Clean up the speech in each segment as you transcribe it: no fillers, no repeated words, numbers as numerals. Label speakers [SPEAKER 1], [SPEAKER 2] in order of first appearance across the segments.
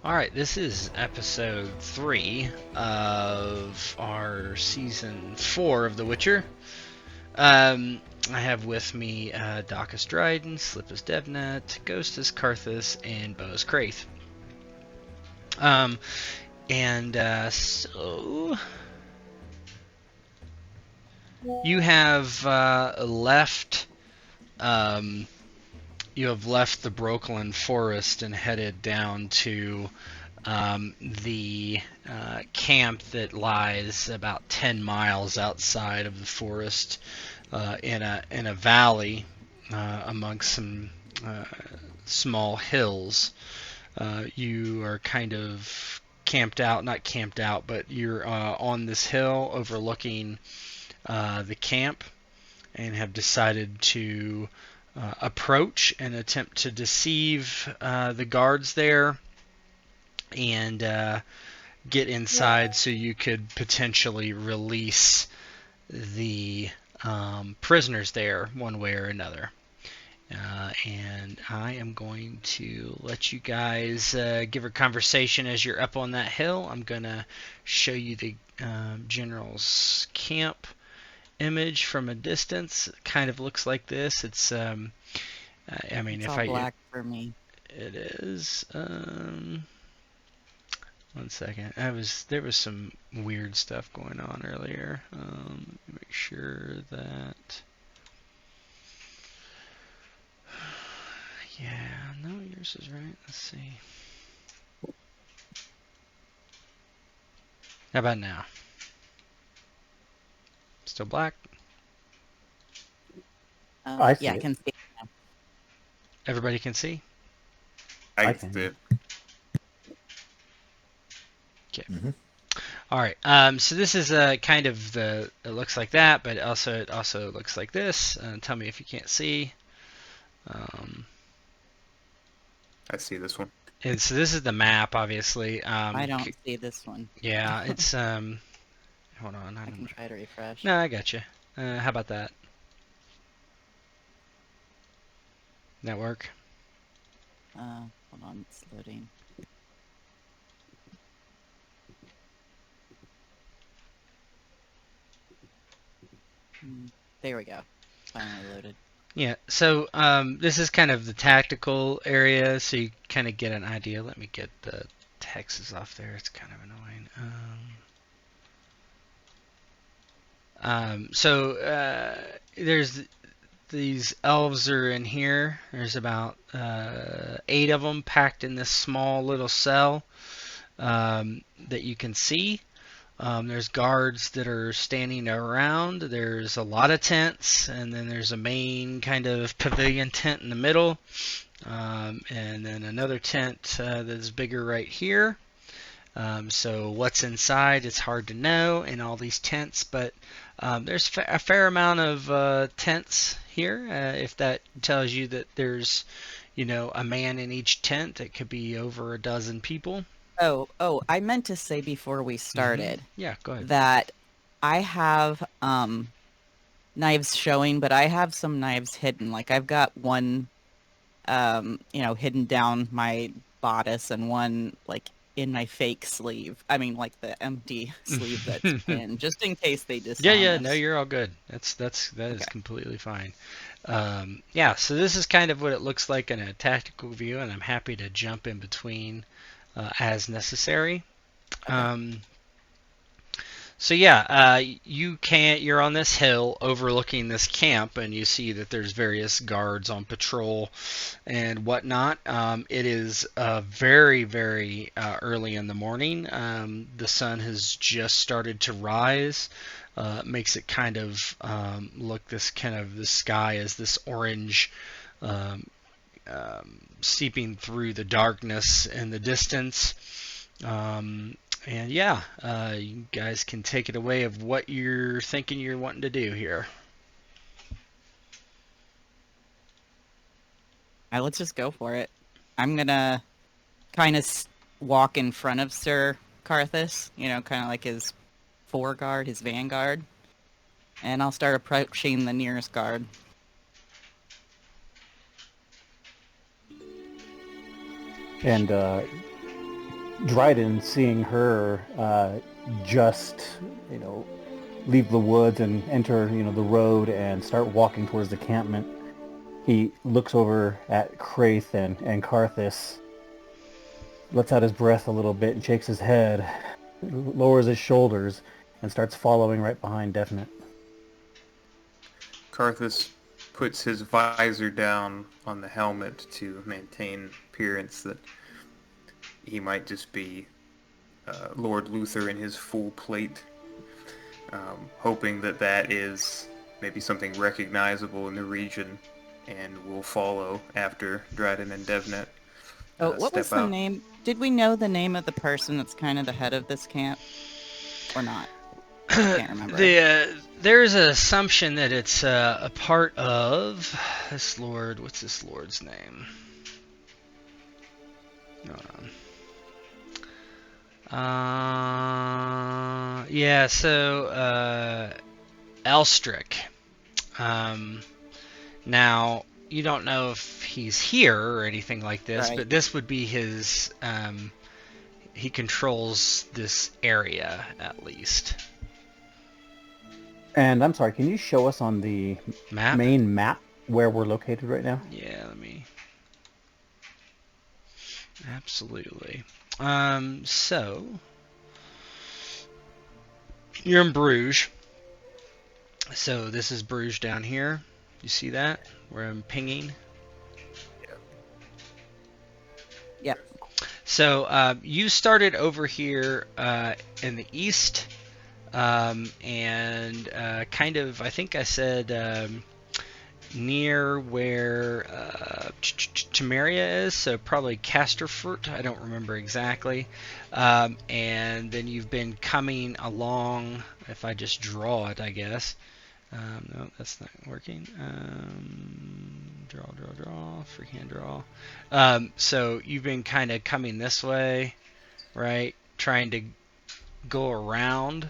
[SPEAKER 1] Alright, this is episode 3 of our season 4 of The Witcher. I have with me Docus Dryden, Slip as Devnet, Ghost as Karthus, and Bo as Kraith. So you have left the Brooklyn Forest and headed down to the camp that lies about 10 miles outside of the forest in a valley amongst some small hills. You are kind of not camped out, but you're on this hill overlooking the camp and have decided to approach and attempt to deceive the guards there and get inside so you could potentially release the prisoners there one way or another. And I am going to let you guys give a conversation as you're up on that hill. I'm going to show you the general's camp image from a distance. It kind of looks like this. It's I mean,
[SPEAKER 2] it's
[SPEAKER 1] if
[SPEAKER 2] all black for me.
[SPEAKER 1] It is. One second. There was some weird stuff going on earlier. Make sure that. Yeah, no, yours is right. Let's see. How about now? Still black?
[SPEAKER 2] I can see it now.
[SPEAKER 1] Everybody can see?
[SPEAKER 3] I can see it.
[SPEAKER 1] Okay. Mm-hmm. All right. So this is kind of it looks like that, but it also looks like this. Tell me if you can't see.
[SPEAKER 3] I see this one.
[SPEAKER 1] And so this is the map, obviously.
[SPEAKER 2] I don't see this one.
[SPEAKER 1] Yeah, it's hold on.
[SPEAKER 2] I can try to refresh.
[SPEAKER 1] No, I got you. How about that? That work?
[SPEAKER 2] Hold on, it's loading. There we go. Finally loaded.
[SPEAKER 1] Yeah, so this is kind of the tactical area, so you kind of get an idea. Let me get the Texas off there. It's kind of annoying. So there's these elves are in here. There's about 8 of them packed in this small little cell that you can see. There's guards that are standing around. There's a lot of tents, and then there's a main kind of pavilion tent in the middle, and then another tent that's bigger right here. So what's inside, it's hard to know in all these tents, but there's a fair amount of tents here. If that tells you that there's, a man in each tent, it could be over a dozen people.
[SPEAKER 2] Oh, I meant to say before we started.
[SPEAKER 1] Yeah, go ahead.
[SPEAKER 2] That I have knives showing, but I have some knives hidden. Like I've got one hidden down my bodice and one like in my fake sleeve. I mean like the empty sleeve that's in, just in case they disarm
[SPEAKER 1] Yeah,
[SPEAKER 2] us.
[SPEAKER 1] no, you're all good. That is completely fine. Yeah, so this is kind of what it looks like in a tactical view, and I'm happy to jump in between as necessary.
[SPEAKER 2] Okay.
[SPEAKER 1] So yeah, you're on this hill overlooking this camp, and you see that there's various guards on patrol and whatnot. It is very, very early in the morning. The sun has just started to rise. Makes it kind of look the sky as this orange seeping through the darkness in the distance. And yeah, you guys can take it away of what you're thinking you're wanting to do here.
[SPEAKER 2] All right, let's just go for it. I'm gonna kind of walk in front of Sir Karthus, kind of like his foreguard, his vanguard, and I'll start approaching the nearest guard.
[SPEAKER 4] And Dryden, seeing her just, leave the woods and enter, the road and start walking towards the campment, he looks over at Kraith and Karthus, lets out his breath a little bit and shakes his head, lowers his shoulders, and starts following right behind Devnet.
[SPEAKER 3] Karthus puts his visor down on the helmet to maintain appearance that he might just be Lord Luthor in his full plate, hoping that is maybe something recognizable in the region, and will follow after Dryden and Devnet
[SPEAKER 2] Oh, what was
[SPEAKER 3] step
[SPEAKER 2] the
[SPEAKER 3] out.
[SPEAKER 2] name? Did we know the name of the person that's kind of the head of this camp, or not? I can't remember.
[SPEAKER 1] There's an assumption that it's a part of this lord. What's this lord's name? Yeah, so Elstrick. Now, you don't know if he's here or anything like this,
[SPEAKER 2] Right.
[SPEAKER 1] but this would be his. He controls this area at least.
[SPEAKER 4] And I'm sorry, can you show us on the
[SPEAKER 1] Map?
[SPEAKER 4] main map where we're located right now?
[SPEAKER 1] Yeah, let me. Absolutely. So you're in Bruges. So this is Bruges down here. You see that? Where I'm pinging.
[SPEAKER 2] Yep.
[SPEAKER 1] So you started over here in the east, and kind of, I think I said near where Temeria is, so probably Casterfurt, I don't remember exactly. And then you've been coming along, if I just draw it, I guess. No, that's not working. Draw, freehand draw. So you've been kind of coming this way, right? Trying to go around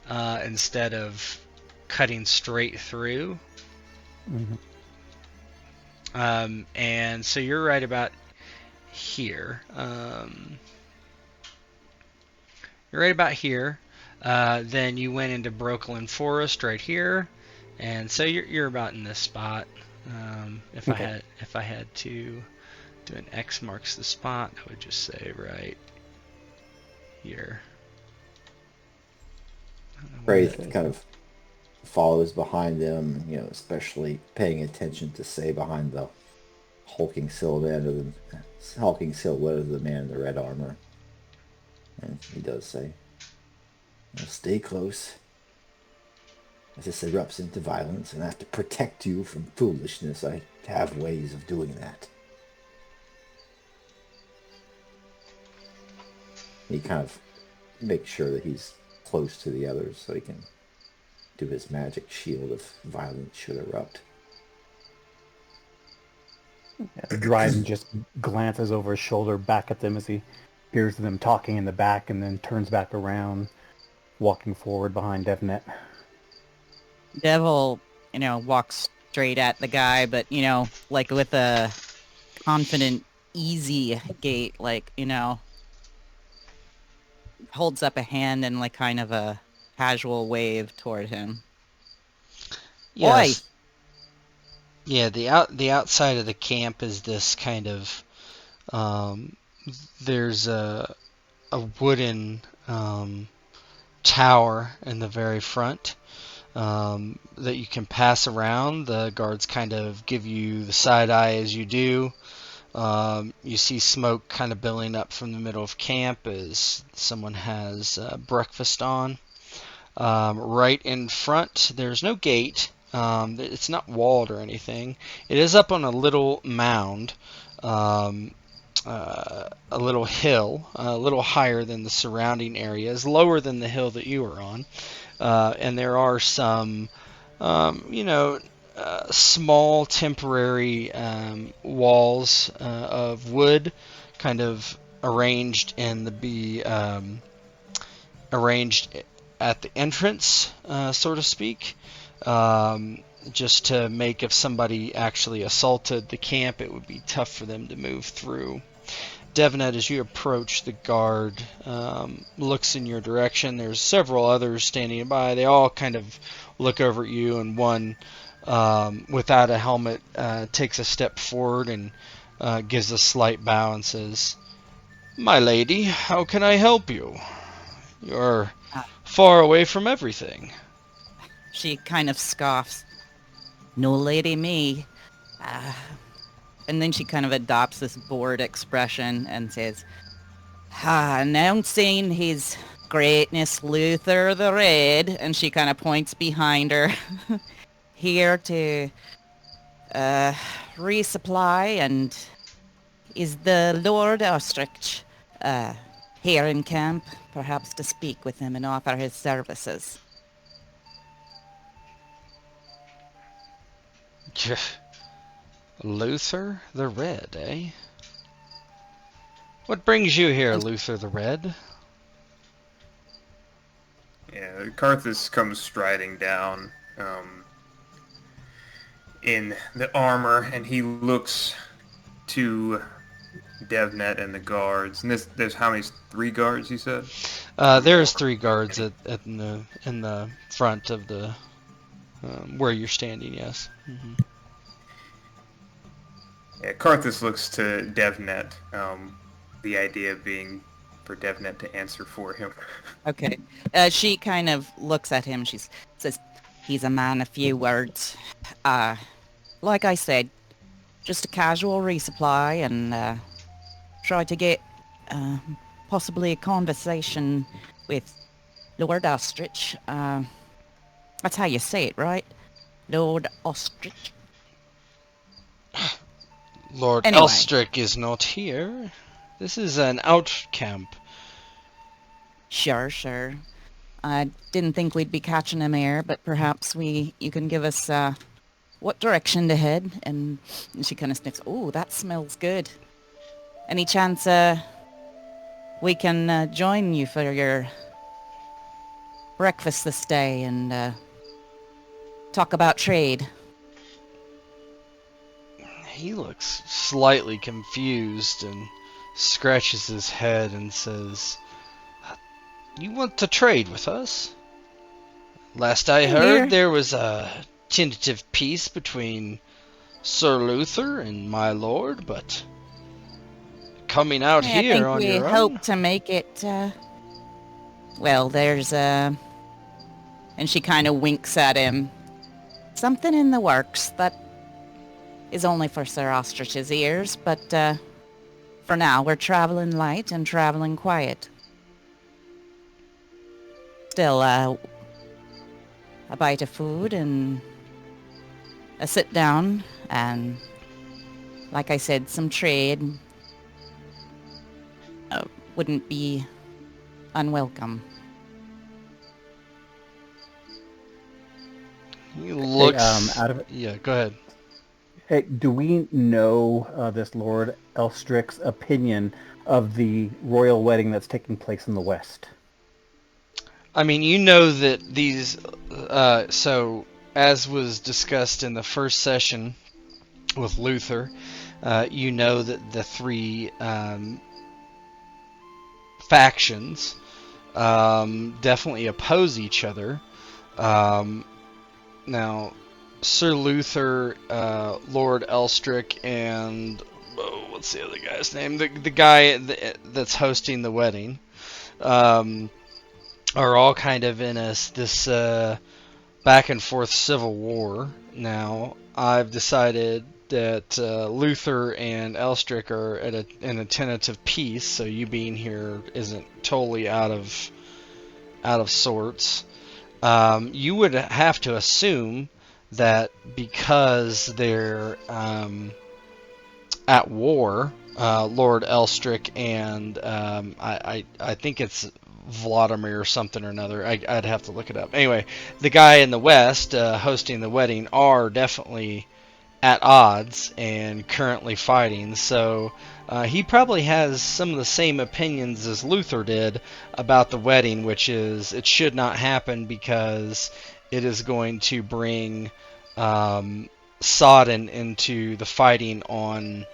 [SPEAKER 1] instead of cutting straight through.
[SPEAKER 4] Mm-hmm.
[SPEAKER 1] And so you're right about here. You're right about here. Then you went into Brooklyn Forest right here, and so you're about in this spot. If
[SPEAKER 4] Okay.
[SPEAKER 1] I had to do an X marks the spot, I would just say right here.
[SPEAKER 5] Wraith kind of follows behind them, especially paying attention to say behind the hulking silhouette of the man in the red armor. And he does say, "Stay close. As this erupts into violence, and I have to protect you from foolishness, I have ways of doing that." He kind of makes sure that he's close to the others so he can do his magic shield if violence should erupt.
[SPEAKER 4] Dryden just glances over his shoulder back at them as he hears them talking in the back, and then turns back around, walking forward behind Devnet.
[SPEAKER 2] Devil, walks straight at the guy, but, like with a confident, easy gait, like, holds up a hand in like kind of a casual wave toward him.
[SPEAKER 1] Yes. Yeah, the outside of the camp is this kind of there's a wooden tower in the very front that you can pass around. The guards kind of give you the side eye as you do. You see smoke kind of billowing up from the middle of camp as someone has breakfast on. Right in front, there's no gate. It's not walled or anything. It is up on a little mound, a little hill, a little higher than the surrounding areas, lower than the hill that you were on. And there are some, small temporary walls of wood, kind of arranged arranged at the entrance, so to speak, just to make if somebody actually assaulted the camp, it would be tough for them to move through. Devnet, as you approach, the guard looks in your direction. There's several others standing by. They all kind of look over at you, and one without a helmet takes a step forward and gives a slight bow and says, "My lady, how can I help you? You're far away from everything."
[SPEAKER 2] She kind of scoffs. No lady me. And then she kind of adopts this bored expression and says, announcing his greatness Luthor the Red. And she kind of points behind her. Here to resupply, and is the Lord Ostrich here in camp? Perhaps to speak with him and offer his services.
[SPEAKER 1] Luthor the Red, eh? What brings you here, Luthor the Red?
[SPEAKER 3] Yeah, Karthus comes striding down in the armor, and he looks to Devnet and the guards. And there's how many? 3 guards, you said?
[SPEAKER 1] There's 3 guards in the front of the where you're standing. Yes. Mm-hmm.
[SPEAKER 3] Yeah, Karthus looks to Devnet. The idea being for Devnet to answer for him.
[SPEAKER 2] Okay. She kind of looks at him. She says, he's a man of few words. Like I said, just a casual resupply, and try to get possibly a conversation with Lord Ostrich. That's how you say it, right? Lord Ostrich.
[SPEAKER 1] Lord
[SPEAKER 2] Anyway.
[SPEAKER 1] Elstrick is not here. This is an out camp.
[SPEAKER 2] Sure. I didn't think we'd be catching him here, but perhaps you can give us what direction to head. And she kind of sniffs. Oh, that smells good. Any chance we can join you for your breakfast this day and talk about trade?
[SPEAKER 1] He looks slightly confused and scratches his head and says, "You want to trade with us? Last I heard, there was a tentative peace between Ser Luthor and my lord, but coming out here on your own."
[SPEAKER 2] I think we hope to make it, well, there's and she kind of winks at him, something in the works that is only for Sir Ostrich's ears, but for now we're traveling light and traveling quiet. Still, a bite of food and a sit down, and like I said, some trade wouldn't be unwelcome.
[SPEAKER 1] He looks...
[SPEAKER 4] Yeah,
[SPEAKER 1] go ahead.
[SPEAKER 4] Hey, do we know this Lord Elstrick's opinion of the royal wedding that's taking place in the West?
[SPEAKER 1] I mean, you know that these... so, as was discussed in the first session with Luthor, you know that the 3 factions definitely oppose each other. Now, Ser Luthor, Lord Elstrick, and what's the other guy's name? The guy that's hosting the wedding are all kind of in this back and forth civil war. Now, I've decided that Luthor and Elstrick are in a tentative peace, so you being here isn't totally out of sorts. You would have to assume that because they're at war, Lord Elstrick and I think it's Vladimir or something or another. I'd have to look it up. Anyway, the guy in the West hosting the wedding are definitely at odds and currently fighting, so he probably has some of the same opinions as Luthor did about the wedding, which is it should not happen because it is going to bring Sodden into the fighting on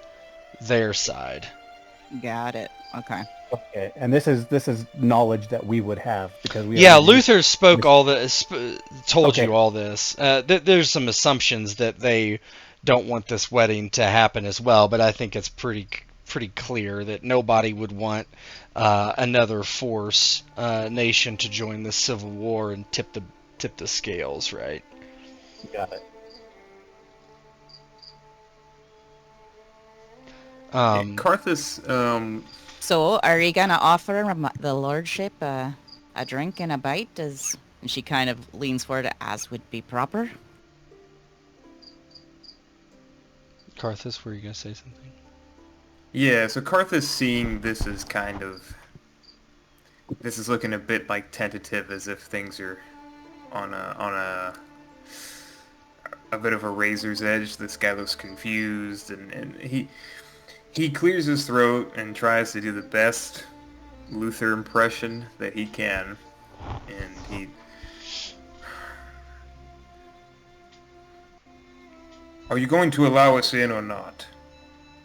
[SPEAKER 1] their side.
[SPEAKER 2] Got it. Okay.
[SPEAKER 4] Okay, and this is knowledge that we would have because we
[SPEAKER 1] Yeah,
[SPEAKER 4] haven't used
[SPEAKER 1] Luther spoke
[SPEAKER 4] this.
[SPEAKER 1] all this, told
[SPEAKER 4] Okay.
[SPEAKER 1] you all this. There's some assumptions that they don't want this wedding to happen as well, but I think it's pretty clear that nobody would want another force nation to join the civil war and tip the scales, right?
[SPEAKER 4] Got it.
[SPEAKER 3] Karthus,
[SPEAKER 2] So, are you gonna offer the lordship a drink and a bite? And she kind of leans forward, as would be proper.
[SPEAKER 1] Karthus, were you gonna say something?
[SPEAKER 3] yeah, so Karthus seeing this is this is looking a bit like tentative, as if things are on a bit of a razor's edge. This guy looks confused, and he clears his throat and tries to do the best Luthor impression that he can, and he... Are you going to allow us in or not?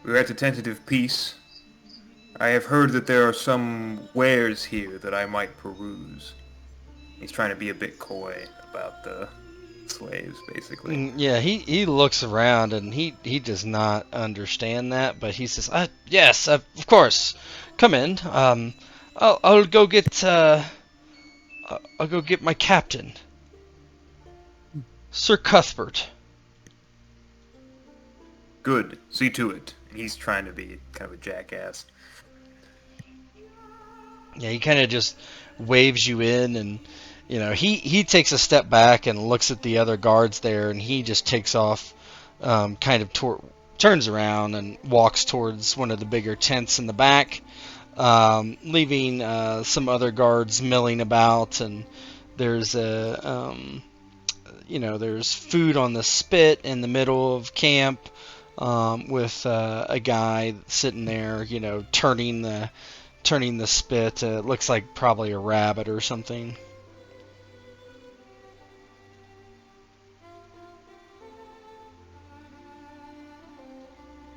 [SPEAKER 3] We're at a tentative peace. I have heard that there are some wares here that I might peruse. He's trying to be a bit coy about the slaves, basically.
[SPEAKER 1] Yeah, he looks around and he does not understand that, but he says, "Yes, of course, come in. I'll go get my captain, Sir Cuthbert."
[SPEAKER 3] Good. See to it. He's trying to be kind of a jackass.
[SPEAKER 1] Yeah, he kind of just waves you in, and he takes a step back and looks at the other guards there, and he just takes off, turns around and walks towards one of the bigger tents in the back, leaving some other guards milling about, and there's there's food on the spit in the middle of camp, with a guy sitting there, turning the spit. It looks like probably a rabbit or something.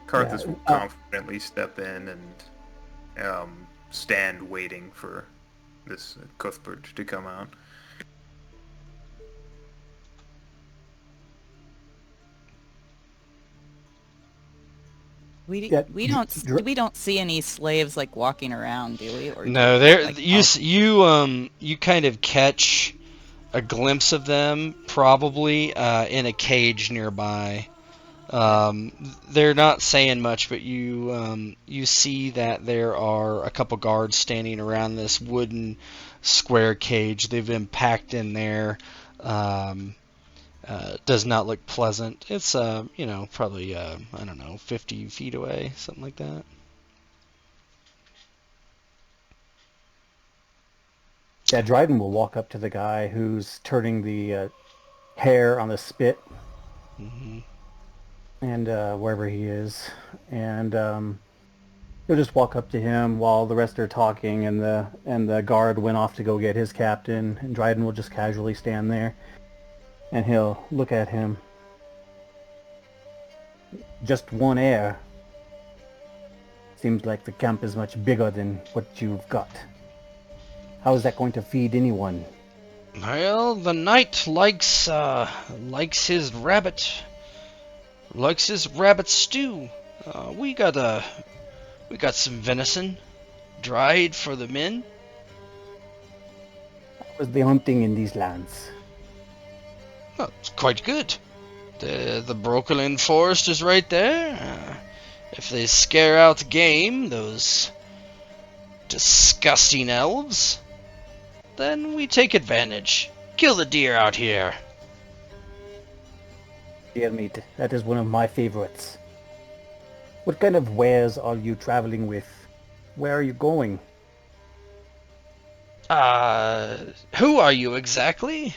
[SPEAKER 3] Karthus will confidently step in and stand waiting for this Cuthbert to come out.
[SPEAKER 2] We
[SPEAKER 4] Yeah,
[SPEAKER 2] we don't see any slaves like walking around, do we? Or
[SPEAKER 1] No,
[SPEAKER 2] do we?
[SPEAKER 1] there you kind of catch a glimpse of them, probably in a cage nearby. They're not saying much, but you see that there are a couple guards standing around this wooden square cage. They've been packed in there. Does not look pleasant. It's probably I don't know, 50 feet away, something like that.
[SPEAKER 4] Yeah, Dryden will walk up to the guy who's turning the hair on the spit,
[SPEAKER 1] Mm-hmm.
[SPEAKER 4] and wherever he is, and he'll just walk up to him while the rest are talking, and the guard went off to go get his captain, and Dryden will just casually stand there, and he'll look at him. Just one heir. Seems like the camp is much bigger than what you've got. How is that going to feed anyone?
[SPEAKER 1] Well, the knight likes his rabbit stew. We got some venison, dried for the men.
[SPEAKER 4] How was the hunting in these lands?
[SPEAKER 1] Oh, it's quite good. The Brooklyn Forest is right there. If they scare out game, those disgusting elves, then we take advantage. Kill the deer out here.
[SPEAKER 4] Deer meat, that is one of my favorites. What kind of wares are you traveling with? Where are you going?
[SPEAKER 1] Who are you exactly?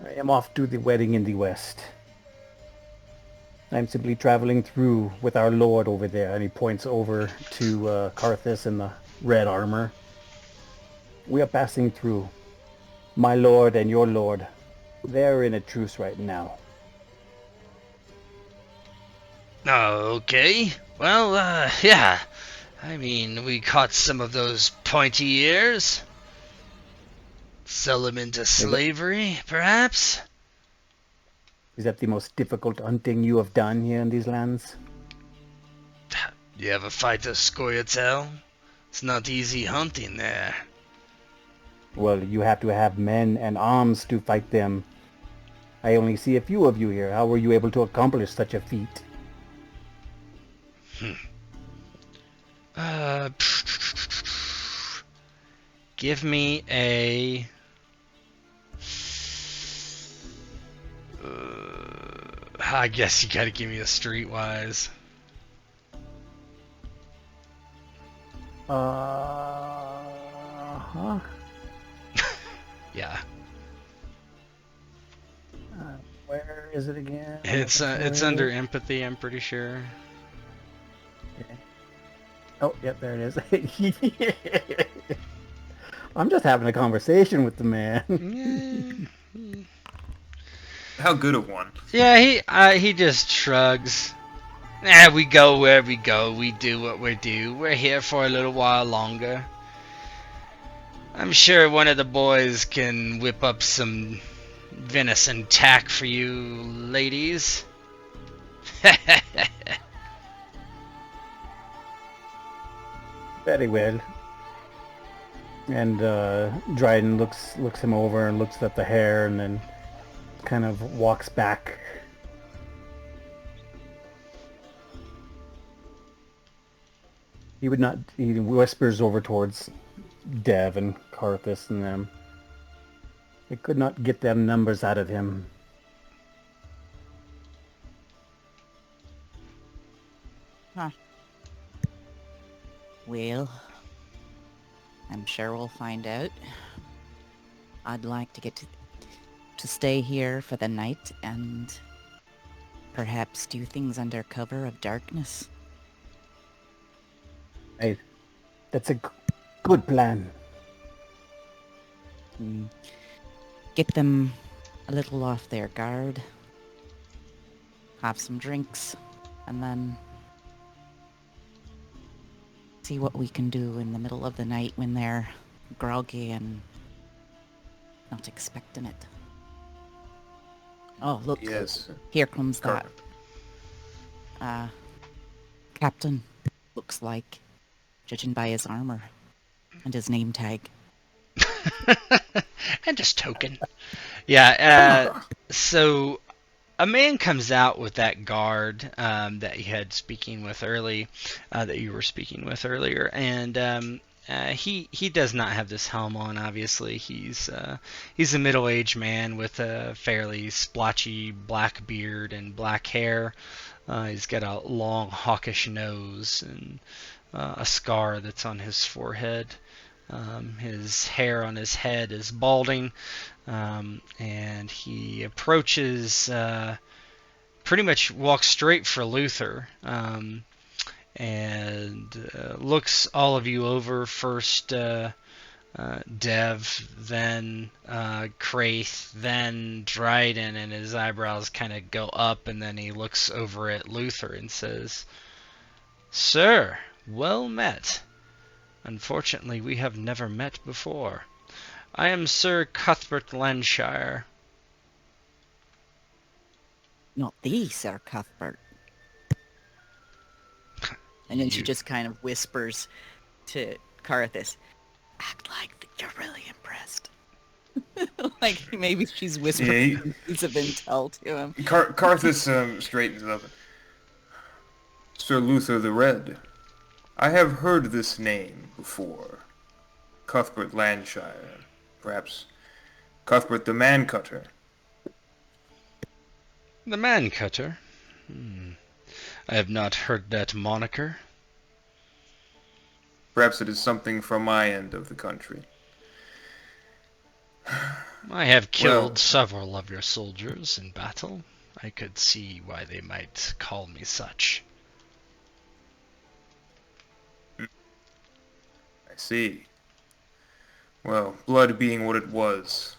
[SPEAKER 4] I am off to the wedding in the west. I'm simply traveling through with our lord over there, and he points over to Karthus in the red armor. We are passing through. My lord and your lord, they're in a truce right now.
[SPEAKER 1] Okay. Well, yeah. I mean, we caught some of those pointy ears. Sell them into slavery, perhaps?
[SPEAKER 4] Is that the most difficult hunting you have done here in these lands?
[SPEAKER 1] You ever fight a Scoia'tael? It's not easy hunting there.
[SPEAKER 4] Well, you have to have men and arms to fight them. I only see a few of you here. How were you able to accomplish such a feat?
[SPEAKER 1] Uh, give me a... I guess you gotta give me a streetwise.
[SPEAKER 4] Huh?
[SPEAKER 1] Yeah.
[SPEAKER 4] Where is it again?
[SPEAKER 1] It's under empathy, I'm pretty sure.
[SPEAKER 4] Okay. Oh, yep, there it is. I'm just having a conversation with the man.
[SPEAKER 3] How good of one.
[SPEAKER 1] Yeah, he just shrugs. We go where we go. We do what we do. We're here for a little while longer. I'm sure one of the boys can whip up some venison tack for you ladies.
[SPEAKER 4] Very well. And Dryden looks him over and looks at the hair and then kind of walks back. He whispers over towards Dev and Karthus and them. They could not get their numbers out of him.
[SPEAKER 2] Huh. Well, I'm sure we'll find out. I'd like to get to stay here for the night and perhaps do things under cover of darkness.
[SPEAKER 4] Hey, that's a good plan.
[SPEAKER 2] Get them a little off their guard, have some drinks, and then see what we can do in the middle of the night when they're groggy and not expecting it. Oh, look.
[SPEAKER 3] Yes.
[SPEAKER 2] Here comes that
[SPEAKER 3] Car-
[SPEAKER 2] captain. Looks like, judging by his armor and his name tag.
[SPEAKER 1] And his token. Yeah, so a man comes out with that guard that you had speaking with early, that you were speaking with earlier, and he does not have this helm on. Obviously, he's a middle-aged man with a fairly splotchy black beard and black hair. He's got a long, hawkish nose and a scar that's on his forehead. His hair on his head is balding, and he approaches, pretty much walks straight for Luthor, and looks all of you over. First Dev, then Kraith, then Dryden, and his eyebrows kind of go up, and then he looks over at Luthor and says, "Sir, well met. Unfortunately, we have never met before. I am Sir Cuthbert Landshire."
[SPEAKER 2] Not the Sir Cuthbert. And then she just kind of whispers to Karthus, act like you're really impressed. Like maybe she's whispering a piece of intel to him.
[SPEAKER 3] Karthus straightens up. Ser Luthor the Red. I have heard this name before. Cuthbert Landshire. Perhaps Cuthbert the Man Cutter.
[SPEAKER 1] The Man Cutter? I have not heard that moniker.
[SPEAKER 3] Perhaps it is something from my end of the country.
[SPEAKER 1] I have killed several of your soldiers in battle. I could see why they might call me such.
[SPEAKER 3] I see. Well, blood being what it was,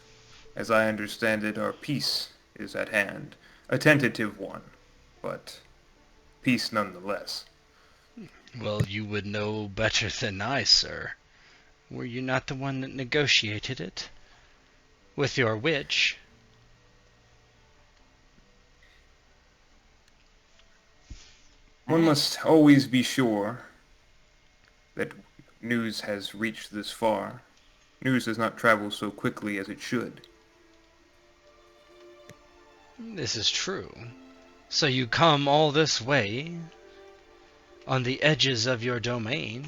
[SPEAKER 3] as I understand it, our peace is at hand. A tentative one, but peace nonetheless.
[SPEAKER 1] Well, you would know better than I, sir. Were you not the one that negotiated it? With your witch?
[SPEAKER 3] One must always be sure that news has reached this far. News does not travel so quickly as it should.
[SPEAKER 1] This is true. So you come all this way, on the edges of your domain?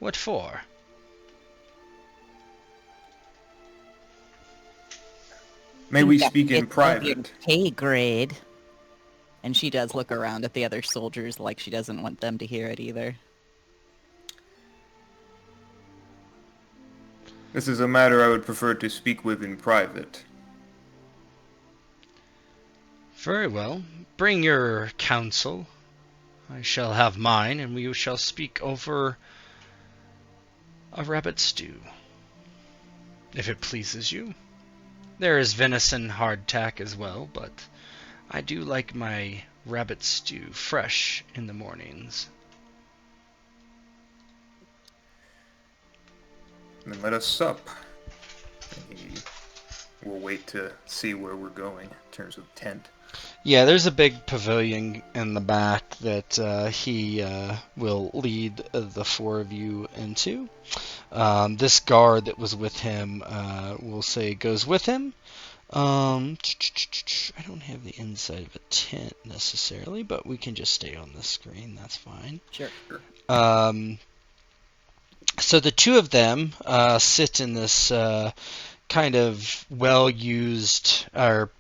[SPEAKER 1] What for?
[SPEAKER 3] May we
[SPEAKER 2] Think
[SPEAKER 3] speak in
[SPEAKER 2] it's above your
[SPEAKER 3] private?
[SPEAKER 2] pay grade. And she does look around at the other soldiers like she doesn't want them to hear it either.
[SPEAKER 3] This is a matter I would prefer to speak with in private.
[SPEAKER 1] Very well. Bring your counsel. I shall have mine, and we shall speak over a rabbit stew, if it pleases you. There is venison hardtack as well, but I do like my rabbit stew fresh in the mornings.
[SPEAKER 3] Then let us sup. We'll wait to see where we're going in terms of tent.
[SPEAKER 1] Yeah, there's a big pavilion in the back that he will lead the four of you into. This guard that was with him, we'll say, goes with him. I don't have the inside of a tent necessarily, but we can just stay on the screen. That's fine.
[SPEAKER 2] Sure.
[SPEAKER 1] So the two of them sit in this kind of well-used, or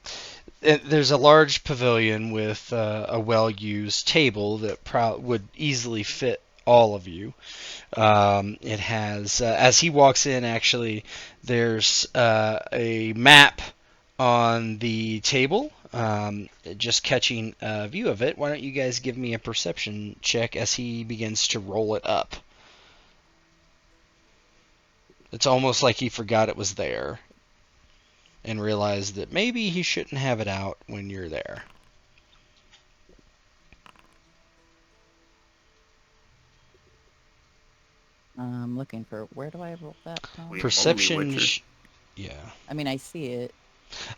[SPEAKER 1] there's a large pavilion with a well-used table that would easily fit all of you. It has, as he walks in, actually, there's a map on the table. Just catching a view of it. Why don't you guys give me a perception check as he begins to roll it up? It's almost like he forgot it was there and realized that maybe he shouldn't have it out when you're there.
[SPEAKER 2] I'm looking for, where do I roll that from?
[SPEAKER 3] Wait.
[SPEAKER 1] Perception,
[SPEAKER 3] Holy Witcher.
[SPEAKER 1] yeah.
[SPEAKER 2] I mean, I see it.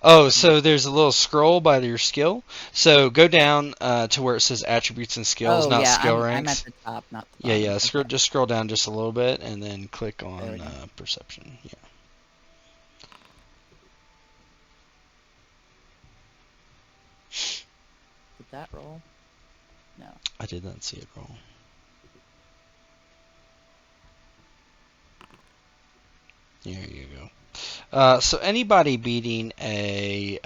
[SPEAKER 1] Oh, so there's a little scroll by your skill. So go down to where it says attributes and skills,
[SPEAKER 2] Oh,
[SPEAKER 1] not
[SPEAKER 2] yeah,
[SPEAKER 1] skill
[SPEAKER 2] I'm
[SPEAKER 1] ranks.
[SPEAKER 2] at the top, not the
[SPEAKER 1] Yeah,
[SPEAKER 2] bottom.
[SPEAKER 1] yeah.
[SPEAKER 2] Okay.
[SPEAKER 1] Just scroll down just a little bit, and then click
[SPEAKER 2] There we
[SPEAKER 1] on
[SPEAKER 2] go.
[SPEAKER 1] perception. Yeah.
[SPEAKER 2] Did that roll? No.
[SPEAKER 1] I did not see it roll. There you go. So anybody beating a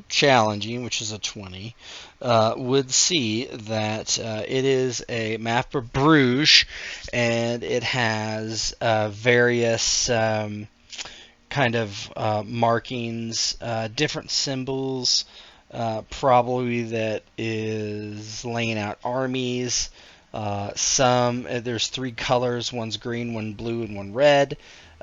[SPEAKER 1] challenging, which is a 20, would see that it is a map of Bruges, and it has various kind of markings, different symbols, probably that is laying out armies. There's three colors, one's green, one blue, and one red.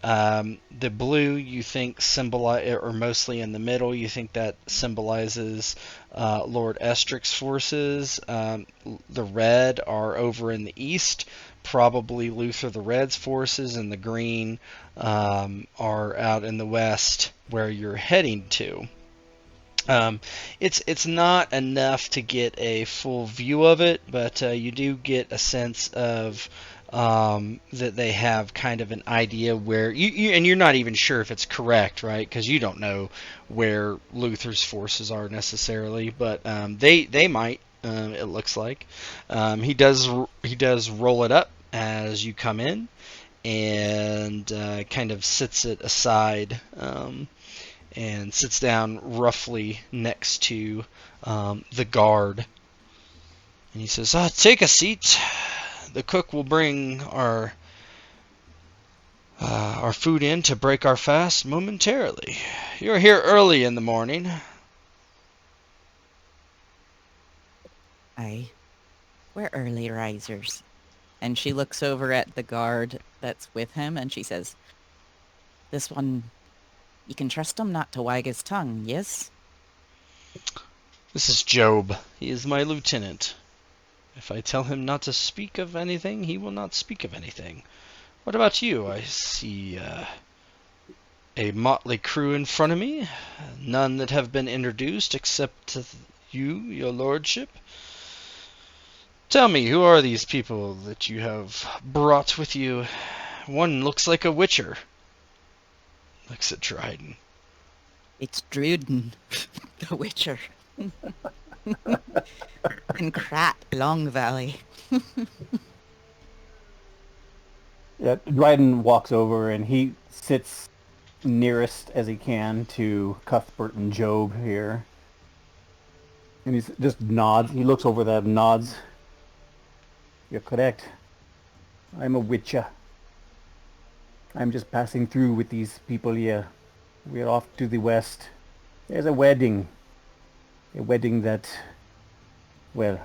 [SPEAKER 1] The blue you think or mostly in the middle, you think that symbolizes Lord Estric's forces. The red are over in the east, probably Luthor the Red's forces, and the green are out in the west where you're heading to. It's not enough to get a full view of it, but you do get a sense of that they have kind of an idea where and you're not even sure if it's correct, right? Because you don't know where Luthor's forces are necessarily, but they might. It looks like he does roll it up as you come in, and kind of sits it aside. And sits down roughly next to the guard. And he says, take a seat. The cook will bring our food in to break our fast momentarily. You're here early in the morning.
[SPEAKER 2] Aye. We're early risers. And she looks over at the guard that's with him, and she says, this one, you can trust him not to wag his tongue, yes?
[SPEAKER 1] This is Job. He is my lieutenant. If I tell him not to speak of anything, he will not speak of anything. What about you? I see a motley crew in front of me. None that have been introduced except you, your lordship. Tell me, who are these people that you have brought with you? One looks like a witcher. Looks at Dryden.
[SPEAKER 2] It's Druden, the Witcher. In Krat, Long Valley.
[SPEAKER 4] Yeah, Dryden walks over and he sits nearest as he can to Cuthbert and Job here. And he just nods. He looks over them, nods. You're correct. I'm a witcher. I'm just passing through with these people here. We're off to the west. There's a wedding. A wedding that, well,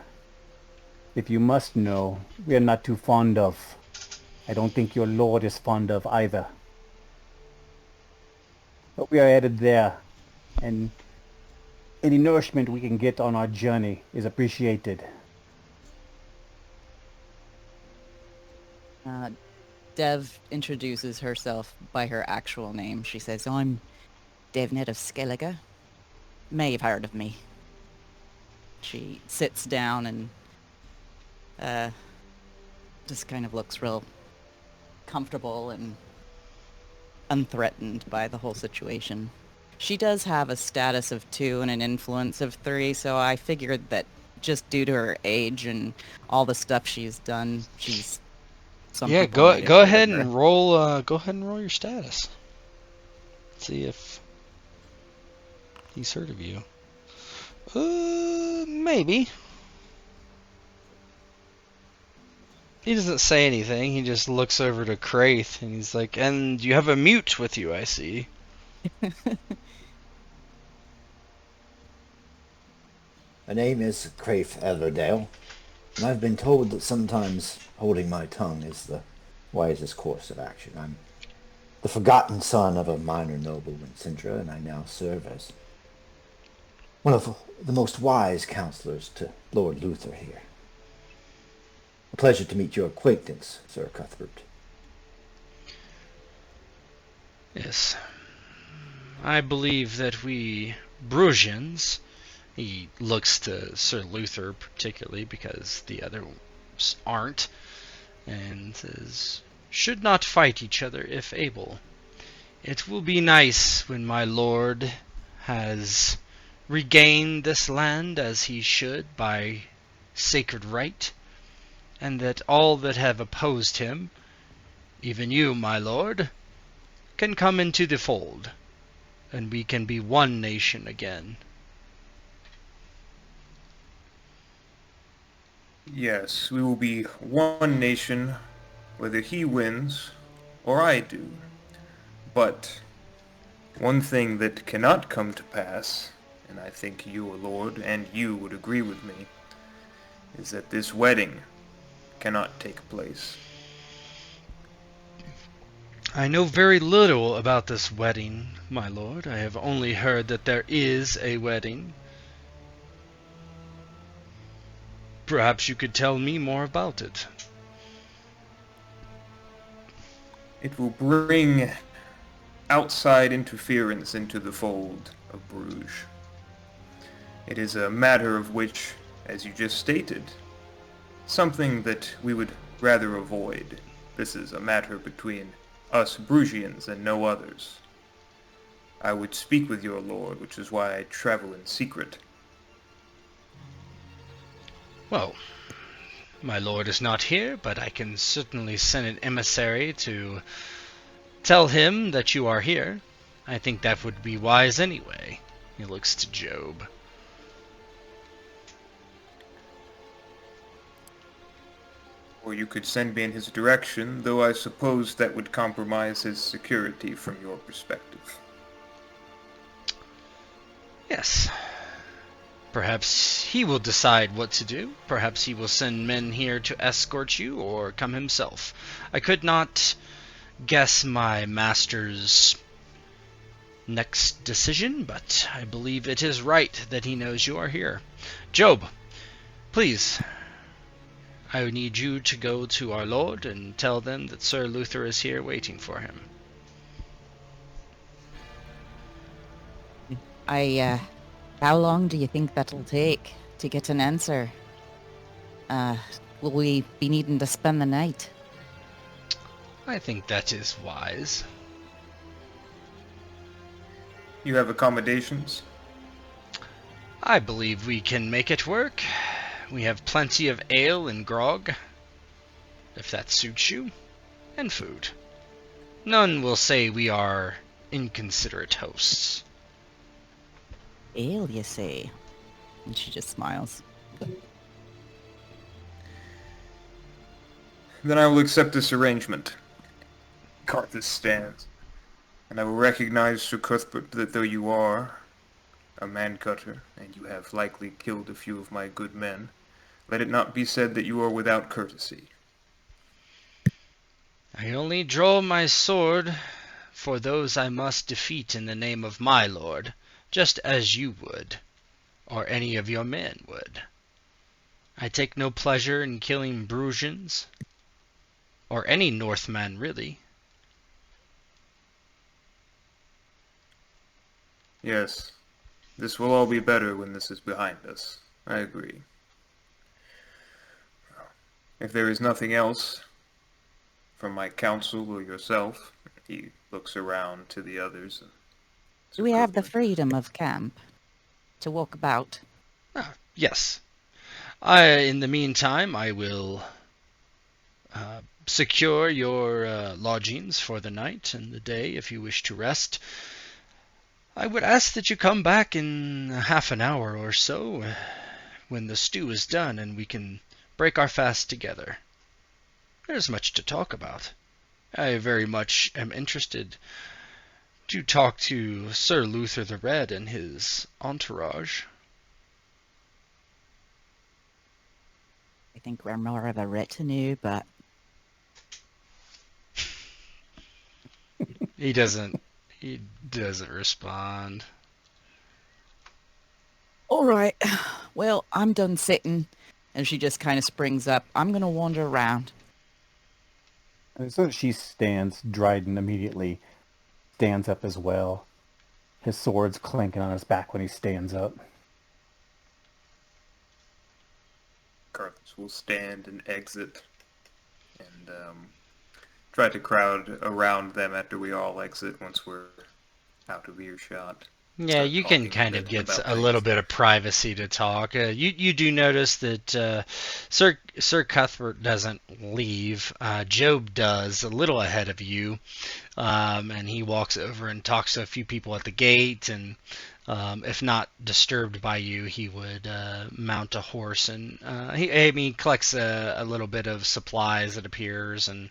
[SPEAKER 4] if you must know, we're not too fond of. I don't think your lord is fond of either. But we are headed there, and any nourishment we can get on our journey is appreciated.
[SPEAKER 2] Dev introduces herself by her actual name. She says, I'm Devnet of Skellige. May have heard of me. She sits down and just kind of looks real comfortable and unthreatened by the whole situation. She does have a status of 2 and an influence of 3, so I figured that just due to her age and all the stuff she's done, she's some
[SPEAKER 1] Yeah,
[SPEAKER 2] people might
[SPEAKER 1] go
[SPEAKER 2] have
[SPEAKER 1] ahead
[SPEAKER 2] heard of
[SPEAKER 1] and
[SPEAKER 2] her.
[SPEAKER 1] roll. Go ahead and roll your status. See if he's heard of you. Maybe. He doesn't say anything. He just looks over to Kraith and he's like, "And you have a mute with you, I see."
[SPEAKER 5] My name is Craif Elverdale, and I've been told that sometimes holding my tongue is the wisest course of action. I'm the forgotten son of a minor noble in Sintra, and I now serve as one of the most wise counselors to Lord Luthor here. A pleasure to meet your acquaintance, Sir Cuthbert.
[SPEAKER 1] Yes. I believe that we Brusians, he looks to Ser Luthor particularly because the others aren't, and says, should not fight each other if able. It will be nice when my lord has regained this land as he should by sacred right, and that all that have opposed him, even you, my lord, can come into the fold, and we can be one nation again.
[SPEAKER 3] Yes, we will be one nation, whether he wins or I do. But one thing that cannot come to pass, and I think you, O Lord, and you would agree with me, is that this wedding cannot take place.
[SPEAKER 1] I know very little about this wedding, my lord. I have only heard that there is a wedding. Perhaps you could tell me more about it.
[SPEAKER 3] It will bring outside interference into the fold of Bruges. It is a matter of which, as you just stated, something that we would rather avoid. This is a matter between us Brugians and no others. I would speak with your lord, which is why I travel in secret.
[SPEAKER 1] Well, my lord is not here, but I can certainly send an emissary to tell him that you are here. I think that would be wise anyway. He looks to Job.
[SPEAKER 3] Or you could send me in his direction, though I suppose that would compromise his security from your perspective.
[SPEAKER 1] Yes. Perhaps he will decide what to do. Perhaps he will send men here to escort you, or come himself. I could not guess my master's next decision, but I believe it is right that he knows you are here. Job, please, I need you to go to our lord and tell them that Ser Luthor is here waiting for him.
[SPEAKER 2] How long do you think that'll take to get an answer? Will we be needing to spend the night?
[SPEAKER 1] I think that is wise.
[SPEAKER 3] You have accommodations?
[SPEAKER 1] I believe we can make it work. We have plenty of ale and grog, if that suits you, and food. None will say we are inconsiderate hosts.
[SPEAKER 2] Ale, you say? And she just smiles.
[SPEAKER 3] Then I will accept this arrangement. Carthus stands. And I will recognize, Sir Cuthbert, that though you are a man-cutter, and you have likely killed a few of my good men, let it not be said that you are without courtesy.
[SPEAKER 1] I only draw my sword for those I must defeat in the name of my lord, just as you would, or any of your men would. I take no pleasure in killing Brusians, or any Northman, really.
[SPEAKER 3] Yes, this will all be better when this is behind us. I agree. If there is nothing else from my counsel or yourself, he looks around to the others.
[SPEAKER 2] Do we have the
[SPEAKER 3] Cuthbert.
[SPEAKER 2] freedom of camp to walk about?
[SPEAKER 1] Yes. In the meantime, I will secure your lodgings for the night and the day if you wish to rest. I would ask that you come back in half an hour or so when the stew is done and we can break our fast together. There's much to talk about. I very much am interested to talk to Ser Luthor the Red and his entourage.
[SPEAKER 2] I think we're more of a retinue, but
[SPEAKER 1] He doesn't respond.
[SPEAKER 2] all right. Well, I'm done sitting. And she just kind of springs up. I'm going to wander around.
[SPEAKER 4] And so she stands, Dryden immediately stands up as well. His sword's clanking on his back when he stands up.
[SPEAKER 3] Carthus will stand and exit and try to crowd around them after we all exit once we're out of earshot.
[SPEAKER 1] Yeah,
[SPEAKER 3] Start
[SPEAKER 1] you can
[SPEAKER 3] talking
[SPEAKER 1] kind
[SPEAKER 3] a
[SPEAKER 1] of
[SPEAKER 3] bit
[SPEAKER 1] get
[SPEAKER 3] about
[SPEAKER 1] a little
[SPEAKER 3] things.
[SPEAKER 1] bit of privacy to talk. You do notice that Sir Cuthbert doesn't leave. Job does a little ahead of you, and he walks over and talks to a few people at the gate. And if not disturbed by you, he would mount a horse and he collects a little bit of supplies. It appears, and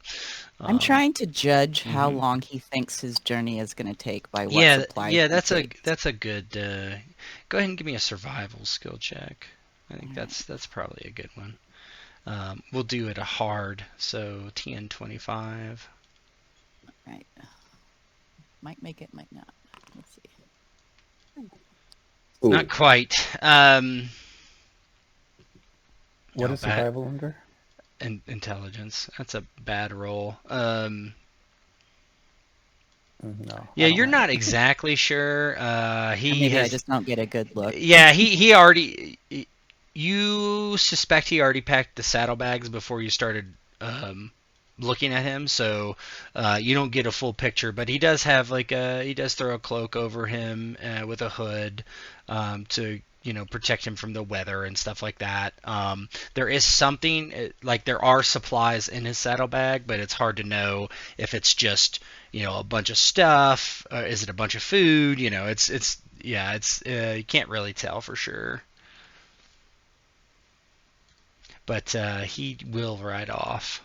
[SPEAKER 2] I'm trying to judge how
[SPEAKER 1] mhm.
[SPEAKER 2] long he thinks his journey is going to take by what
[SPEAKER 1] Yeah,
[SPEAKER 2] supplies
[SPEAKER 1] yeah,
[SPEAKER 2] he
[SPEAKER 1] that's
[SPEAKER 2] takes.
[SPEAKER 1] a good. Go ahead and give me a survival skill check. I think
[SPEAKER 2] Alright.
[SPEAKER 1] that's probably a good one. We'll do it a hard, so TN25.
[SPEAKER 2] Right. Might make it, might not. Let's see.
[SPEAKER 5] Ooh,
[SPEAKER 1] Not quite.
[SPEAKER 4] What
[SPEAKER 1] No,
[SPEAKER 4] is
[SPEAKER 1] bad
[SPEAKER 4] survival under?
[SPEAKER 1] intelligence. That's a bad roll.
[SPEAKER 4] No,
[SPEAKER 1] Yeah,
[SPEAKER 4] I don't
[SPEAKER 1] you're
[SPEAKER 4] have
[SPEAKER 1] not
[SPEAKER 4] it.
[SPEAKER 1] exactly sure.
[SPEAKER 2] Or
[SPEAKER 1] He
[SPEAKER 2] maybe I
[SPEAKER 1] has.
[SPEAKER 2] just don't get a good look.
[SPEAKER 1] Yeah, he already. You suspect he already packed the saddlebags before you started looking at him, so you don't get a full picture. But he does have he does throw a cloak over him with a hood to protect him from the weather and stuff like that. There is something like there are supplies in his saddlebag, but it's hard to know if it's just a bunch of stuff. Is it a bunch of food? It's yeah, it's you can't really tell for sure. But he will ride off.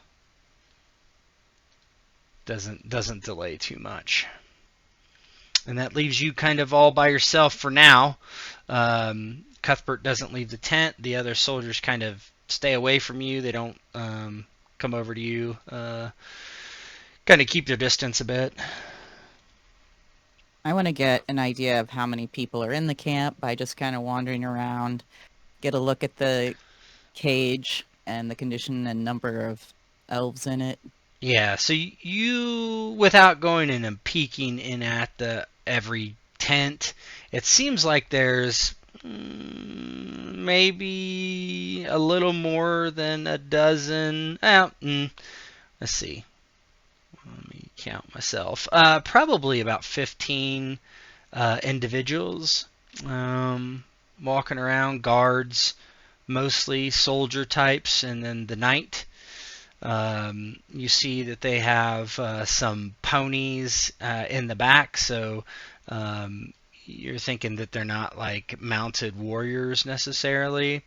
[SPEAKER 1] Doesn't delay too much. And that leaves you kind of all by yourself for now. Cuthbert doesn't leave the tent. The other soldiers kind of stay away from you. They don't come over to you. Kind of keep their distance a bit.
[SPEAKER 2] I want to get an idea of how many people are in the camp by just kind of wandering around, get a look at the cage, and the condition and number of elves in it.
[SPEAKER 1] Yeah, so you, without going in and peeking in at every tent, it seems like there's maybe a little more than a dozen. Let's see. Let me count myself. Probably about 15 individuals walking around, guards, mostly soldier types, and then the knight. You see that they have some ponies in the back, so you're thinking that they're not like mounted warriors necessarily.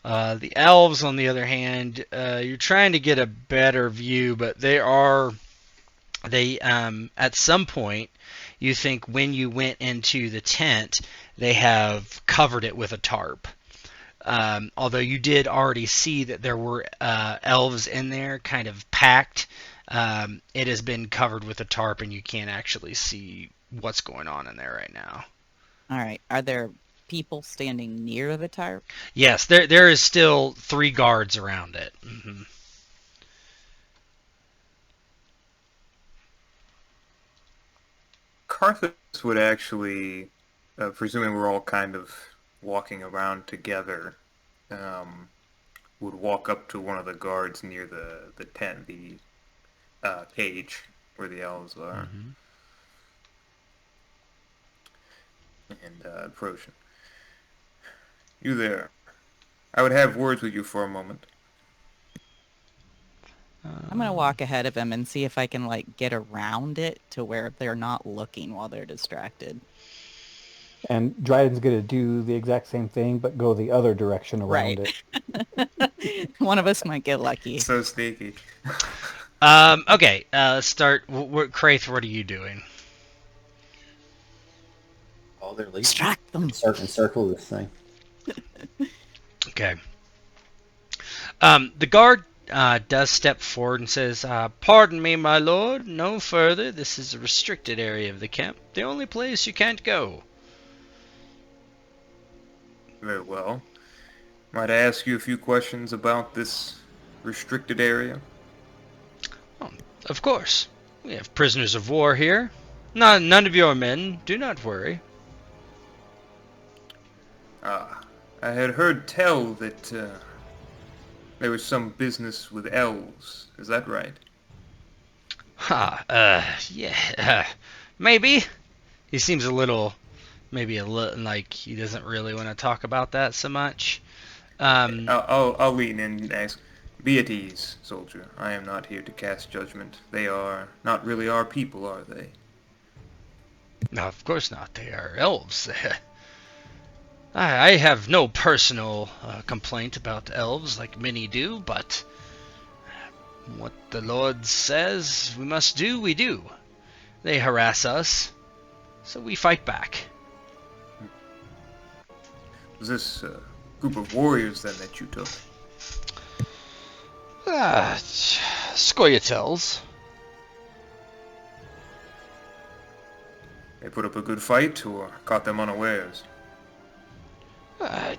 [SPEAKER 1] The elves, on the other hand, you're trying to get a better view, but they at some point, you think when you went into the tent, they have covered it with a tarp. Although you did already see that there were elves in there, kind of packed, it has been covered with a tarp, and you can't actually see what's going on in there right now.
[SPEAKER 2] All right. Are there people standing near the tarp?
[SPEAKER 1] Yes, there is still 3 guards around it. Mm-hmm.
[SPEAKER 3] Carthus would actually, presuming we're all kind of walking around together, would walk up to one of the guards near the tent, the cage where the elves are,
[SPEAKER 1] Mm-hmm.
[SPEAKER 3] and approach him. You there. I would have words with you for a moment.
[SPEAKER 2] I'm gonna walk ahead of him and see if I can like get around it to where they're not looking while they're distracted.
[SPEAKER 4] And Dryden's going to do the exact same thing, but go the other direction around
[SPEAKER 2] Right.
[SPEAKER 4] it.
[SPEAKER 2] One of us might get lucky.
[SPEAKER 3] So sneaky.
[SPEAKER 1] Okay, let's start. Kraith, what are you doing?
[SPEAKER 5] Oh, they're leaving.
[SPEAKER 2] Distract them.
[SPEAKER 5] Circle this thing.
[SPEAKER 1] Okay. The guard does step forward and says, "Pardon me, my lord. No further. This is a restricted area of the camp. The only place you can't go."
[SPEAKER 3] Very well. Might I ask you a few questions about this restricted area?
[SPEAKER 1] Oh, of course. We have prisoners of war here. None of your men. Do not worry.
[SPEAKER 3] I had heard tell that there was some business with elves. Is that right?
[SPEAKER 1] Yeah, maybe. He seems maybe a little like he doesn't really want to talk about that so much.
[SPEAKER 3] I'll lean in and ask. Be at ease, soldier. I am not here to cast judgment. They are not really our people, are they?
[SPEAKER 1] No, of course not. They are elves. I have no personal complaint about elves like many do, but what the Lord says we must do, we do. They harass us, so we fight back.
[SPEAKER 3] Was this a group of warriors then that you took?
[SPEAKER 1] Scoyatels.
[SPEAKER 3] They put up a good fight or caught them unawares?
[SPEAKER 1] I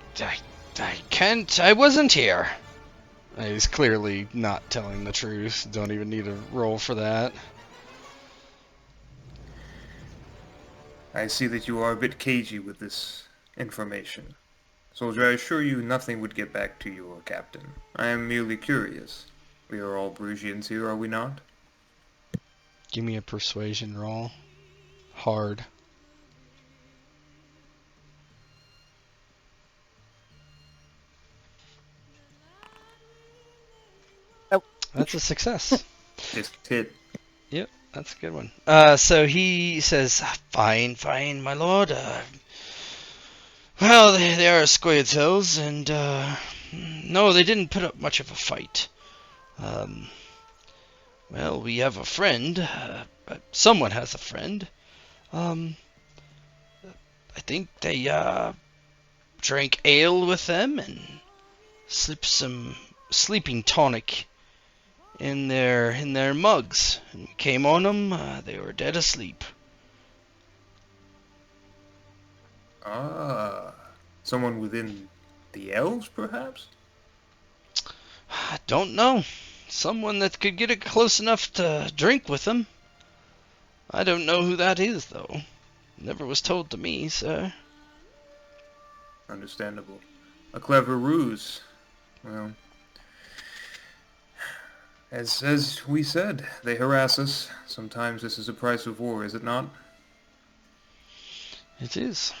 [SPEAKER 1] can't. I wasn't here. He's clearly not telling the truth. Don't even need a roll for that.
[SPEAKER 3] I see that you are a bit cagey with this information. Soldier, I assure you nothing would get back to your captain. I am merely curious. We are all Brugians here, are we not?
[SPEAKER 1] Give me a persuasion roll. Hard.
[SPEAKER 2] Oh.
[SPEAKER 1] That's a success.
[SPEAKER 3] Just hit.
[SPEAKER 1] Yep, that's a good one. So he says, "Fine, my lord. Well, they are Scoyatels, and no, they didn't put up much of a fight. Well, we have a friend. Someone has a friend. I think they drank ale with them and slipped some sleeping tonic in their mugs. And we came on them. They were dead asleep."
[SPEAKER 3] Ah, someone within the elves, perhaps?
[SPEAKER 1] I don't know. Someone that could get it close enough to drink with them. I don't know who that is, though. Never was told to me, sir.
[SPEAKER 3] Understandable. A clever ruse. Well, as we said, they harass us. Sometimes this is the price of war, is it not?
[SPEAKER 1] It is.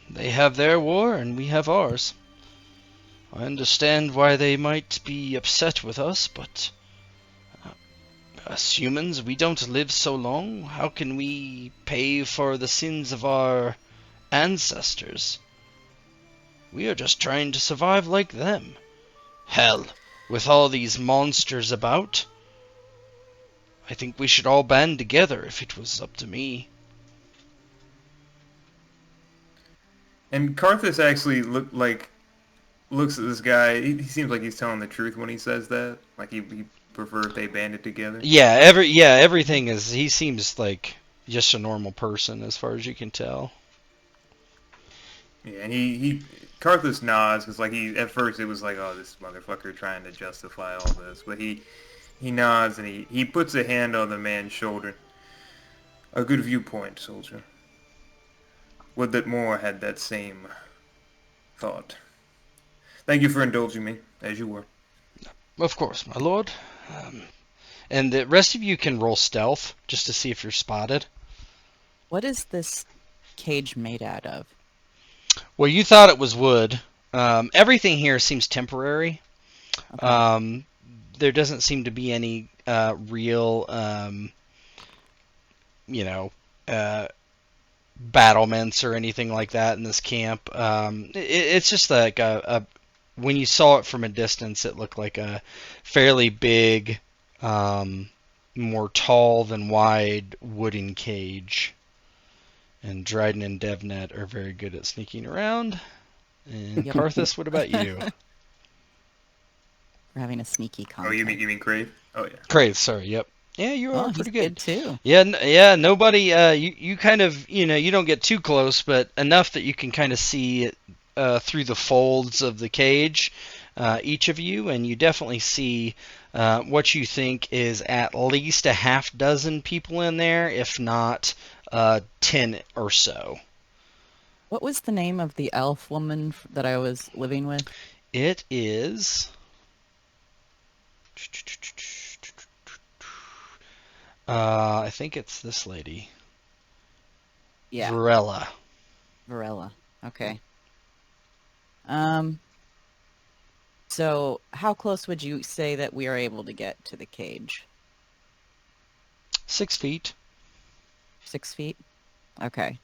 [SPEAKER 1] They have their war, and we have ours. I understand why they might be upset with us, but us humans, we don't live so long. How can we pay for the sins of our ancestors? We are just trying to survive like them. Hell, with all these monsters about, I think we should all band together if it was up to me.
[SPEAKER 3] And Karthus actually looks at this guy. He seems like he's telling the truth when he says that. Like he prefer if they banded together.
[SPEAKER 1] Yeah, everything is. He seems like just a normal person as far as you can tell.
[SPEAKER 3] Yeah, and he Karthus nods because like at first it was like, oh, this motherfucker trying to justify all this, but he nods and he puts a hand on the man's shoulder. A good viewpoint, soldier. Would that more had that same thought. Thank you for indulging me, as you were.
[SPEAKER 1] Of course, my lord. And the rest of you can roll stealth just to see if you're spotted.
[SPEAKER 2] What is this cage made out of?
[SPEAKER 1] Well, you thought it was wood. Everything here seems temporary.
[SPEAKER 2] Okay.
[SPEAKER 1] There doesn't seem to be any real, battlements or anything like that in this camp. It's just like when you saw it from a distance, it looked like a fairly big, more tall than wide wooden cage. And Dryden and Devnet are very good at sneaking around. And
[SPEAKER 2] Yep.
[SPEAKER 1] Karthus, what about you?
[SPEAKER 2] We're having a sneaky contest.
[SPEAKER 3] Oh, you mean Crave? Oh yeah.
[SPEAKER 1] Crave, sorry, yep. Yeah, you are
[SPEAKER 2] he's
[SPEAKER 1] pretty good.
[SPEAKER 2] too.
[SPEAKER 1] Yeah, nobody, you kind of, you don't get too close, but enough that you can kind of see it through the folds of the cage, each of you, and you definitely see what you think is at least a half dozen people in there, if not 10 or so.
[SPEAKER 2] What was the name of the elf woman that I was living with?
[SPEAKER 1] It is... I think it's this lady.
[SPEAKER 2] Yeah.
[SPEAKER 1] Varela.
[SPEAKER 2] Varela. Okay. So how close would you say that we are able to get to the cage?
[SPEAKER 1] 6 feet.
[SPEAKER 2] 6 feet? Okay.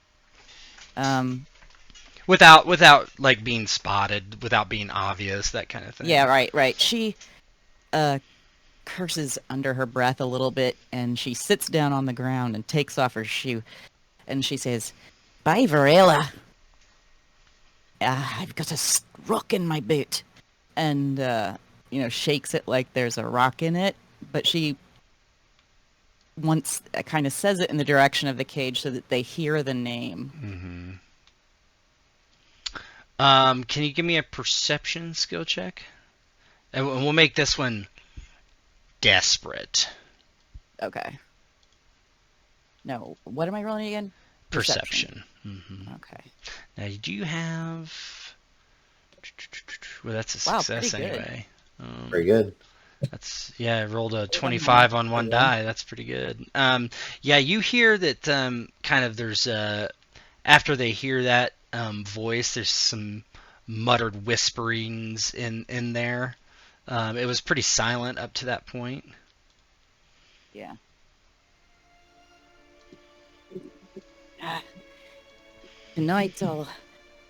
[SPEAKER 1] Without like being spotted, without being obvious, that kind of thing.
[SPEAKER 2] Yeah, right. She curses under her breath a little bit, and she sits down on the ground and takes off her shoe, and she says, "Bye, Varela. I've got a rock in my boot," and shakes it like there's a rock in it, but she once kind of says it in the direction of the cage so that they hear the name.
[SPEAKER 1] Mm-hmm. Can you give me a perception skill check? And we'll make this one desperate.
[SPEAKER 2] Okay. No, what am I rolling again?
[SPEAKER 1] Perception. Mm-hmm.
[SPEAKER 2] Okay.
[SPEAKER 1] Now, do you have... Well, that's a
[SPEAKER 2] Wow,
[SPEAKER 1] success
[SPEAKER 2] pretty good.
[SPEAKER 1] anyway.
[SPEAKER 5] Very good.
[SPEAKER 1] I rolled a 25 on one die. That's pretty good. Yeah, you hear that kind of there's after they hear that voice, there's some muttered whisperings in there. It was pretty silent up to that point.
[SPEAKER 2] Yeah. Tonight I'll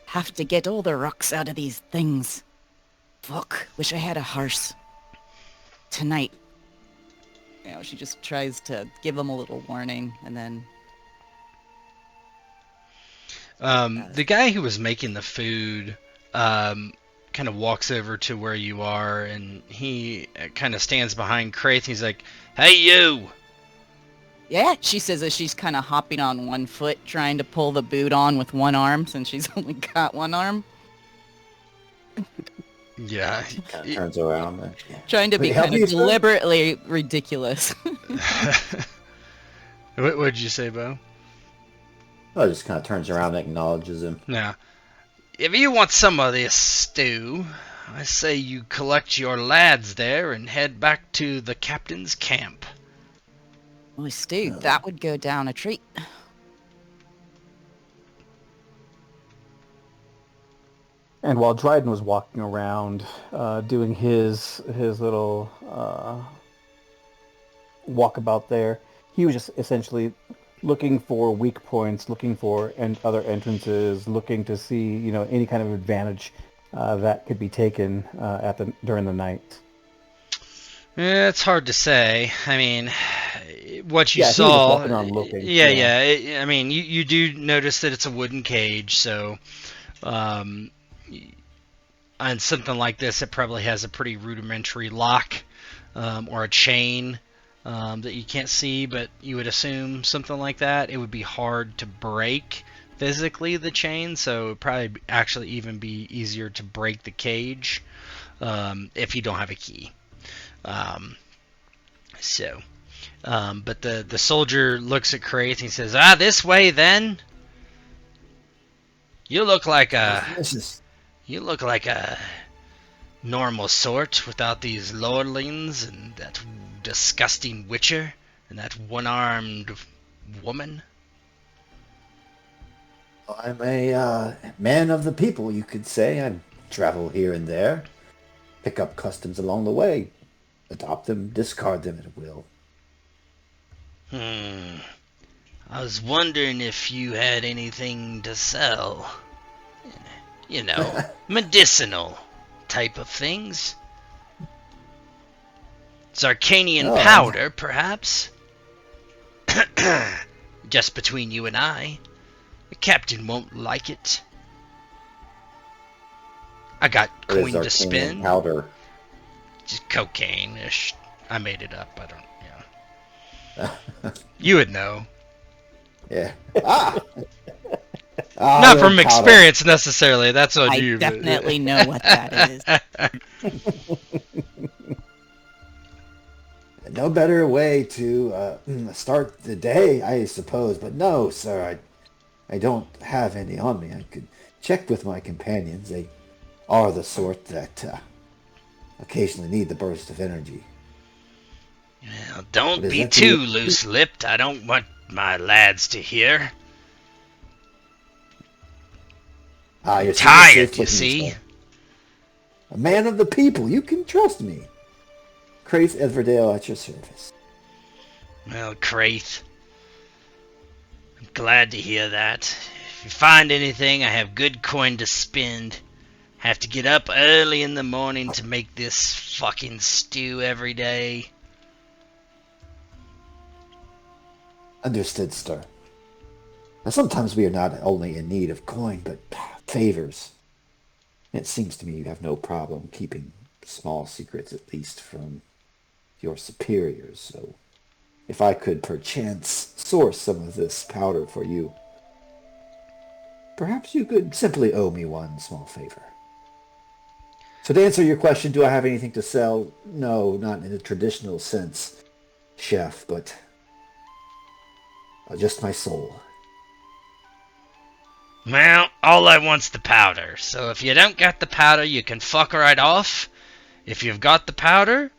[SPEAKER 2] have to get all the rocks out of these things. Fuck, wish I had a horse. Tonight. She just tries to give them a little warning, and then...
[SPEAKER 1] The guy who was making the food kind of walks over to where you are, and he kind of stands behind Kraith, and he's like, "Hey, you!"
[SPEAKER 2] Yeah, she says as she's kind of hopping on one foot, trying to pull the boot on with one arm, since she's only got one arm.
[SPEAKER 1] Yeah.
[SPEAKER 5] Kind of turns around.
[SPEAKER 2] Trying to
[SPEAKER 5] Could
[SPEAKER 2] be
[SPEAKER 5] I help
[SPEAKER 2] kind of
[SPEAKER 5] you, sir?
[SPEAKER 2] deliberately ridiculous.
[SPEAKER 1] What'd you say, Bo?
[SPEAKER 5] Oh, just kind of turns around and acknowledges him.
[SPEAKER 1] Now, if you want some of this stew, I say you collect your lads there and head back to the captain's camp.
[SPEAKER 2] Well, Stu, that would go down a treat.
[SPEAKER 4] And while Dryden was walking around, doing his little walkabout there, he was just essentially looking for weak points, looking for other entrances, looking to see, any kind of advantage that could be taken during the night.
[SPEAKER 1] It's hard to say. I mean, what you
[SPEAKER 4] Yeah, he was just
[SPEAKER 1] saw.
[SPEAKER 4] walking around looking.
[SPEAKER 1] Yeah. I mean, you do notice that it's a wooden cage, so, on something like this, it probably has a pretty rudimentary lock, or a chain, that you can't see, but you would assume something like that. It would be hard to break physically the chain, so it would probably actually even be easier to break the cage, if you don't have a key. But the soldier looks at Kraith and he says, this way then? You look like a normal sort without these lordlings and that disgusting witcher and that one-armed woman.
[SPEAKER 5] I'm a man of the people, you could say. I travel here and there, pick up customs along the way, adopt them, discard them at will.
[SPEAKER 1] I was wondering if you had anything to sell. Medicinal type of things. Zarkanian powder, perhaps? Just between you and I. The captain won't like it. I got coin to spend.
[SPEAKER 5] Powder.
[SPEAKER 1] Just cocaine-ish. I made it up. I don't. You would know.
[SPEAKER 5] Yeah.
[SPEAKER 1] Not from experience necessarily. That's on you.
[SPEAKER 2] I definitely know what that is.
[SPEAKER 5] No better way to start the day, I suppose. But no, sir, I don't have any on me. I could check with my companions. They are the sort that occasionally need the burst of energy.
[SPEAKER 1] Well, don't be too loose-lipped. I don't want my lads to hear.
[SPEAKER 5] You're
[SPEAKER 1] tired, you see.
[SPEAKER 5] Sir. A man of the people. You can trust me. Kraith Edvardale at your service.
[SPEAKER 1] Well, Kraith, I'm glad to hear that. If you find anything, I have good coin to spend. Have to get up early in the morning to make this fucking stew every day.
[SPEAKER 5] Understood, sir. Now, sometimes we are not only in need of coin, but favors. It seems to me you have no problem keeping small secrets, at least from your superiors. So, if I could perchance source some of this powder for you, perhaps you could simply owe me one small favor. So to answer your question, do I have anything to sell? No, not in the traditional sense, chef, but just my soul.
[SPEAKER 1] Well, all I want's the powder, so if you don't got the powder, you can fuck right off. If you've got the powder,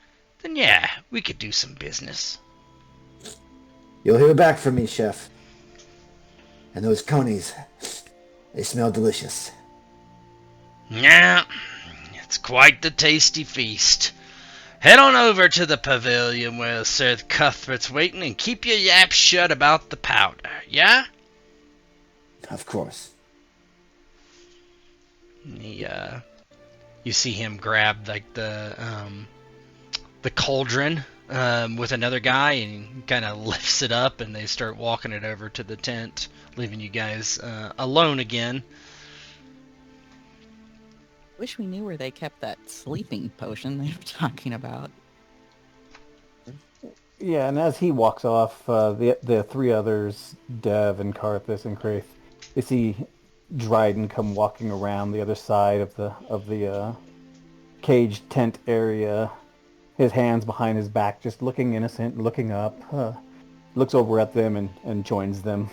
[SPEAKER 1] then yeah, we could do some business.
[SPEAKER 5] You'll hear back from me, chef. And those conies, they smell delicious.
[SPEAKER 1] Yeah, it's quite the tasty feast. Head on over to the pavilion where Sir Cuthbert's waiting and keep your yap shut about the powder, yeah?
[SPEAKER 5] Of course.
[SPEAKER 1] You see him grab like the cauldron with another guy, and he kind of lifts it up, and they start walking it over to the tent, leaving you guys alone again.
[SPEAKER 2] Wish we knew where they kept that sleeping potion they were talking about.
[SPEAKER 4] Yeah, and as he walks off, the three others, Dev and Karthus and Kraith, they see Dryden come walking around the other side of the cage tent area, his hands behind his back, just looking innocent, looking up. Looks over at them and joins them.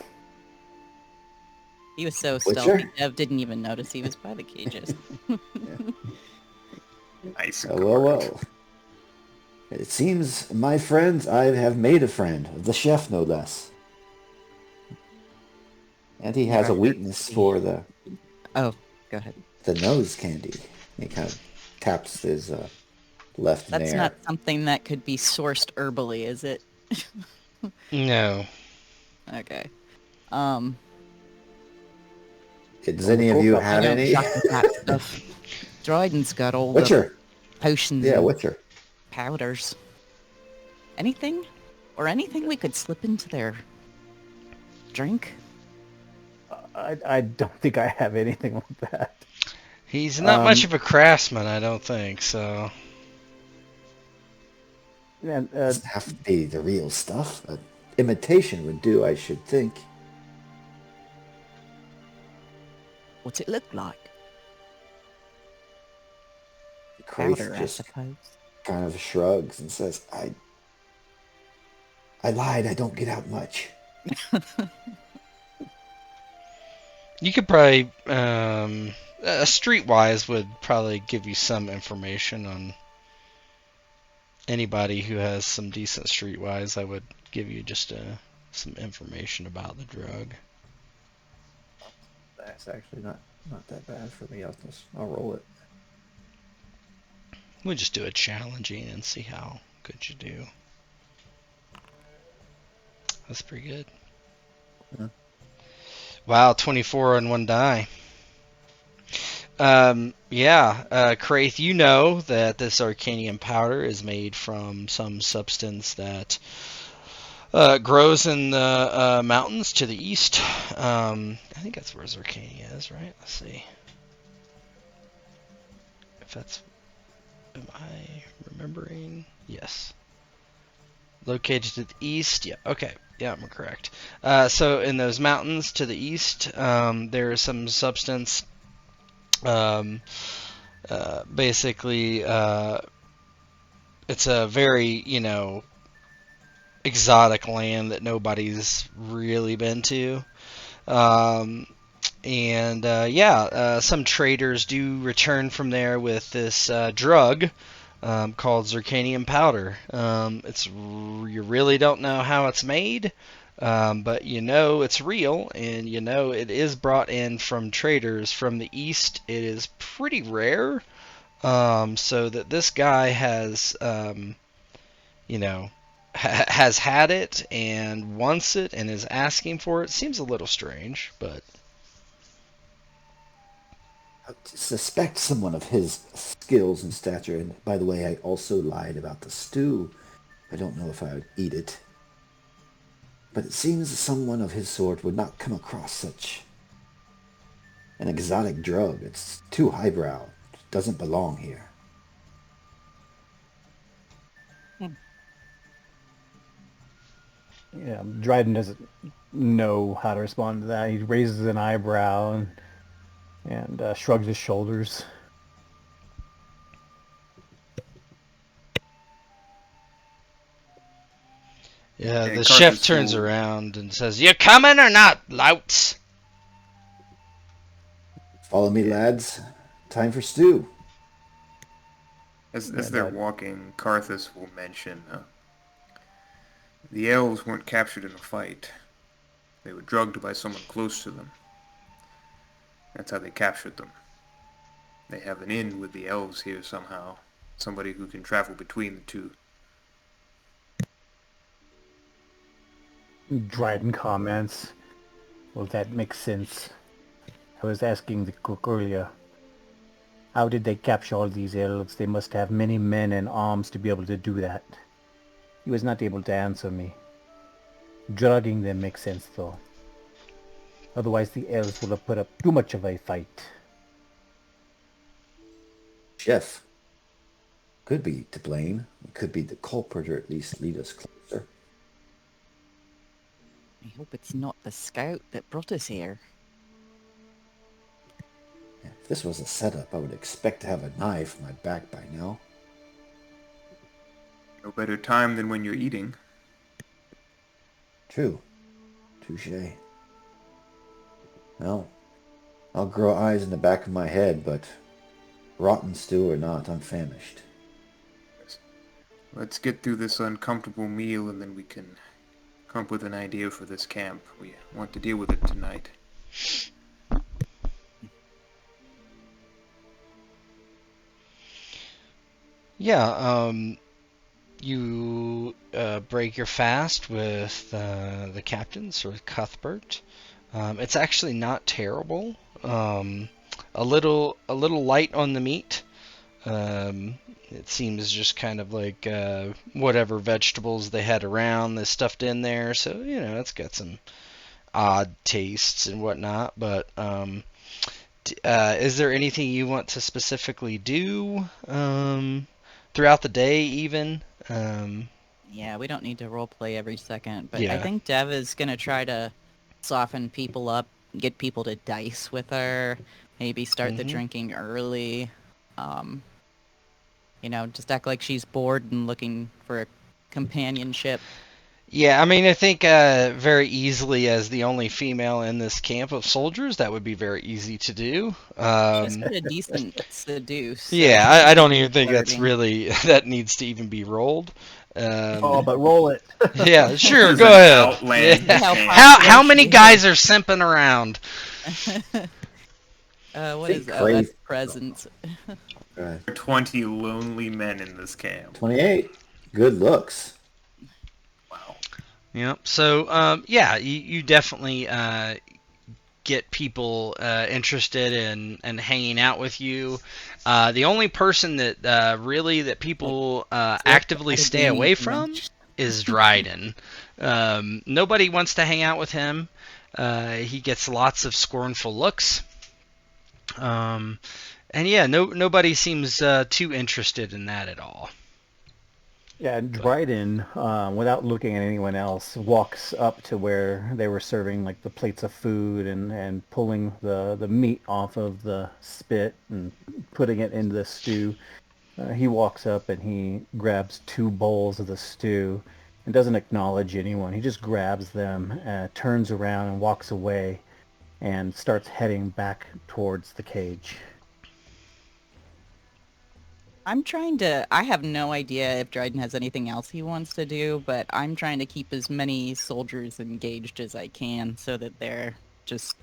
[SPEAKER 2] He was so
[SPEAKER 5] Witcher?
[SPEAKER 2] stealthy, Dev didn't even notice he was by the cages.
[SPEAKER 3] Nice
[SPEAKER 5] Oh, well,
[SPEAKER 3] guard.
[SPEAKER 5] well. It seems, my friends, I have made a friend, the chef no less. And he has
[SPEAKER 2] Never
[SPEAKER 5] a
[SPEAKER 2] heard
[SPEAKER 5] weakness
[SPEAKER 2] of
[SPEAKER 5] for the
[SPEAKER 2] Oh, go ahead.
[SPEAKER 5] nose candy. He kind of taps his left
[SPEAKER 2] That's
[SPEAKER 5] nair.
[SPEAKER 2] not something that could be sourced herbally, is it?
[SPEAKER 1] No.
[SPEAKER 2] Okay.
[SPEAKER 5] Does any of you have
[SPEAKER 2] I know
[SPEAKER 5] any?
[SPEAKER 2] chocolate that stuff. Dryden's got all the
[SPEAKER 5] Witcher.
[SPEAKER 2] potions
[SPEAKER 5] Yeah,
[SPEAKER 2] and
[SPEAKER 5] Witcher.
[SPEAKER 2] powders. Anything? Or anything we could slip into their drink?
[SPEAKER 4] I don't think I have anything like that.
[SPEAKER 1] He's not much of a craftsman, I don't think, so...
[SPEAKER 4] And
[SPEAKER 5] Doesn't have to be the real stuff. Imitation would do, I should think.
[SPEAKER 2] What's it look like?
[SPEAKER 5] Kraith
[SPEAKER 2] Powder, I
[SPEAKER 5] just
[SPEAKER 2] suppose.
[SPEAKER 5] kind of shrugs and says, I lied, I don't get out much.
[SPEAKER 1] You could probably... Streetwise would probably give you some information on anybody who has some decent Streetwise. I would give you just some information about the drug.
[SPEAKER 5] That's actually not that bad for me. I'll roll it.
[SPEAKER 1] We'll just do a challenging and see how good you do. That's pretty good.
[SPEAKER 5] Yeah.
[SPEAKER 1] Wow, 24 on one die. Kraith, you know that this Arcanium powder is made from some substance that grows in the mountains to the east. I think that's where Zircania is, right? Let's see. If that's... Am I remembering? Yes. Located to the east. Yeah, okay. Yeah, I'm correct. So in those mountains to the east, there is some substance. Basically, it's a very, exotic land that nobody's really been to. Some traders do return from there with this drug called zircanium powder. You really don't know how it's made, but it's real, and it is brought in from traders from the east. It is pretty rare, so that this guy has, has had it and wants it and is asking for it. Seems a little strange, but...
[SPEAKER 5] I suspect someone of his skills and stature. And by the way, I also lied about the stew. I don't know if I would eat it. But it seems someone of his sort would not come across such an exotic drug. It's too highbrow. It doesn't belong here.
[SPEAKER 4] Yeah, Dryden doesn't know how to respond to that. He raises an eyebrow and shrugs his shoulders.
[SPEAKER 1] Yeah,
[SPEAKER 3] Yeah,
[SPEAKER 1] the
[SPEAKER 3] Carthus
[SPEAKER 1] chef turns
[SPEAKER 3] will-
[SPEAKER 1] around and says, "You coming or not, louts?"
[SPEAKER 5] Follow me, lads. Time for stew.
[SPEAKER 3] As
[SPEAKER 4] Yeah,
[SPEAKER 3] they're
[SPEAKER 4] that-
[SPEAKER 3] walking, Carthus will mention the elves weren't captured in a fight. They were drugged by someone close to them. That's how they captured them. They have an in with the elves here somehow. Somebody who can travel between the two.
[SPEAKER 4] Dryden comments, well, that makes sense. I was asking the cook earlier, how did they capture all these elves? They must have many men and arms to be able to do that. He was not able to answer me. Drugging them makes sense, though. Otherwise, the elves will have put up too much of a fight.
[SPEAKER 5] Chef could be to blame. It could be the culprit, or at least lead us closer.
[SPEAKER 2] I hope it's not the scout that brought us here.
[SPEAKER 5] Yeah, this was a setup, I would expect to have a knife in my back by now.
[SPEAKER 3] No better time than when you're eating.
[SPEAKER 5] True. Touché. Well, I'll grow eyes in the back of my head, but rotten stew or not, I'm famished.
[SPEAKER 3] Let's get through this uncomfortable meal and then we can come up with an idea for this camp. We want to deal with it tonight.
[SPEAKER 1] Yeah, you break your fast with the captain, Sir Cuthbert. It's actually not terrible. A little light on the meat. It seems just kind of like whatever vegetables they had around, they stuffed in there. So it's got some odd tastes and whatnot. But is there anything you want to specifically do throughout the day, even?
[SPEAKER 2] Yeah, we don't need to role play every second, but I
[SPEAKER 1] Yeah.
[SPEAKER 2] think Dev is gonna try to soften people up, get people to dice with her, maybe start the
[SPEAKER 1] Mhm.
[SPEAKER 2] drinking early. Just act like she's bored and looking for a companionship.
[SPEAKER 1] Yeah, I mean, I think very easily as the only female in this camp of soldiers, that would be very easy to do.
[SPEAKER 2] She's got a decent seduce. So
[SPEAKER 1] Yeah,
[SPEAKER 2] she
[SPEAKER 1] I
[SPEAKER 2] can
[SPEAKER 1] don't
[SPEAKER 2] be
[SPEAKER 1] even think that's
[SPEAKER 2] flirting.
[SPEAKER 1] really that needs to even be rolled.
[SPEAKER 4] Oh, but roll it.
[SPEAKER 1] Yeah, sure,
[SPEAKER 3] This is
[SPEAKER 1] go
[SPEAKER 3] an
[SPEAKER 1] ahead.
[SPEAKER 3] outlandish
[SPEAKER 1] Yeah.
[SPEAKER 2] How
[SPEAKER 3] camp.
[SPEAKER 1] How many
[SPEAKER 2] popular
[SPEAKER 1] guys are simping around?
[SPEAKER 2] What
[SPEAKER 5] Think
[SPEAKER 2] is that? Oh, that's
[SPEAKER 5] crazy.
[SPEAKER 2] presents.
[SPEAKER 3] 20 lonely men in this camp.
[SPEAKER 5] 28. Good looks.
[SPEAKER 3] Wow.
[SPEAKER 1] Yep. So, yeah, you definitely get people interested in hanging out with you. The only person that really that people actively
[SPEAKER 2] at a
[SPEAKER 1] stay
[SPEAKER 2] gaming
[SPEAKER 1] away from
[SPEAKER 2] convention.
[SPEAKER 1] is Dryden. Nobody wants to hang out with him. He gets lots of scornful looks. And yeah, nobody seems too interested in that at all.
[SPEAKER 4] Yeah, and Dryden, without looking at anyone else, walks up to where they were serving like the plates of food and pulling the meat off of the spit and putting it into the stew. He walks up and he grabs 2 bowls of the stew and doesn't acknowledge anyone. He just grabs them, turns around and walks away and starts heading back towards the cage.
[SPEAKER 2] I have no idea if Dryden has anything else he wants to do, but I'm trying to keep as many soldiers engaged as I can so that they're just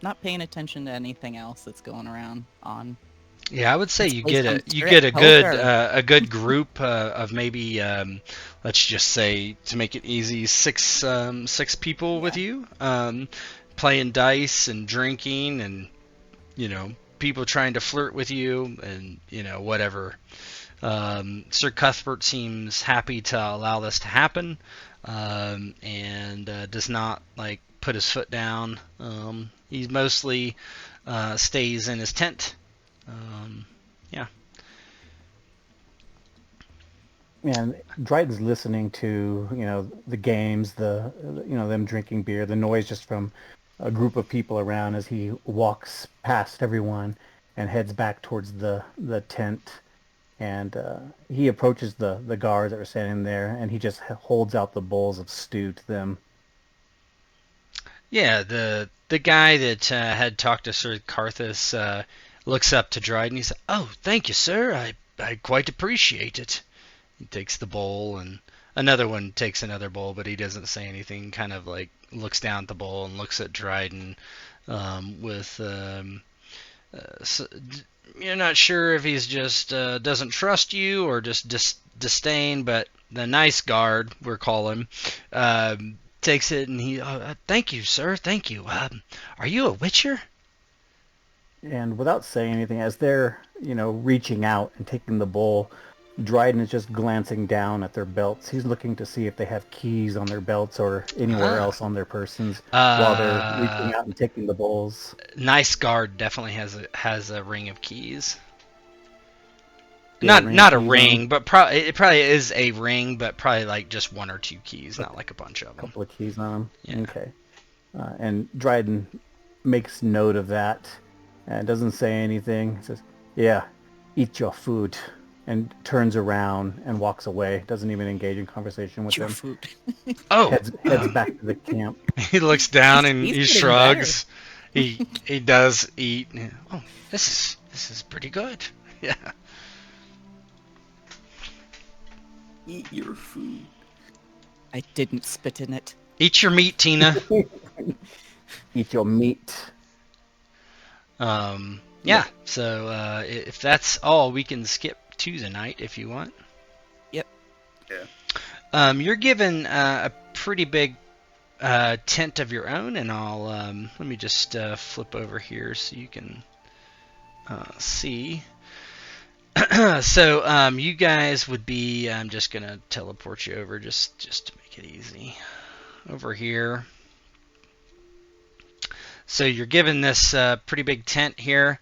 [SPEAKER 2] not paying attention to anything else that's going around on.
[SPEAKER 1] Yeah, I would say
[SPEAKER 2] Let's
[SPEAKER 1] you
[SPEAKER 2] play
[SPEAKER 1] get
[SPEAKER 2] some
[SPEAKER 1] you
[SPEAKER 2] strip
[SPEAKER 1] get
[SPEAKER 2] poker.
[SPEAKER 1] a good group of maybe let's just say to make it easy 6 people with
[SPEAKER 2] Yeah.
[SPEAKER 1] you playing dice and drinking and people trying to flirt with you and whatever. Sir Cuthbert seems happy to allow this to happen and does not like put his foot down. He mostly stays in his tent. Yeah.
[SPEAKER 4] And Dryden's listening to, the games, them drinking beer, the noise just from a group of people around as he walks past everyone and heads back towards the tent. And he approaches the guards that are standing there, and he just holds out the bowls of stew to them.
[SPEAKER 1] Yeah, the guy that had talked to Sir Carthus looks up to Dryden. He said, "Oh, thank you, sir. I quite appreciate it." He takes the bowl, and another one takes another bowl, but he doesn't say anything. Kind of like looks down at the bowl and looks at Dryden with. You're not sure if he's just doesn't trust you or just disdain, but the nice guard, we'll call him, takes it and he, thank you, sir, thank you. Are you a witcher?
[SPEAKER 4] And without saying anything, as they're, reaching out and taking the bowl, Dryden is just glancing down at their belts. He's looking to see if they have keys on their belts or anywhere else on their persons while they're reaching out and taking the bowls.
[SPEAKER 1] Nice guard definitely has a ring of keys.
[SPEAKER 4] Yeah,
[SPEAKER 1] Not a
[SPEAKER 4] keys
[SPEAKER 1] ring, but it probably is a ring, but probably like just 1 or 2 keys, not like a bunch of
[SPEAKER 4] A
[SPEAKER 1] them.
[SPEAKER 4] couple of keys on them.
[SPEAKER 1] Yeah.
[SPEAKER 4] Okay. And Dryden makes note of that and doesn't say anything. Says, "Yeah, eat your food," and turns around and walks away. Doesn't even engage in conversation with
[SPEAKER 2] Your
[SPEAKER 4] them.
[SPEAKER 2] food.
[SPEAKER 1] Oh,
[SPEAKER 4] Heads back to the camp.
[SPEAKER 1] he looks down and
[SPEAKER 2] He's
[SPEAKER 1] he
[SPEAKER 2] getting better.
[SPEAKER 1] shrugs. He does eat. Oh, this is pretty good. Yeah.
[SPEAKER 3] Eat your food.
[SPEAKER 2] I didn't spit in it.
[SPEAKER 1] Eat your meat, Tina.
[SPEAKER 4] Eat your meat.
[SPEAKER 1] Yeah. So if that's all, we can skip to the night if you want.
[SPEAKER 2] Yep.
[SPEAKER 3] Yeah.
[SPEAKER 1] You're given a pretty big tent of your own, and I'll let me just flip over here so you can see. So you guys would be. I'm just gonna teleport you over just to make it easy. Over here. So you're given this pretty big tent here.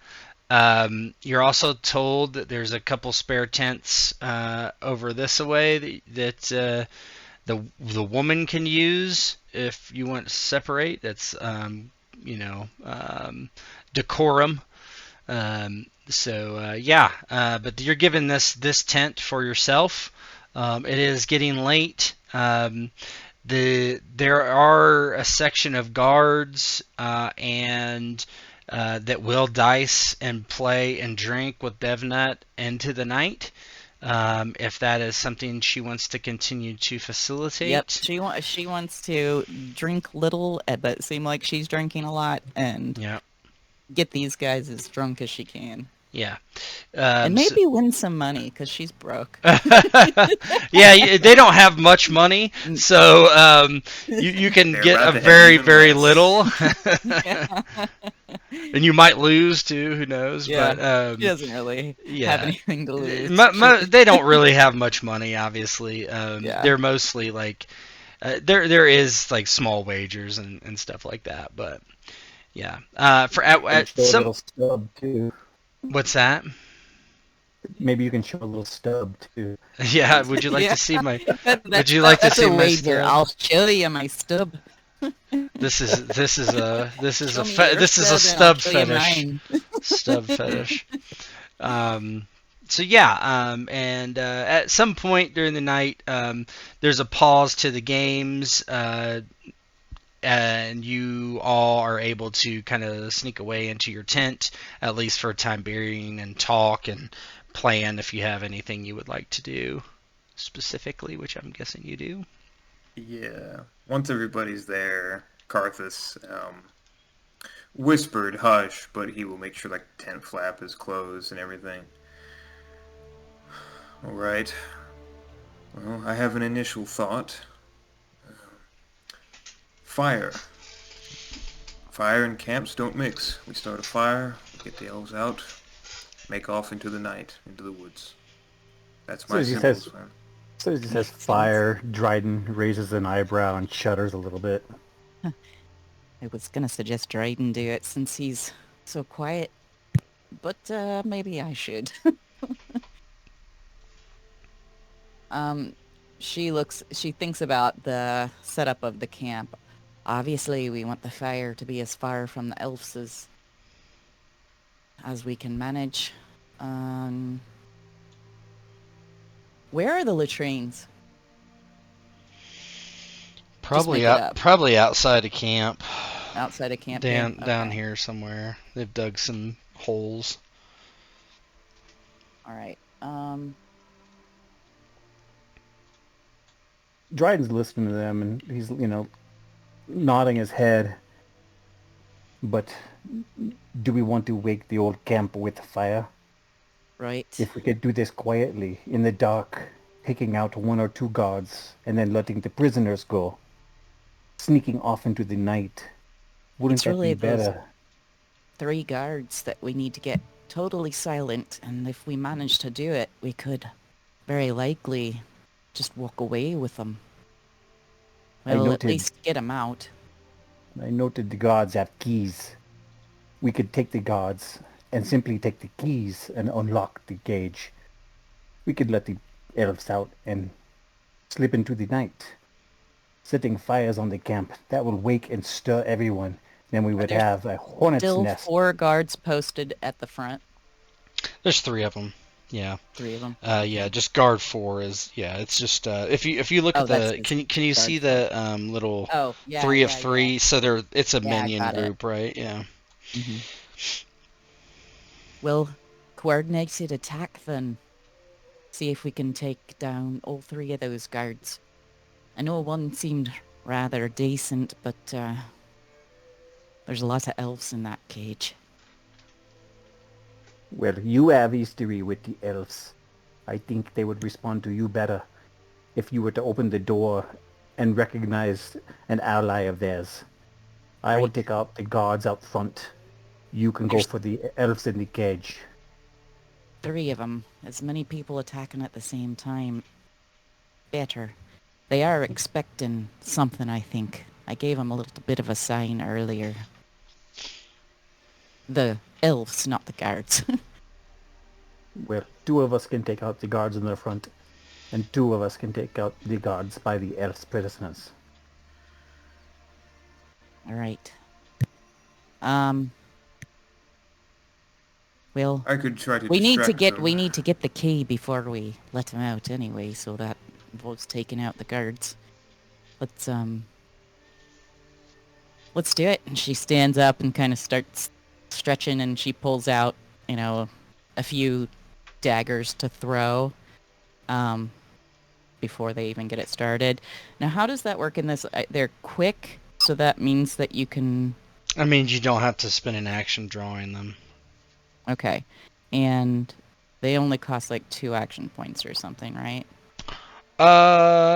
[SPEAKER 1] You're also told that there's a couple spare tents over this away that the woman can use if you want to separate. That's decorum. But you're given this tent for yourself. It is getting late. There are a section of guards and that will dice and play and drink with Devnet into the night. If that is something she wants to continue to facilitate.
[SPEAKER 2] Yep. She wants to drink little, but seem like she's drinking a lot, and get these guys as drunk as she can.
[SPEAKER 1] Yeah.
[SPEAKER 2] And maybe win some money, because she's broke.
[SPEAKER 1] Yeah, they don't have much money, so you can get a very, very little. And you might lose, too, who knows?
[SPEAKER 2] Yeah,
[SPEAKER 1] but
[SPEAKER 2] she doesn't really have anything to lose.
[SPEAKER 1] They don't really have much money, obviously. They're mostly, like, there is, like, small wagers and stuff like that, but, yeah. At some...
[SPEAKER 4] little stub, too.
[SPEAKER 1] What's that?
[SPEAKER 4] Maybe you can show a little stub too.
[SPEAKER 1] Yeah, would you like to see my?
[SPEAKER 2] Would you like to see my stub? I'll show you my stub.
[SPEAKER 1] This is a stub fetish. Stub fetish. And at some point during the night, there's a pause to the games. And you all are able to kind of sneak away into your tent, at least for a time being, and talk and plan if you have anything you would like to do specifically, which I'm guessing you do.
[SPEAKER 3] Yeah. Once everybody's there, Karthus whispered hush, but he will make sure like the tent flap is closed and everything. Alright. Well, I have an initial thought. Fire. Fire and camps don't mix. We start a fire, get the elves out, make off into the night, into the woods. That's my simple plan.
[SPEAKER 4] So he says fire. Dryden raises an eyebrow and shudders a little bit.
[SPEAKER 2] I was going to suggest Dryden do it since he's so quiet, but maybe I should. She thinks about the setup of the camp. Obviously, we want the fire to be as far from the elves as we can manage. Where are the latrines?
[SPEAKER 1] Probably outside of camp.
[SPEAKER 2] Outside of camp.
[SPEAKER 1] Down here somewhere. They've dug some holes.
[SPEAKER 2] All right.
[SPEAKER 4] Dryden's listening to them, and he's nodding his head. But do we want to wake the old camp with fire?
[SPEAKER 2] Right.
[SPEAKER 4] If we could do this quietly, in the dark, taking out one or two guards, and then letting the prisoners go, sneaking off into the night, wouldn't that be better?
[SPEAKER 2] 3 guards that we need to get totally silent, and if we manage to do it, we could very likely just walk away with them. Well, at least get them out.
[SPEAKER 4] I noted the guards have keys. We could take the guards and simply take the keys and unlock the cage. We could let the elves out and slip into the night. Setting fires on the camp, that will wake and stir everyone. then we would
[SPEAKER 2] there
[SPEAKER 4] have a hornet's
[SPEAKER 2] Still
[SPEAKER 4] nest.
[SPEAKER 2] 4 guards posted at the front.
[SPEAKER 1] There's 3 of them. Yeah.
[SPEAKER 2] 3 of them.
[SPEAKER 1] Yeah. Just guard 4 is It's just if you look at
[SPEAKER 2] that's
[SPEAKER 1] the
[SPEAKER 2] his
[SPEAKER 1] can you see
[SPEAKER 2] guard
[SPEAKER 1] the little
[SPEAKER 2] Oh, yeah,
[SPEAKER 1] 3 of
[SPEAKER 2] yeah,
[SPEAKER 1] 3? So it's a
[SPEAKER 2] Yeah, I
[SPEAKER 1] minion
[SPEAKER 2] got it.
[SPEAKER 1] group, right? Yeah.
[SPEAKER 2] Mm-hmm. We'll coordinated attack then. See if we can take down all 3 of those guards. I know one seemed rather decent, but there's a lot of elves in that cage.
[SPEAKER 4] Well, you have history with the elves. I think they would respond to you better if you were to open the door and recognize an ally of theirs. I will
[SPEAKER 2] Right.
[SPEAKER 4] take out the guards out front. You can go
[SPEAKER 2] There's-
[SPEAKER 4] for the elves in the cage.
[SPEAKER 2] 3 of them. As many people attacking at the same time. Better. They are expecting something, I think. I gave them a little bit of a sign earlier. The elves, not the guards.
[SPEAKER 4] Well, 2 of us can take out the guards in the front, and 2 of us can take out the guards by the elves' prisoners.
[SPEAKER 2] All right. Well,
[SPEAKER 3] I could try to
[SPEAKER 2] we need to
[SPEAKER 3] distract them.
[SPEAKER 2] get the key before we let them out anyway, so that involves taking out the guards. Let's do it. And she stands up and kind of starts stretching, and she pulls out, a few daggers to throw before they even get it started. Now, how does that work in this? They're quick, so that means that you can...
[SPEAKER 1] I mean, you don't have to spend an action drawing them.
[SPEAKER 2] Okay. And they only cost like 2 action points or something, right?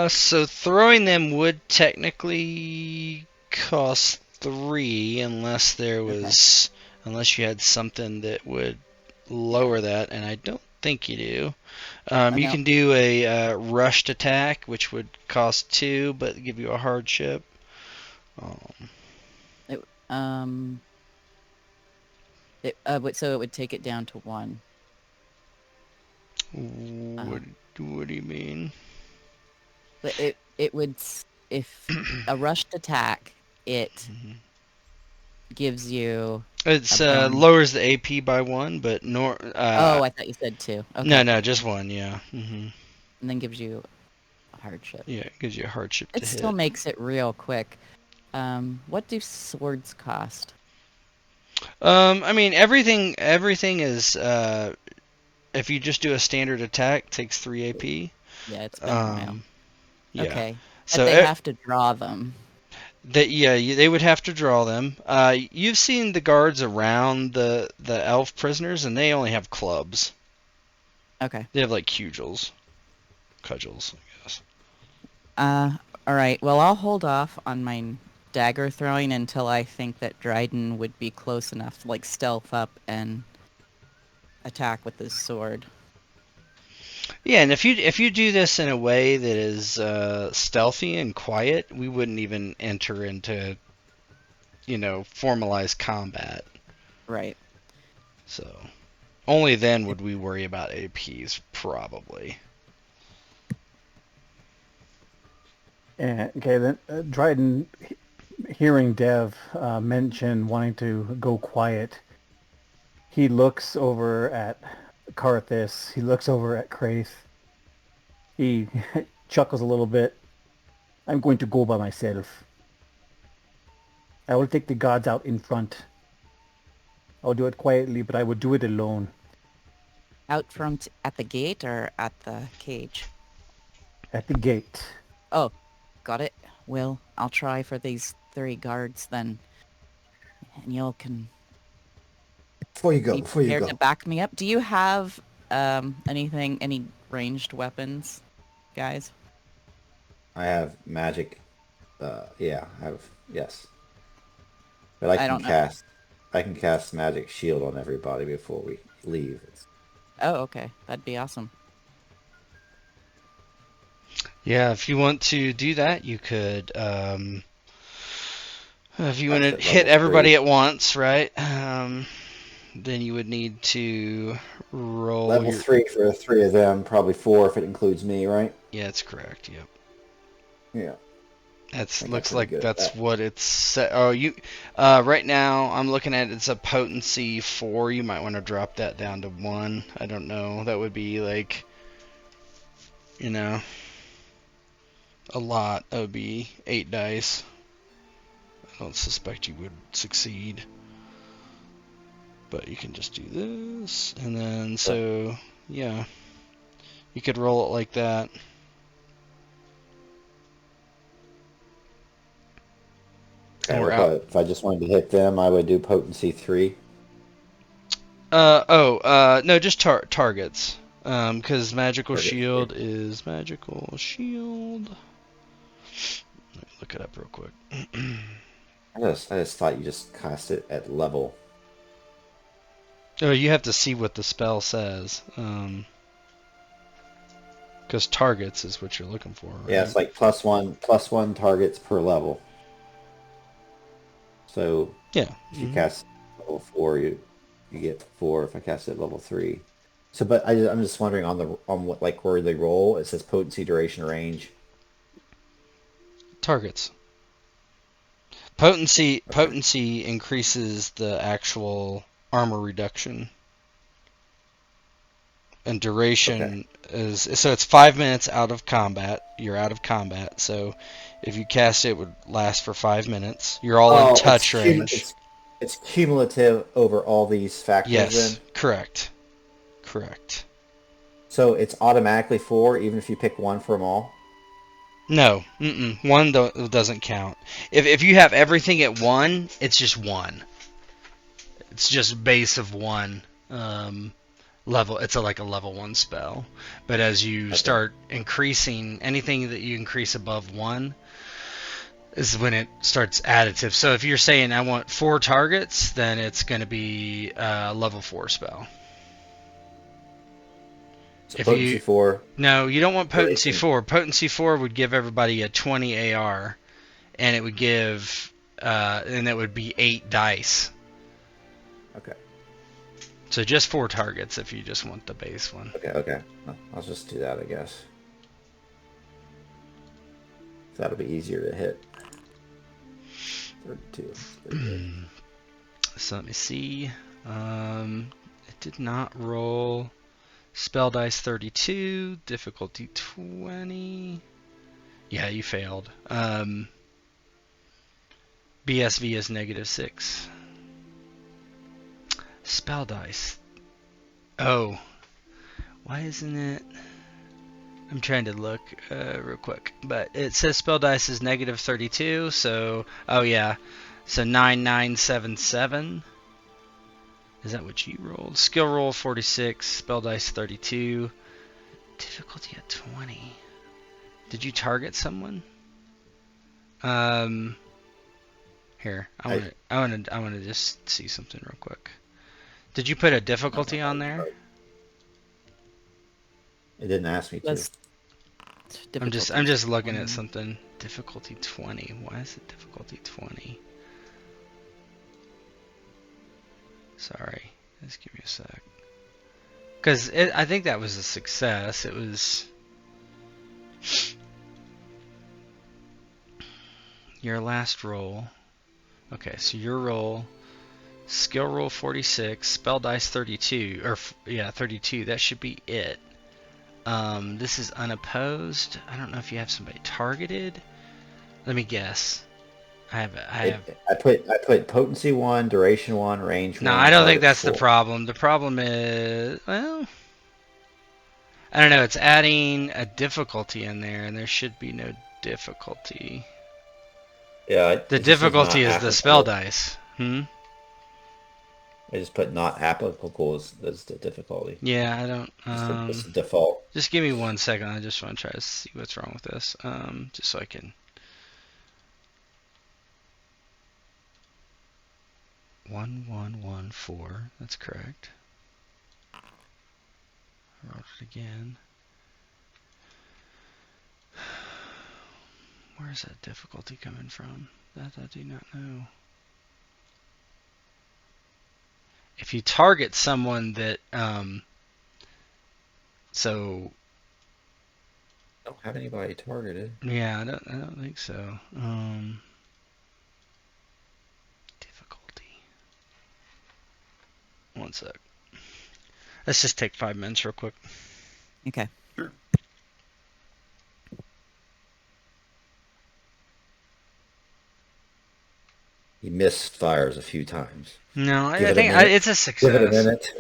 [SPEAKER 1] So throwing them would technically cost 3 unless there was, unless you had something that would lower that, and I don't think you do. You
[SPEAKER 2] No.
[SPEAKER 1] can do a rushed attack, which would cost 2, but give you a hardship.
[SPEAKER 2] So it would take it down to 1.
[SPEAKER 1] What do you mean?
[SPEAKER 2] But it would, if a rushed attack, it gives you...
[SPEAKER 1] It's
[SPEAKER 2] a
[SPEAKER 1] lowers the AP by 1, but
[SPEAKER 2] oh, I thought you said 2. Okay.
[SPEAKER 1] No, just 1. Yeah.
[SPEAKER 2] And then gives you a hardship.
[SPEAKER 1] Yeah, it gives you a hardship
[SPEAKER 2] It
[SPEAKER 1] to
[SPEAKER 2] still
[SPEAKER 1] hit.
[SPEAKER 2] makes it real quick. What do swords cost?
[SPEAKER 1] I mean, everything is if you just do a standard attack, takes 3 AP.
[SPEAKER 2] Yeah, it's been a while.
[SPEAKER 1] Yeah.
[SPEAKER 2] Okay.
[SPEAKER 1] So
[SPEAKER 2] But they have to draw them.
[SPEAKER 1] they would have to draw them. You've seen the guards around the elf prisoners, and they only have clubs.
[SPEAKER 2] Okay.
[SPEAKER 1] They have like cudgels, I guess.
[SPEAKER 2] All right. Well, I'll hold off on my dagger throwing until I think that Dryden would be close enough to, like, stealth up and attack with his sword.
[SPEAKER 1] Yeah, and if you do this in a way that is stealthy and quiet, we wouldn't even enter into, formalized combat.
[SPEAKER 2] Right.
[SPEAKER 1] So, only then would we worry about APs, probably.
[SPEAKER 4] Okay, then Dryden, hearing Dev mention wanting to go quiet, he looks over at Karthus, he looks over at Kraith, he chuckles a little bit. I'm going to go by myself. I will take the gods out in front. I'll do it quietly, but I will do it alone.
[SPEAKER 2] Out front at the gate or at the cage?
[SPEAKER 4] At the gate.
[SPEAKER 2] Oh, got it. Well, I'll try for these 3 guards then. And y'all can
[SPEAKER 5] Before you
[SPEAKER 2] be
[SPEAKER 5] go,
[SPEAKER 2] prepared to back me up. Do you have any ranged weapons, guys?
[SPEAKER 5] I have magic. Yeah, I have, yes. But I
[SPEAKER 2] don't
[SPEAKER 5] can
[SPEAKER 2] know.
[SPEAKER 5] I can cast magic shield on everybody before we leave.
[SPEAKER 2] Oh, okay. That'd be awesome.
[SPEAKER 1] Yeah, if you want to do that, you could. If you want to
[SPEAKER 5] That's at
[SPEAKER 1] hit
[SPEAKER 5] level
[SPEAKER 1] everybody
[SPEAKER 5] 3.
[SPEAKER 1] at once, right? Then you would need to roll
[SPEAKER 5] Level 3 for 3 of them, probably 4 if it includes me, right?
[SPEAKER 1] Yeah, that's correct. Yep.
[SPEAKER 5] Yeah. I think I'm
[SPEAKER 1] Looks
[SPEAKER 5] pretty
[SPEAKER 1] like
[SPEAKER 5] good at
[SPEAKER 1] that's
[SPEAKER 5] that.
[SPEAKER 1] what it's set. Oh, you. Right now I'm looking at it's a potency 4. You might want to drop that down to 1. I don't know. That would be like, you know, a lot. That would be 8 dice. I don't suspect you would succeed. But you can just do this, and then so yeah, you could roll it like that.
[SPEAKER 5] Okay,
[SPEAKER 1] Or out.
[SPEAKER 5] if I just wanted to hit them, I would do potency 3.
[SPEAKER 1] No, just targets. Because magical
[SPEAKER 5] Target 3.
[SPEAKER 1] shield is magical shield. Let me look it up real quick.
[SPEAKER 5] I just thought you just cast it at level.
[SPEAKER 1] Oh, you have to see what the spell says. Because targets is what you're looking for, right?
[SPEAKER 5] Yeah, it's like +1 targets per level. So
[SPEAKER 1] Yeah.
[SPEAKER 5] if you cast level 4, you get 4. If I cast it at level 3. So, but I'm just wondering on what, like, where they roll. It says potency, duration, range.
[SPEAKER 1] Targets. Potency
[SPEAKER 5] Okay.
[SPEAKER 1] increases the actual armor reduction. And
[SPEAKER 5] Okay.
[SPEAKER 1] duration is so it's 5 minutes out of combat. You're out of combat, so if you cast it, it would last for 5 minutes. You're all in
[SPEAKER 5] Oh,
[SPEAKER 1] touch range.
[SPEAKER 5] it's cumulative over all these factors then.
[SPEAKER 1] Yes, correct.
[SPEAKER 5] So it's automatically 4, even if you pick one from all.
[SPEAKER 1] No, one doesn't count. If you have everything at 1, it's just 1. It's just base of 1. Level. It's like a level 1 spell. But as you start increasing, anything that you increase above 1 is when it starts additive. So if you're saying I want 4 targets, then it's going to be a level 4 spell.
[SPEAKER 5] So
[SPEAKER 1] If
[SPEAKER 5] potency
[SPEAKER 1] you
[SPEAKER 5] 4.
[SPEAKER 1] No, you don't want potency
[SPEAKER 5] Duration.
[SPEAKER 1] 4. Potency 4 would give everybody a 20 AR, and it would give and that would be 8 dice.
[SPEAKER 5] Okay.
[SPEAKER 1] So just 4 targets if you just want the base one.
[SPEAKER 5] Okay. I'll just do that, I guess. That'll be easier to hit. 32. Pretty good.
[SPEAKER 1] So let me see. It did not roll. Spell dice 32, difficulty 20. Yeah, you failed. BSV is -6. Spell dice. Oh, why isn't it? I'm trying to look real quick, but it says spell dice is -32. So, oh yeah, so 9977. Is that what you rolled? Skill roll 46, spell dice 32, difficulty at 20. Did you target someone? Here, I want to just see something real quick. Did you put a difficulty on there?
[SPEAKER 5] It didn't ask me to.
[SPEAKER 2] That's
[SPEAKER 1] I'm just
[SPEAKER 2] difficulty
[SPEAKER 1] looking
[SPEAKER 2] 20.
[SPEAKER 1] at something. Difficulty 20. Why is it difficulty 20? Sorry, just give me a sec. Because I think that was a success. It was your last roll. Okay, so your roll, skill roll 46, spell dice 32, or yeah, 32. That should be it. This is unopposed. I don't know if you have somebody targeted. Let me guess. I
[SPEAKER 5] put potency 1, duration 1, range 1.
[SPEAKER 1] No, I don't think
[SPEAKER 5] target
[SPEAKER 1] that's the
[SPEAKER 5] 4.
[SPEAKER 1] problem. The problem is, well, I don't know. It's adding a difficulty in there, and there should be no difficulty.
[SPEAKER 5] Yeah,
[SPEAKER 1] The
[SPEAKER 5] it just says
[SPEAKER 1] difficulty
[SPEAKER 5] not
[SPEAKER 1] is the spell
[SPEAKER 5] applicable.
[SPEAKER 1] dice.
[SPEAKER 5] I just put not applicable as the difficulty.
[SPEAKER 1] Yeah, I don't.
[SPEAKER 5] It's the default.
[SPEAKER 1] Just give me 1 second. I just want to try to see what's wrong with this. Just so I can. 1114. That's correct. I wrote it again. Where's that difficulty coming from? That I do not know. If you target someone that, so
[SPEAKER 5] don't have anybody targeted.
[SPEAKER 1] Yeah, I don't think so. Difficulty. One sec. Let's just take 5 minutes real quick.
[SPEAKER 2] Okay.
[SPEAKER 3] Sure.
[SPEAKER 5] He misfires a few times.
[SPEAKER 1] No,
[SPEAKER 5] Give
[SPEAKER 1] I
[SPEAKER 5] it a
[SPEAKER 1] think
[SPEAKER 5] minute.
[SPEAKER 1] it's a
[SPEAKER 5] Give it a
[SPEAKER 1] success.
[SPEAKER 5] minute.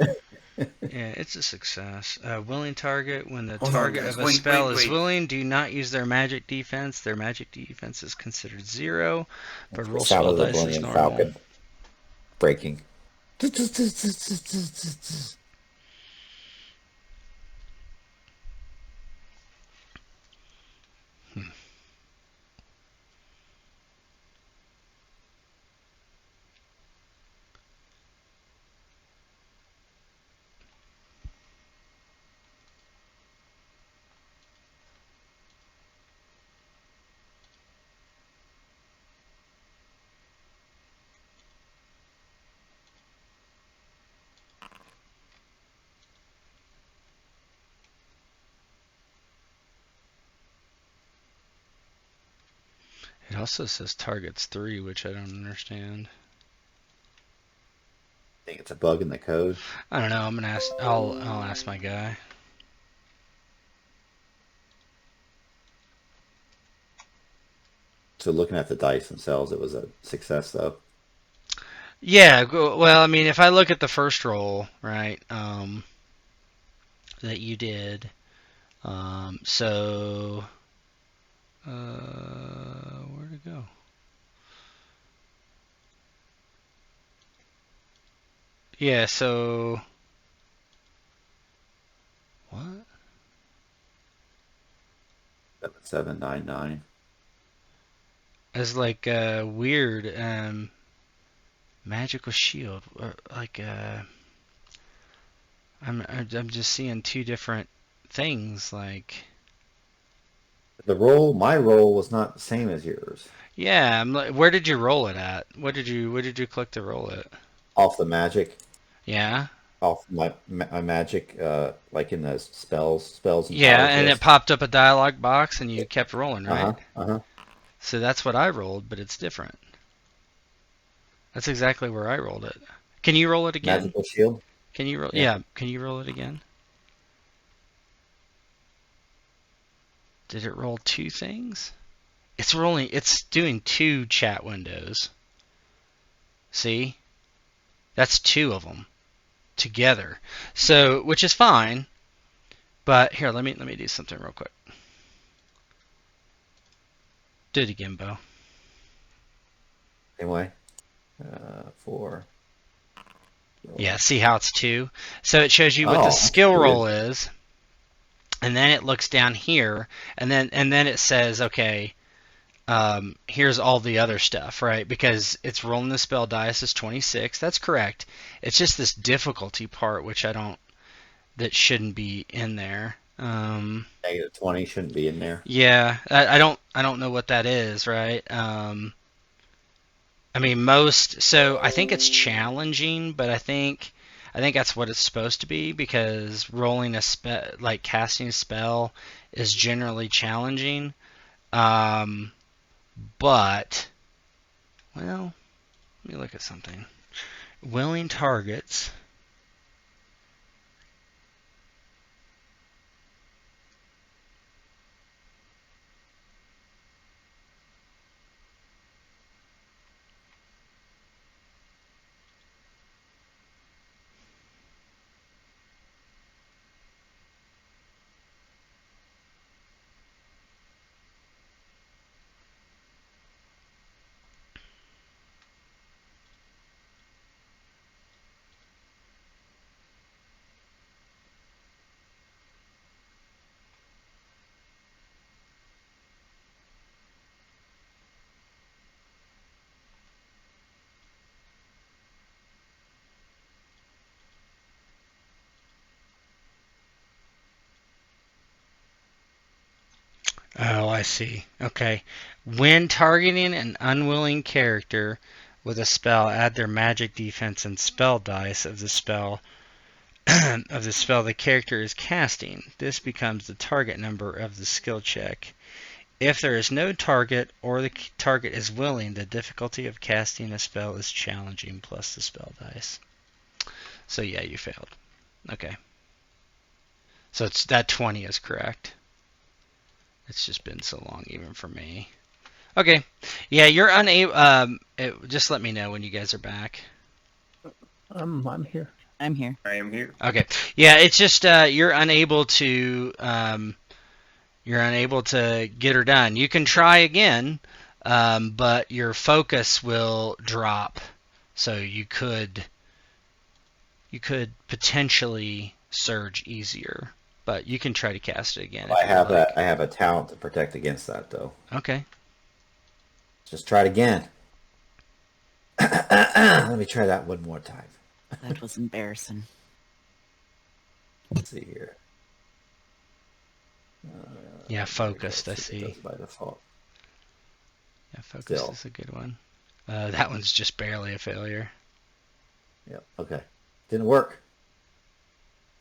[SPEAKER 1] Yeah, it's a success. Willing target. When the
[SPEAKER 3] Hold on,
[SPEAKER 1] target
[SPEAKER 3] guys.
[SPEAKER 1] of a
[SPEAKER 3] Wait,
[SPEAKER 1] spell
[SPEAKER 3] wait,
[SPEAKER 1] is
[SPEAKER 3] wait.
[SPEAKER 1] willing, do not use their magic defense. Their magic defense is considered 0, but roll
[SPEAKER 5] Sound
[SPEAKER 1] spell
[SPEAKER 5] of the
[SPEAKER 1] dice as
[SPEAKER 5] Millennium
[SPEAKER 1] normal.
[SPEAKER 5] Falcon breaking.
[SPEAKER 1] It also says targets 3, which I don't understand.
[SPEAKER 5] Think it's a bug in the code.
[SPEAKER 1] I don't know. I'm gonna ask. I'll ask my guy.
[SPEAKER 5] So looking at the dice themselves, it was a success though.
[SPEAKER 1] Yeah. Well, I mean, if I look at the first roll, right, that you did, so, where'd it go? Yeah. So, what?
[SPEAKER 5] 799.
[SPEAKER 1] As like weird magical shield, or like I'm just seeing 2 different things. Like,
[SPEAKER 5] My roll was not the same as yours.
[SPEAKER 1] yeah, I'm like, where did you roll it at? What did you click to roll it?
[SPEAKER 5] Off the magic,
[SPEAKER 1] Yeah.
[SPEAKER 5] off my magic, like in the spells and
[SPEAKER 1] Yeah,
[SPEAKER 5] powers
[SPEAKER 1] and it
[SPEAKER 5] list.
[SPEAKER 1] popped up a dialog box and you kept rolling, right?
[SPEAKER 5] Uh-huh.
[SPEAKER 1] So that's what I rolled, but it's different. That's exactly where I rolled it. Can you roll it again?
[SPEAKER 5] Magical shield.
[SPEAKER 1] Can you roll?
[SPEAKER 5] Yeah.
[SPEAKER 1] Yeah, can you roll it again? Did it roll 2 things? It's doing 2 chat windows. See? That's 2 of them together. So, which is fine, but here, let me do something real quick. Do it again, Bo.
[SPEAKER 5] Anyway, 4.
[SPEAKER 1] Yeah, see how it's 2? So it shows you what the
[SPEAKER 5] Oh,
[SPEAKER 1] skill
[SPEAKER 5] weird.
[SPEAKER 1] roll is, and then it looks down here, and then it says, okay, here's all the other stuff, right? Because it's rolling the spell dice is 26. That's correct. It's just this difficulty part, which that shouldn't be in there.
[SPEAKER 5] Negative 20 shouldn't be in there.
[SPEAKER 1] Yeah, I don't know what that is, right? I mean, so I think it's challenging, but I think that's what it's supposed to be, because rolling like casting a spell is generally challenging. But, well, let me look at something. Willing targets. Oh, I see. Okay. When targeting an unwilling character with a spell, add their magic defense and spell dice of the spell of the spell the character is casting. This becomes the target number of the skill check. If there is no target or the target is willing, the difficulty of casting a spell is challenging plus the spell dice. So yeah, you failed. Okay. So it's that 20 is correct. It's just been so long even for me. Okay. Yeah, you're unable. Just let me know when you guys are back.
[SPEAKER 4] I'm here.
[SPEAKER 2] I'm here.
[SPEAKER 3] I am here.
[SPEAKER 1] Okay. Yeah, it's just you're unable to get her done. You can try again, but your focus will drop. So you could potentially surge easier, but you can try to cast it again.
[SPEAKER 5] I
[SPEAKER 1] if you'd
[SPEAKER 5] have
[SPEAKER 1] like.
[SPEAKER 5] I have a talent to protect against that, though.
[SPEAKER 1] Okay.
[SPEAKER 5] Just try it again. Let me try that one more time.
[SPEAKER 2] That was embarrassing.
[SPEAKER 5] Let's see here.
[SPEAKER 1] Yeah, focused,
[SPEAKER 5] there
[SPEAKER 1] I
[SPEAKER 5] we go.
[SPEAKER 1] see.
[SPEAKER 5] It does by default.
[SPEAKER 1] Yeah, focus
[SPEAKER 5] Still.
[SPEAKER 1] is a good one. That one's just barely a failure.
[SPEAKER 5] Yep. Okay. Didn't work.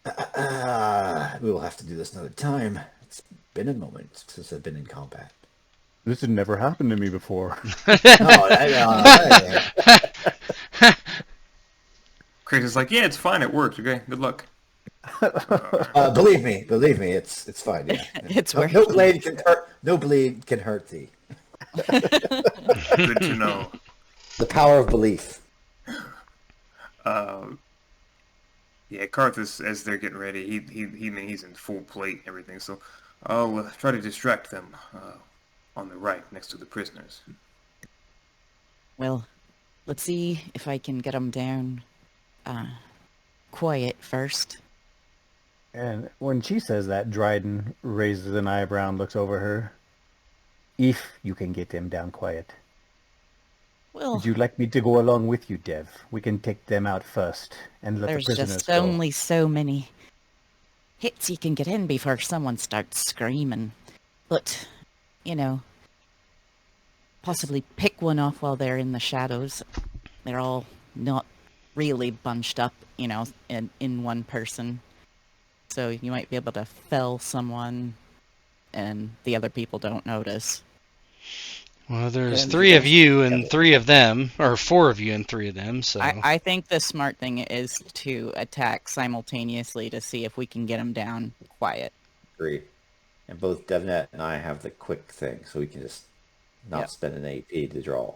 [SPEAKER 5] We will have to do this another time. It's been a moment since I've been in combat.
[SPEAKER 4] This had never happened to me before.
[SPEAKER 3] Chris is like, yeah, it's fine. It worked. Okay, good luck.
[SPEAKER 5] Believe me, it's fine. Yeah.
[SPEAKER 2] It's
[SPEAKER 5] no,
[SPEAKER 2] working.
[SPEAKER 5] no blade can hurt. No blade can hurt thee.
[SPEAKER 3] Good to know.
[SPEAKER 5] The power of belief.
[SPEAKER 3] Yeah, Karthus, as they're getting ready, he's in full plate and everything. So I'll try to distract them on the right, next to the prisoners.
[SPEAKER 2] Well, let's see if I can get them down quiet first.
[SPEAKER 4] And when she says that, Dryden raises an eyebrow and looks over her. If you can get them down quiet.
[SPEAKER 2] Well,
[SPEAKER 4] Would you like me to go along with you, Dev? We can take them out first and let the
[SPEAKER 2] there's
[SPEAKER 4] prisoners
[SPEAKER 2] just
[SPEAKER 4] go.
[SPEAKER 2] only so many hits you can get in before someone starts screaming. But, possibly pick one off while they're in the shadows. They're all not really bunched up, in one person. So you might be able to fell someone and the other people don't notice.
[SPEAKER 1] Well, there's
[SPEAKER 5] And
[SPEAKER 1] 3
[SPEAKER 5] you
[SPEAKER 1] of
[SPEAKER 5] guys-
[SPEAKER 1] you and 3 of them, or 4 of you and 3 of them. So
[SPEAKER 2] I think the smart thing is to attack simultaneously to see if we can get them down quiet.
[SPEAKER 5] Agree. And both Devnet and I have the quick thing, so we can just not
[SPEAKER 2] Yep.
[SPEAKER 5] spend an AP to draw.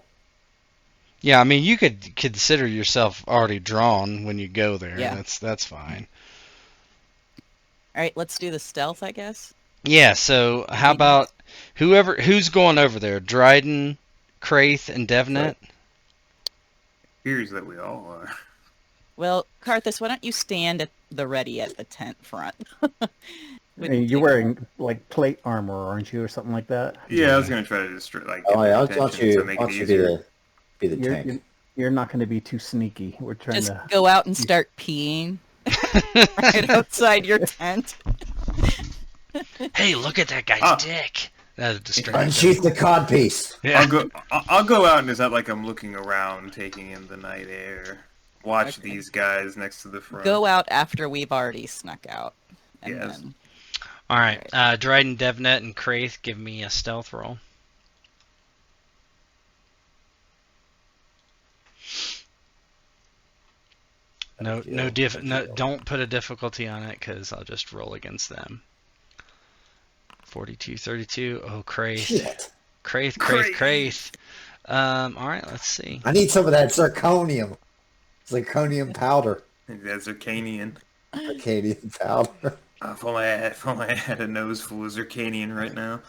[SPEAKER 1] yeah, I mean, you could consider yourself already drawn when you go there.
[SPEAKER 2] Yeah.
[SPEAKER 1] That's fine.
[SPEAKER 2] All right, let's do the stealth, I guess.
[SPEAKER 1] Yeah. So how about who's going over there? Dryden, Kraith, and Devnet.
[SPEAKER 3] Appears that we all are.
[SPEAKER 2] Well, Karthus, why don't you stand at the ready at the tent front?
[SPEAKER 4] You're wearing like plate armor, aren't you, or something like that?
[SPEAKER 3] Yeah, I was gonna try to distract, like,
[SPEAKER 5] Oh,
[SPEAKER 3] get
[SPEAKER 5] yeah,
[SPEAKER 3] their
[SPEAKER 5] I'll want
[SPEAKER 3] attention
[SPEAKER 5] you,
[SPEAKER 3] to make it easier.
[SPEAKER 5] be the tank.
[SPEAKER 4] You're not going to be too sneaky. We're trying
[SPEAKER 2] Just
[SPEAKER 4] to.
[SPEAKER 2] go out and start peeing right outside your tent.
[SPEAKER 1] Hey, look at that guy's dick. That'll distract them.
[SPEAKER 5] Unsheath the codpiece.
[SPEAKER 1] Yeah.
[SPEAKER 3] I'll go out, and it's not like I'm looking around, taking in the night air. Watch
[SPEAKER 2] Okay.
[SPEAKER 3] these guys next to the front.
[SPEAKER 2] Go out after we've already snuck out. And
[SPEAKER 3] Yes.
[SPEAKER 2] then
[SPEAKER 1] All right. Dryden, Devnet, and Kraith, give me a stealth roll. No, don't put a difficulty on it because I'll just roll against them. 42, 32. Oh, Kraith.
[SPEAKER 5] Shit.
[SPEAKER 1] Kraith. All right, let's see.
[SPEAKER 5] I need some of that zirconium. Zirconium powder.
[SPEAKER 3] That's Zircanian.
[SPEAKER 5] Zircanium powder.
[SPEAKER 3] If only I had a nose full of Zircanian right now.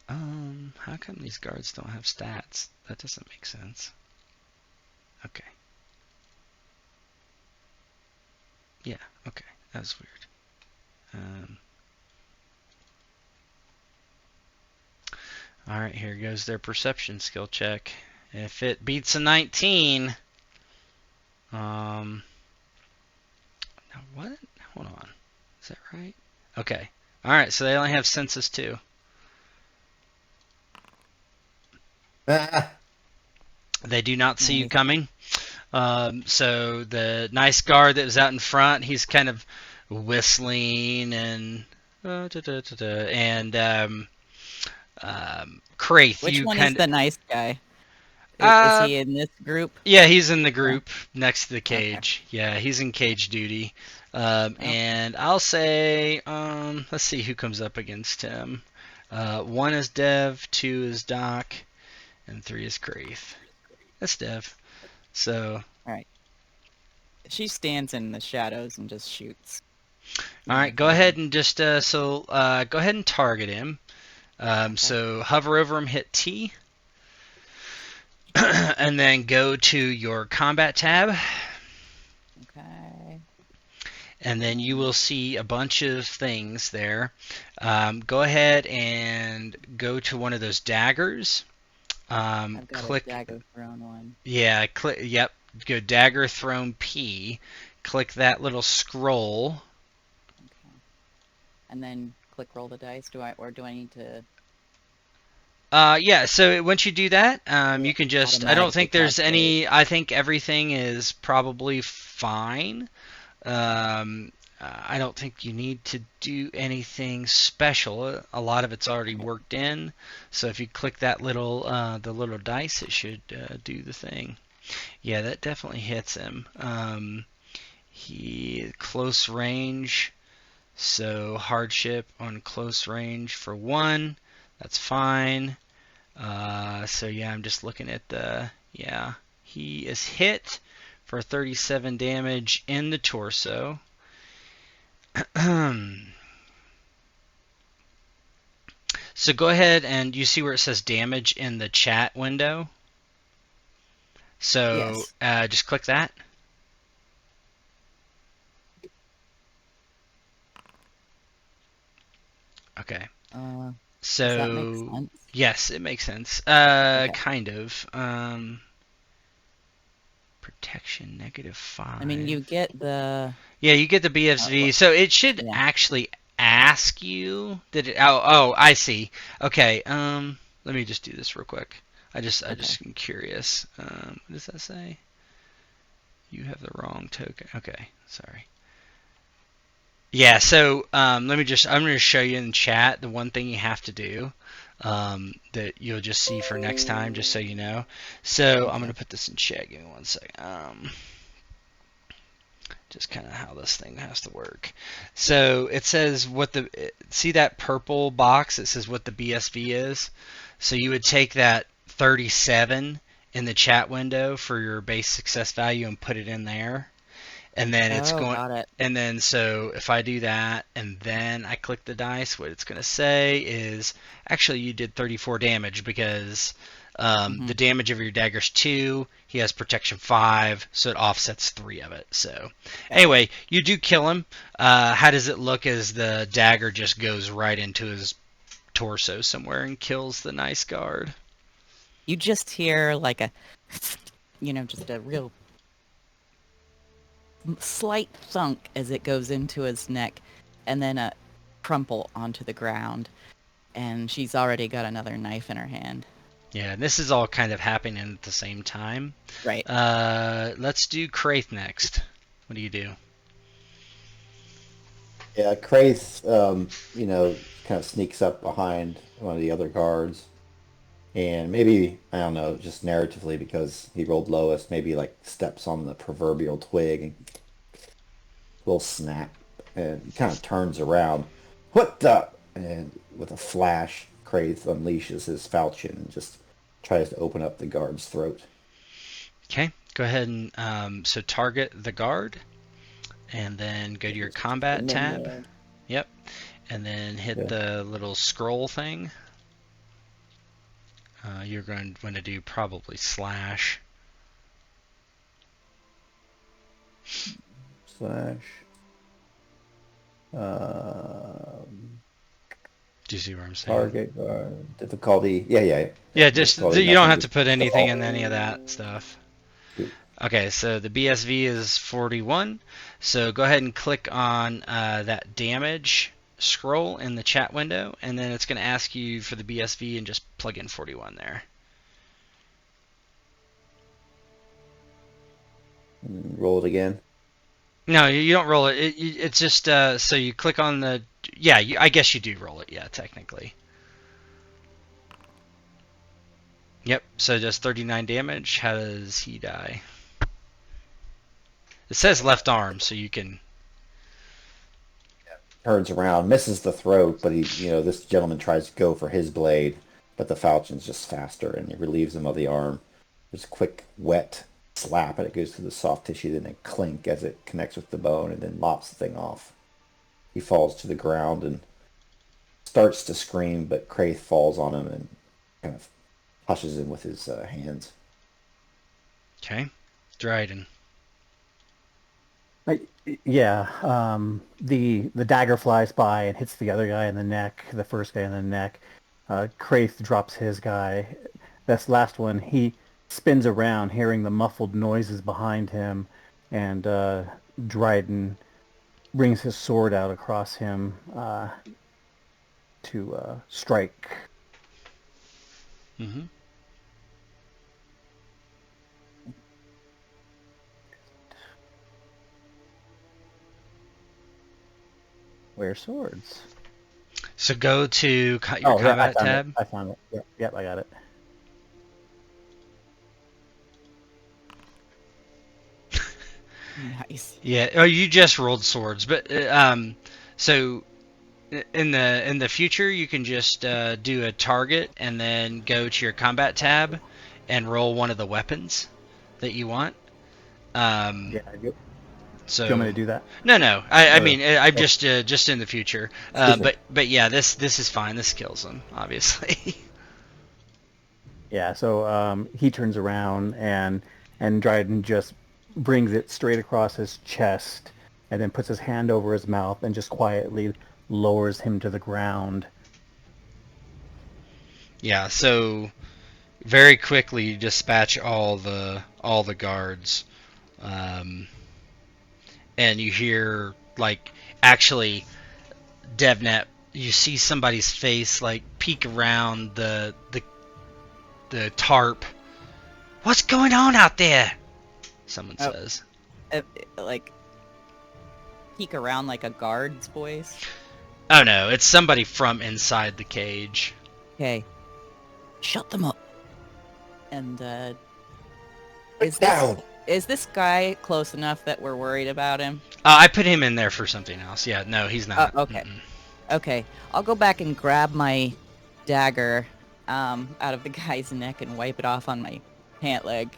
[SPEAKER 1] How come these guards don't have stats? That doesn't make sense. Okay. Yeah, okay. That was weird. Alright, here goes their perception skill check. If it beats a 19... Now what? Hold on. Is that right? Okay. Alright, so they only have senses 2.
[SPEAKER 5] Ah,
[SPEAKER 1] They do not see you coming. So the nice guard that was out in front, he's kind of whistling and and Kraith,
[SPEAKER 2] Which
[SPEAKER 1] you
[SPEAKER 2] one is
[SPEAKER 1] kind of
[SPEAKER 2] the nice guy? Is he in this group?
[SPEAKER 1] yeah, he's in the
[SPEAKER 2] Yeah.
[SPEAKER 1] group next to the
[SPEAKER 2] Okay.
[SPEAKER 1] cage. Yeah, he's in cage duty.
[SPEAKER 2] Okay.
[SPEAKER 1] And I'll say, let's see who comes up against him. One is Dev, two is Doc, and three is Kraith. That's Dev. So,
[SPEAKER 2] All right. She stands in the shadows and just shoots.
[SPEAKER 1] all right, go ahead and just go ahead and target him.
[SPEAKER 2] Okay.
[SPEAKER 1] So hover over him, hit T, and then go to your combat tab.
[SPEAKER 2] Okay.
[SPEAKER 1] And then you will see a bunch of things there. Go ahead and go to one of those daggers.
[SPEAKER 2] I've got
[SPEAKER 1] Click,
[SPEAKER 2] a dagger thrown one.
[SPEAKER 1] yeah, click, yep, go dagger thrown P. Click that little scroll.
[SPEAKER 2] Okay. And then click roll the dice. Do I need to
[SPEAKER 1] Yeah, so once you do that, you can just, I don't
[SPEAKER 2] automatically
[SPEAKER 1] think there's
[SPEAKER 2] calculate?
[SPEAKER 1] any, I think everything is probably fine. I don't think you need to do anything special. A lot of it's already worked in. So if you click that little the little dice, it should do the thing. Yeah, that definitely hits him. He close range, so hardship on close range for 1. That's fine. So yeah, I'm just looking at the yeah. He is hit for 37 damage in the torso. So go ahead and you see where it says damage in the chat window. So
[SPEAKER 2] Yes.
[SPEAKER 1] just click that. Okay.
[SPEAKER 2] Does that make
[SPEAKER 1] So
[SPEAKER 2] sense?
[SPEAKER 1] yes, it makes sense.
[SPEAKER 2] Okay.
[SPEAKER 1] Kind of. Protection -5.
[SPEAKER 2] I mean, you get the
[SPEAKER 1] Yeah, you get the BSV. So it should
[SPEAKER 2] yeah.
[SPEAKER 1] actually ask you that it, oh, I see. Okay. Let me just do this real quick. I just am curious. What does that say? You have the wrong token. Okay, sorry. Yeah, so I'm going to show you in chat the one thing you have to do that you'll just see for next time, just so you know. So I'm going to put this in chat. Give me 1 second. Just kind of how this thing has to work. So it says see that purple box? It says what the BSV is. So you would take that 37 in the chat window for your base success value and put it in there. And then it's going,
[SPEAKER 2] got it.
[SPEAKER 1] and then so if I do that and then I click the dice, what it's going to say is actually you did 34 damage because the damage of your dagger's 2. He has protection 5, so it offsets 3 of it. So anyway, you do kill him. How does it look as the dagger just goes right into his torso somewhere and kills the nice guard?
[SPEAKER 2] You just hear like a, just a real slight thunk as it goes into his neck, and then a crumple onto the ground, and she's already got another knife in her hand.
[SPEAKER 1] Yeah, and this is all kind of happening at the same time.
[SPEAKER 2] Right.
[SPEAKER 1] Let's do Kraith next. What do you do?
[SPEAKER 5] Yeah, Kraith, kind of sneaks up behind one of the other guards. And maybe, I don't know, just narratively because he rolled lowest, maybe like steps on the proverbial twig and little snap and kind of turns around. What up? And with a flash, Kraith unleashes his falchion and just tries to open up the guard's throat.
[SPEAKER 1] Okay, go ahead and so target the guard, and then go to your combat tab. Yep, and then hit the little scroll thing. You're going to do probably slash.
[SPEAKER 5] Slash.
[SPEAKER 1] Do you see what I'm saying?
[SPEAKER 5] Target guard difficulty. Yeah.
[SPEAKER 1] Yeah, just you don't have to put anything in any of that stuff. Okay, so the BSV is 41. So go ahead and click on that damage scroll in the chat window, and then it's going to ask you for the BSV and just plug in 41 there.
[SPEAKER 5] Roll it again.
[SPEAKER 1] No, you don't roll it. It's just so you click on the. Yeah, I guess you do roll it. Yeah, technically. Yep. So does 39 damage. How does he die? It says left arm, so you can.
[SPEAKER 5] Turns around, misses the throat, but this gentleman tries to go for his blade, but the falchion's just faster, and he relieves him of the arm. There's a quick, wet slap, and it goes through the soft tissue, then a clink as it connects with the bone, and then lops the thing off. He falls to the ground and starts to scream, but Kraith falls on him and kind of hushes him with his hands.
[SPEAKER 1] Okay. Dryden.
[SPEAKER 4] Yeah, the dagger flies by and hits the other guy in the neck, the first guy in the neck. Kraith drops his guy. This last one, he spins around, hearing the muffled noises behind him, and Dryden brings his sword out across him to strike.
[SPEAKER 1] Mm-hmm.
[SPEAKER 4] Where swords?
[SPEAKER 1] So go to your combat tab.
[SPEAKER 4] I found it. Yep, I got it.
[SPEAKER 2] Nice.
[SPEAKER 1] Yeah. Oh, you just rolled swords, but so in the future you can just do a target and then go to your combat tab and roll one of the weapons that you want.
[SPEAKER 4] Yeah.
[SPEAKER 1] So
[SPEAKER 4] Do you want me to do that?
[SPEAKER 1] No. I
[SPEAKER 4] Or-
[SPEAKER 1] mean, I'm just in the future. But yeah, this is fine. This kills him, obviously.
[SPEAKER 4] Yeah, so he turns around and Dryden just brings it straight across his chest and then puts his hand over his mouth and just quietly lowers him to the ground.
[SPEAKER 1] Yeah. So very quickly you dispatch all the guards, and you hear actually Devnet. You see somebody's face peek around the tarp. What's going on out there? Someone says.
[SPEAKER 2] Like peek around like a guard's voice.
[SPEAKER 1] Oh no, it's somebody from inside the cage.
[SPEAKER 2] Okay. Shut them up. And
[SPEAKER 5] Down.
[SPEAKER 2] is this guy close enough that we're worried about him?
[SPEAKER 1] I put him in there for something else. Yeah, no, he's not.
[SPEAKER 2] Okay.
[SPEAKER 1] Mm-mm.
[SPEAKER 2] Okay. I'll go back and grab my dagger out of the guy's neck and wipe it off on my pant leg.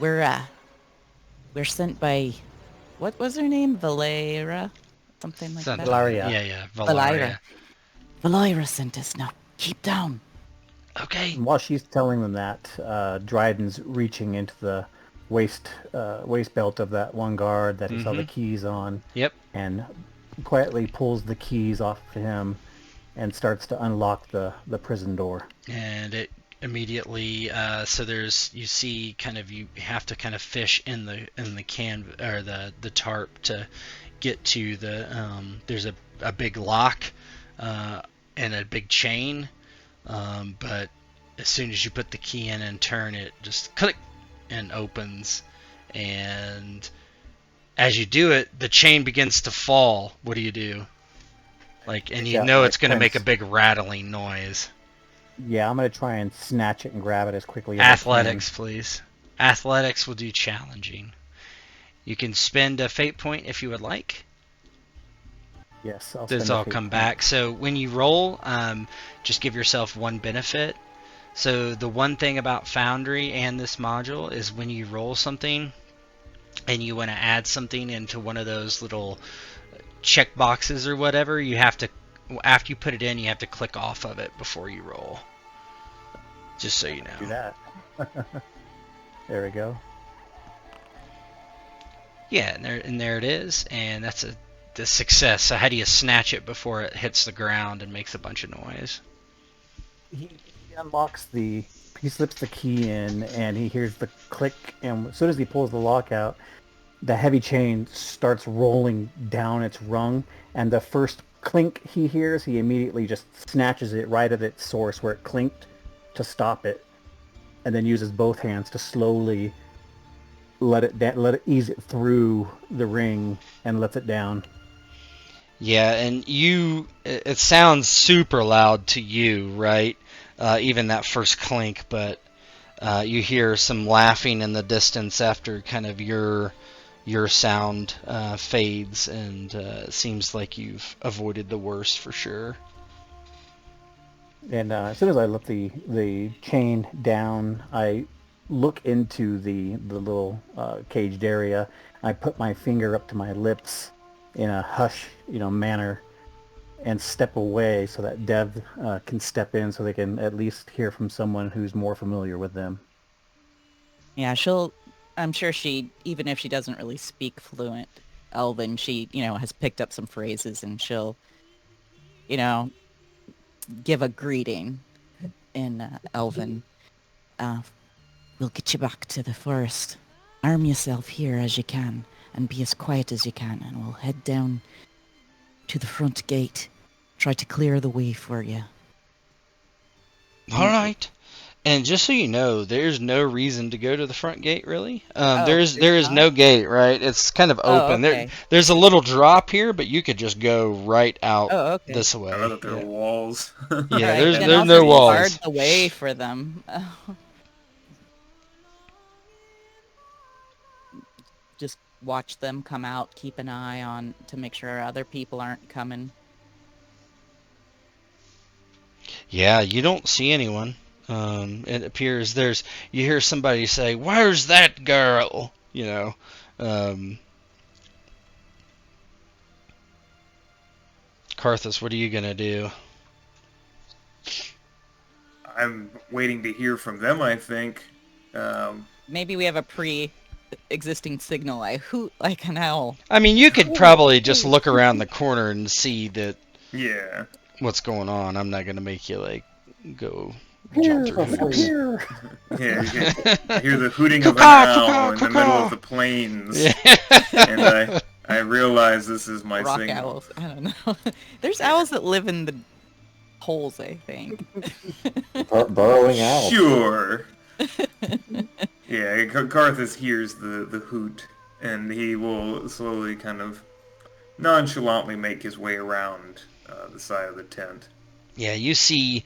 [SPEAKER 2] We're sent by, what was her name? Valera? Something like that?
[SPEAKER 4] Valeria.
[SPEAKER 1] Yeah, Valeria.
[SPEAKER 2] Valera sent us now. Keep down.
[SPEAKER 1] Okay.
[SPEAKER 4] And while she's telling them that, Dryden's reaching into the waist belt of that one guard that he saw the keys on.
[SPEAKER 1] Yep.
[SPEAKER 4] And quietly pulls the keys off of him and starts to unlock the prison door.
[SPEAKER 1] And it immediately so you have to kind of fish in the can or the tarp to get to there's a big lock and a big chain, but as soon as you put the key in and turn it, just click and opens, and as you do it the chain begins to fall. What do? And you know it's going to make a big rattling noise.
[SPEAKER 4] Yeah, I'm going to try and snatch it and grab it as quickly as
[SPEAKER 1] Athletics, please. Athletics will do challenging. You can spend a fate point if you would like.
[SPEAKER 4] Yes, I'll
[SPEAKER 1] Those
[SPEAKER 4] spend a
[SPEAKER 1] all
[SPEAKER 4] fate
[SPEAKER 1] come
[SPEAKER 4] point.
[SPEAKER 1] back. So when you roll, just give yourself one benefit. So the one thing about Foundry and this module is when you roll something and you want to add something into one of those little check boxes or whatever, you have to, after you put it in, you have to click off of it before you roll. Just so you know.
[SPEAKER 4] Do that. There we go.
[SPEAKER 1] Yeah, and there it is, and that's the success. So how do you snatch it before it hits the ground and makes a bunch of noise?
[SPEAKER 4] He slips the key in and he hears the click, and as soon as he pulls the lock out, the heavy chain starts rolling down its rung, and the first clink he hears, he immediately just snatches it right at its source where it clinked to stop it, and then uses both hands to slowly let it ease it through the ring and lets it down.
[SPEAKER 1] Yeah, and it sounds super loud to you, right? Even that first clink, but you hear some laughing in the distance after kind of your sound fades, and it seems like you've avoided the worst for sure.
[SPEAKER 4] And as soon as I let the chain down, I look into the little caged area. I put my finger up to my lips in a hush, manner, and step away so that Dev can step in, so they can at least hear from someone who's more familiar with them.
[SPEAKER 2] Yeah, I'm sure even if she doesn't really speak fluent Elven, she, has picked up some phrases, and she'll, you know, give a greeting in Elven. Uh, we'll get you back to the forest. Arm yourself here as you can and be as quiet as you can, and we'll head down to the front gate. Try to clear the way for you.
[SPEAKER 1] All right. And just so you know, there's no reason to go to the front gate, really. There is
[SPEAKER 2] there's not?
[SPEAKER 1] no gate, right? It's kind of
[SPEAKER 2] Oh,
[SPEAKER 1] open.
[SPEAKER 2] okay.
[SPEAKER 1] There's a little drop here, but you could just go right out
[SPEAKER 2] Oh, okay.
[SPEAKER 1] this
[SPEAKER 3] I
[SPEAKER 1] way.
[SPEAKER 3] thought there were
[SPEAKER 1] Yeah,
[SPEAKER 3] walls.
[SPEAKER 1] yeah.
[SPEAKER 2] Right.
[SPEAKER 1] There's
[SPEAKER 2] Then
[SPEAKER 1] no
[SPEAKER 2] also guard
[SPEAKER 1] walls.
[SPEAKER 2] the way for them. Just watch them come out. Keep an eye on to make sure other people aren't coming.
[SPEAKER 1] Yeah, you don't see anyone. It appears you hear somebody say, "Where's that girl?" Karthus, what are you gonna do?
[SPEAKER 3] I'm waiting to hear from them, I think.
[SPEAKER 2] Maybe we have a pre-existing signal. I hoot like an owl.
[SPEAKER 1] I mean, you could probably just look around the corner and see that
[SPEAKER 3] Yeah.
[SPEAKER 1] what's going on. I'm not gonna make you go
[SPEAKER 4] Here,
[SPEAKER 1] jump through hoops.
[SPEAKER 4] here.
[SPEAKER 3] Yeah, I hear the hooting of an
[SPEAKER 1] Caw-caw,
[SPEAKER 3] owl
[SPEAKER 1] caw-caw,
[SPEAKER 3] in the middle
[SPEAKER 1] caw-caw.
[SPEAKER 3] of the plains.
[SPEAKER 1] Yeah.
[SPEAKER 3] And I realize this is my
[SPEAKER 2] Rock
[SPEAKER 3] signal.
[SPEAKER 2] owls. I don't know. There's owls that live in the holes, I think.
[SPEAKER 5] Burrowing owl.
[SPEAKER 3] Sure. Yeah, Karthus hears the hoot, and he will slowly kind of nonchalantly make his way around the side of the tent.
[SPEAKER 1] Yeah, you see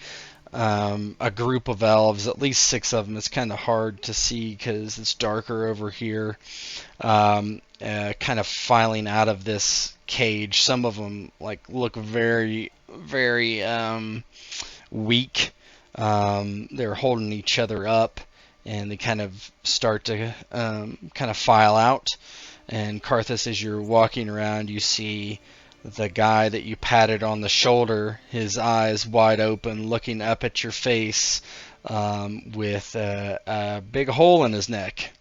[SPEAKER 1] a group of elves, at least 6 of them. It's kind of hard to see because it's darker over here. Kind of filing out of this cage. Some of them look very, very weak. They're holding each other up, and they kind of start to kind of file out. And Karthus, as you're walking around, you see the guy that you patted on the shoulder, his eyes wide open, looking up at your face, with a big hole in his neck.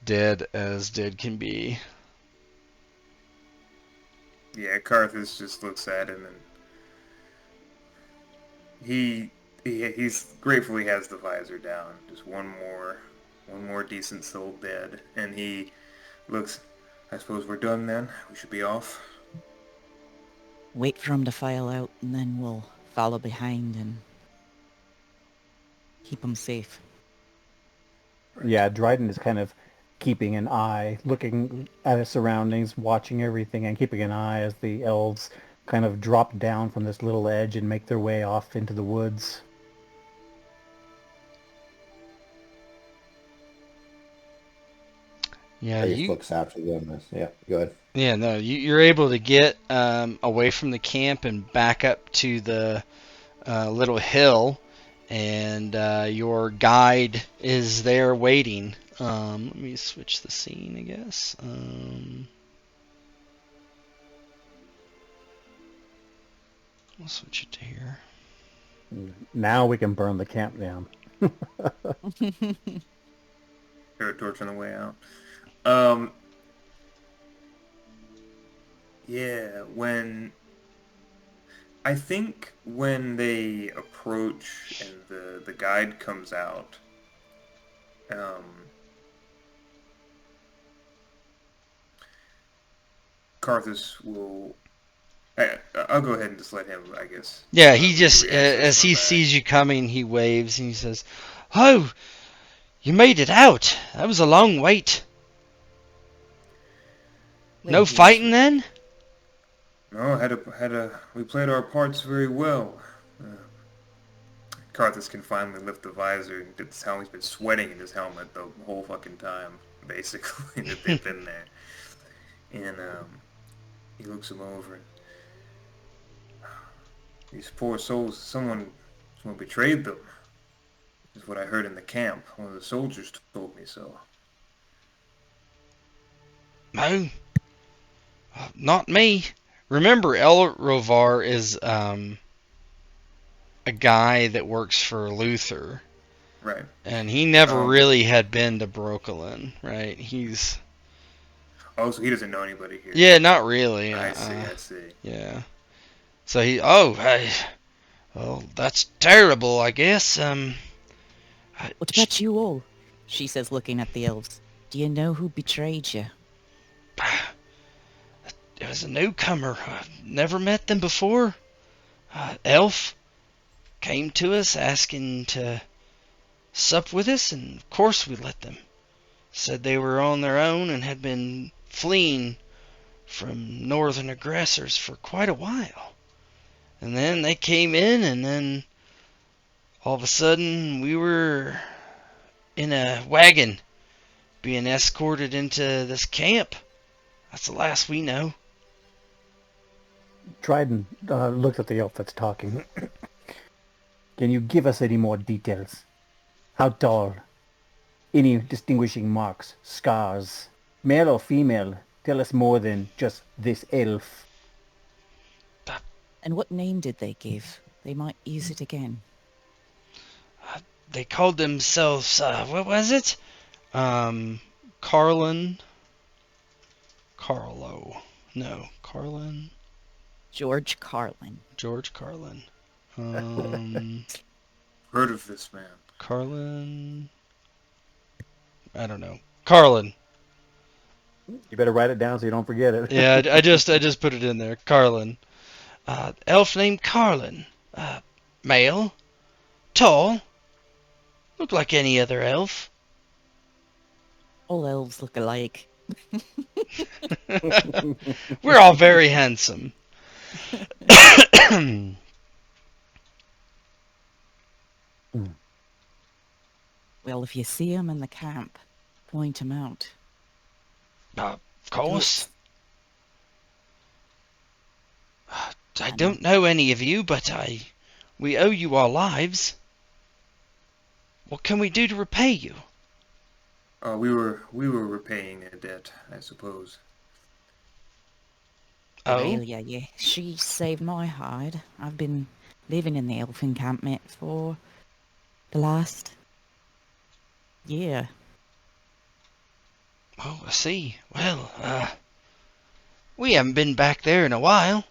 [SPEAKER 1] Dead as dead can be.
[SPEAKER 3] Yeah, Karthus just looks at him, and he's gratefully has the visor down. Just one more decent soul dead, and he looks. I suppose we're done then. We should be off.
[SPEAKER 2] Wait for them to file out, and then we'll follow behind and keep them safe.
[SPEAKER 4] Yeah, Dryden is kind of keeping an eye, looking at his surroundings, watching everything, and keeping an eye as the elves kind of drop down from this little edge and make their way off into the woods.
[SPEAKER 1] Yeah,
[SPEAKER 5] He just looks after them. Yeah, go ahead.
[SPEAKER 1] Yeah, no, you're able to get away from the camp and back up to the little hill, and your guide is there waiting. Let me switch the scene, I guess. I'll switch it to here.
[SPEAKER 4] Now we can burn the camp down.
[SPEAKER 3] Throw a torch on the way out. Yeah, I think when they approach and the guide comes out, Karthus will. I'll go ahead and just let him, I guess.
[SPEAKER 1] Yeah, he just
[SPEAKER 3] react
[SPEAKER 1] as he
[SPEAKER 3] on that.
[SPEAKER 1] sees you coming, he waves and he says, "Oh, You made it out. That was a long wait. No
[SPEAKER 2] Well,
[SPEAKER 1] fighting then?
[SPEAKER 3] No, we played our parts very well. Uh, Carthus can finally lift the visor and get his helmet. He's been sweating in his helmet the whole fucking time, basically, that they've been there. And he looks him over. And, these poor souls, someone betrayed them, is what I heard in the camp. One of the soldiers told me so.
[SPEAKER 1] No. Not me. Remember, Elrovar is a guy that works for Luthor.
[SPEAKER 3] Right.
[SPEAKER 1] And he never
[SPEAKER 3] Oh.
[SPEAKER 1] really had been to Brooklyn, right? He's...
[SPEAKER 3] Oh, so he doesn't know anybody here.
[SPEAKER 1] Yeah, not really.
[SPEAKER 3] I see.
[SPEAKER 1] Yeah. So well, that's terrible, I guess.
[SPEAKER 2] What about you all? She says, looking at the elves. Do you know who betrayed you?
[SPEAKER 1] It was a newcomer. I've never met them before. Elf came to us asking to sup with us, and of course we let them. Said they were on their own and had been fleeing from northern aggressors for quite a while. And then they came in, and then all of a sudden we were in a wagon being escorted into this camp. That's the last we know.
[SPEAKER 4] Dryden looks at the elf that's talking. Can you give us any more details? How tall? Any distinguishing marks, scars? Male or female? Tell us more than just this elf.
[SPEAKER 2] And what name did they give? They might use it again.
[SPEAKER 1] They called themselves, what was it? Carlin. Carlo. No, Carlin.
[SPEAKER 2] George Carlin.
[SPEAKER 1] George Carlin.
[SPEAKER 3] Heard of this man?
[SPEAKER 1] Carlin. I don't know. Carlin.
[SPEAKER 4] You better write it down so you don't forget it.
[SPEAKER 1] Yeah, I just put it in there. Carlin. Elf named Carlin. Male. Tall. Looked like any other elf.
[SPEAKER 2] All elves look alike.
[SPEAKER 1] We're all very handsome.
[SPEAKER 2] Well, if you see him in the camp, point him out.
[SPEAKER 1] Of course. I don't know any of you, but we owe you our lives. What can we do to repay you?
[SPEAKER 3] We were repaying a debt, I suppose.
[SPEAKER 1] Oh?
[SPEAKER 2] Aurelia, yeah. She saved my hide. I've been living in the elf encampment for the last year.
[SPEAKER 1] Oh, I see. Well, we haven't been back there in a while,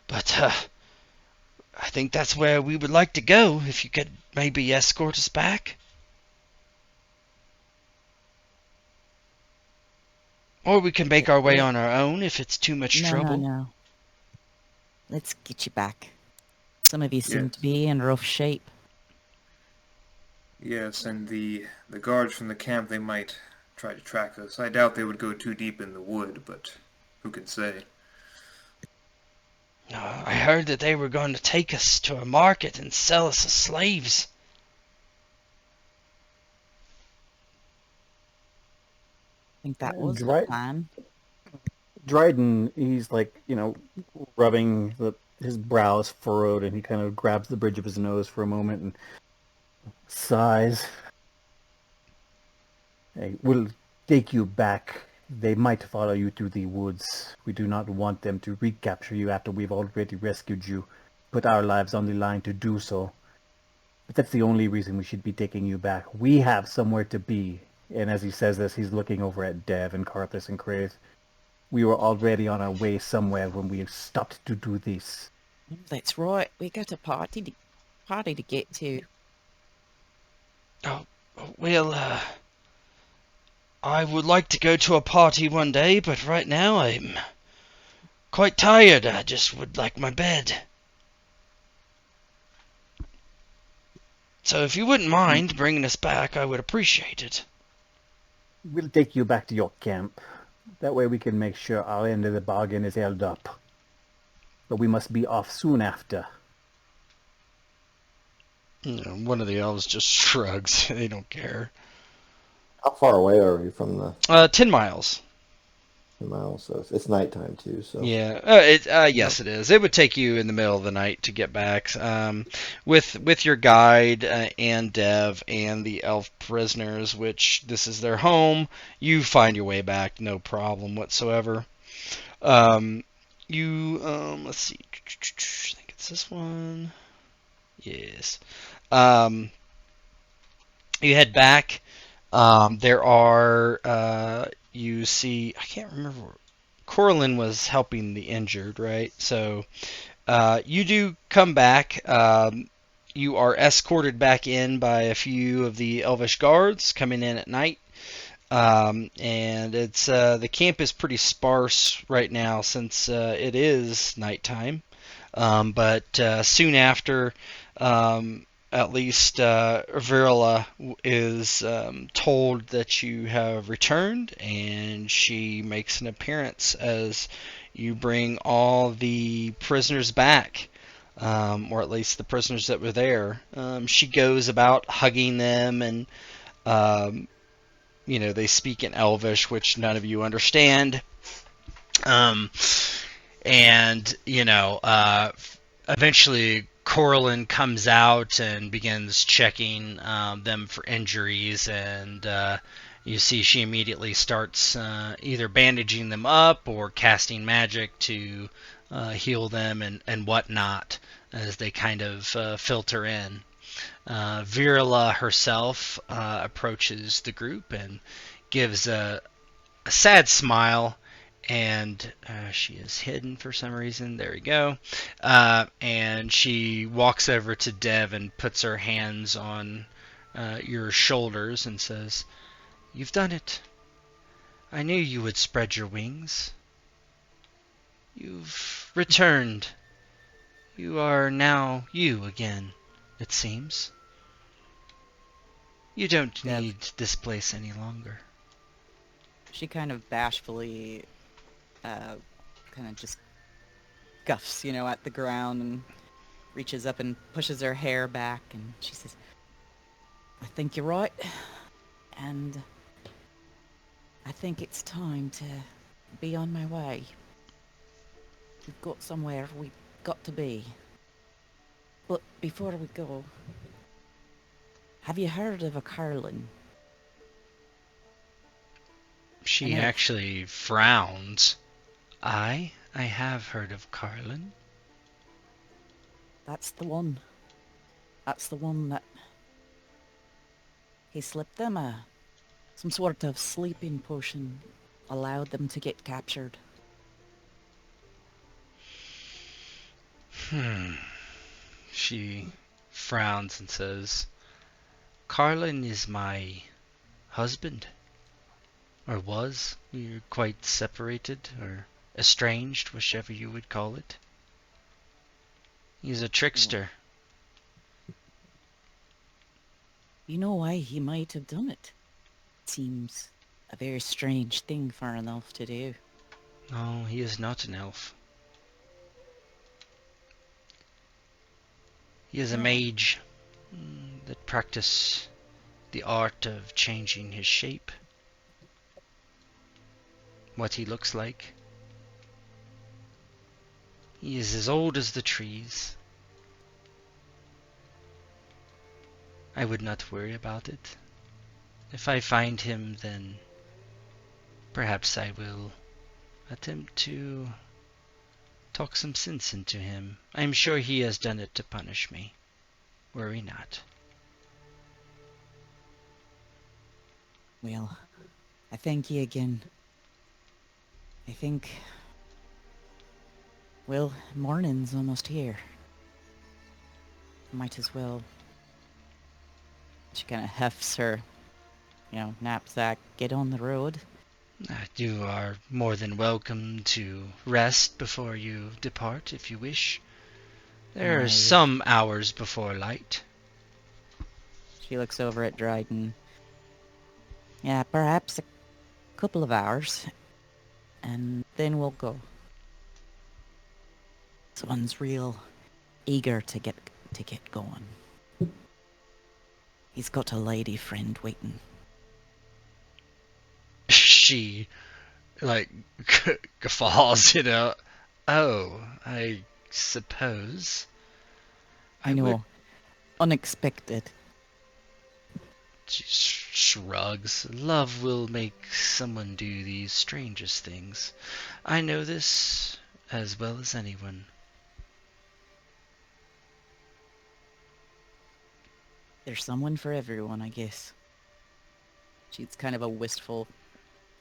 [SPEAKER 1] but I think that's where we would like to go, if you could maybe escort us back. Or we can make our way on our own if it's too much trouble.
[SPEAKER 2] No. Let's get you back. Some of you seem
[SPEAKER 3] Yes.
[SPEAKER 2] to be in rough shape.
[SPEAKER 3] Yes, and the guards from the camp, they might try to track us. I doubt they would go too deep in the wood, but who can say?
[SPEAKER 1] I heard that they were going to take us to a market and sell us as slaves.
[SPEAKER 2] I think that was the
[SPEAKER 4] Right.
[SPEAKER 2] plan.
[SPEAKER 4] Dryden, he's like, rubbing his brows furrowed, and he kind of grabs the bridge of his nose for a moment and sighs. Hey, we'll take you back. They might follow you through the woods. We do not want them to recapture you after we've already rescued you, put our lives on the line to do so. But that's the only reason we should be taking you back. We have somewhere to be. And as he says this, he's looking over at Dev and Carthus and Crave. We were already on our way somewhere when we stopped to do this.
[SPEAKER 2] That's right. We got a party to get to.
[SPEAKER 1] Oh, well, I would like to go to a party one day, but right now I'm quite tired. I just would like my bed. So if you wouldn't mind bringing us back, I would appreciate it.
[SPEAKER 4] We'll take you back to your camp. That way we can make sure our end of the bargain is held up. But we must be off soon after.
[SPEAKER 1] One of the elves just shrugs. They don't care.
[SPEAKER 5] How far away are we from the
[SPEAKER 1] 10 miles.
[SPEAKER 5] mile? So it's nighttime too. So
[SPEAKER 1] Yeah. Yes, it is. It would take you in the middle of the night to get back. With your guide and Dev and the elf prisoners, which this is their home, you find your way back, no problem whatsoever. Let's see. I think it's this one. Yes. You head back. There are, you see, I can't remember. Corlin was helping the injured, right? So you do come back. You are escorted back in by a few of the Elvish guards coming in at night. And it's the camp is pretty sparse right now since it is nighttime. But soon after, at least Virila is told that you have returned, and she makes an appearance as you bring all the prisoners back, or at least the prisoners that were there. She goes about hugging them, and they speak in Elvish, which none of you understand. And eventually Corlin comes out and begins checking them for injuries, and you see she immediately starts either bandaging them up or casting magic to heal them and whatnot as they kind of filter in. Virila herself approaches the group and gives a sad smile, and she is hidden for some reason. There we go. And she walks over to Dev and puts her hands on your shoulders and says, "You've done it. I knew you would spread your wings. You've returned. You are now you again, it seems. You don't
[SPEAKER 2] Dev.
[SPEAKER 1] need this place any longer."
[SPEAKER 2] She kind of bashfully, kind of just guffs, at the ground and reaches up and pushes her hair back, and she says, "I think you're right, and I think it's time to be on my way. We've got somewhere we've got to be. But before we go, have you heard of a Carlin?"
[SPEAKER 1] She actually frowns. I have heard of Carlin.
[SPEAKER 2] That's the one. That's the one that he slipped them some sort of sleeping potion, allowed them to get captured.
[SPEAKER 1] She frowns and says, "Carlin is my husband. Or was. We were quite separated, or estranged, whichever you would call it. He's a trickster."
[SPEAKER 2] You know why he might have done it? Seems a very strange thing for an elf to do.
[SPEAKER 1] No, he is not an elf. He is a mage that practice the art of changing his shape. What he looks like. He is as old as the trees. I would not worry about it. If I find him, then perhaps I will attempt to talk some sense into him. I am sure he has done it to punish me. Worry not.
[SPEAKER 2] Well, I thank you again. I think, well, morning's almost here. Might as well. She kind of hefts her, knapsack, get on the road.
[SPEAKER 1] You are more than welcome to rest before you depart, if you wish. There are some hours before light.
[SPEAKER 2] She looks over at Dryden. Yeah, perhaps a couple of hours, and then we'll go. This one's real eager to get going. He's got a lady friend waiting.
[SPEAKER 1] She, like, guffaws, Oh, I suppose.
[SPEAKER 2] I
[SPEAKER 1] would.
[SPEAKER 2] know. Unexpected.
[SPEAKER 1] She shrugs. Love will make someone do the strangest things. I know this as well as anyone.
[SPEAKER 2] There's someone for everyone, I guess. She's kind of a wistful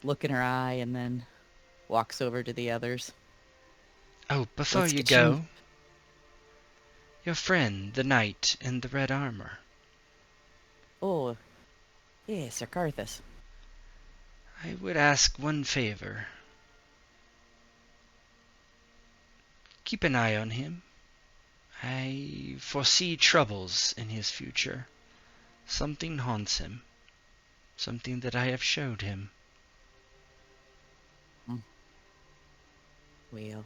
[SPEAKER 2] look in her eye and then walks over to the others.
[SPEAKER 1] Oh, before
[SPEAKER 2] Let's
[SPEAKER 1] you
[SPEAKER 2] get
[SPEAKER 1] go, your friend, the knight in the red armor.
[SPEAKER 2] Oh, yeah, Sir Carthus.
[SPEAKER 1] I would ask one favor. Keep an eye on him. I foresee troubles in his future. Something haunts him. Something that I have showed him.
[SPEAKER 2] Well,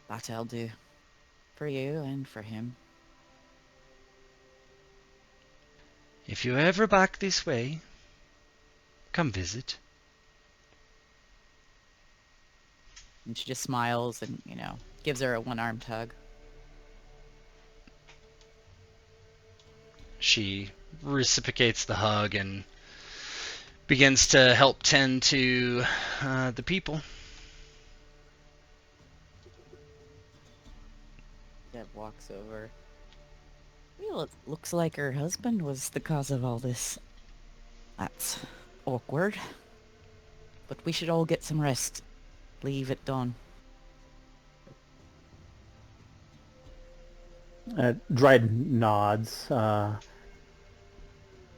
[SPEAKER 2] that I'll do. For you and for him.
[SPEAKER 1] If you're ever back this way, come visit.
[SPEAKER 2] And she just smiles and, gives her a one-armed hug.
[SPEAKER 1] She reciprocates the hug and begins to help tend to the people.
[SPEAKER 2] Deb walks over. Well, it looks like her husband was the cause of all this. That's awkward. But we should all get some rest. Leave at dawn.
[SPEAKER 4] Dryden nods, but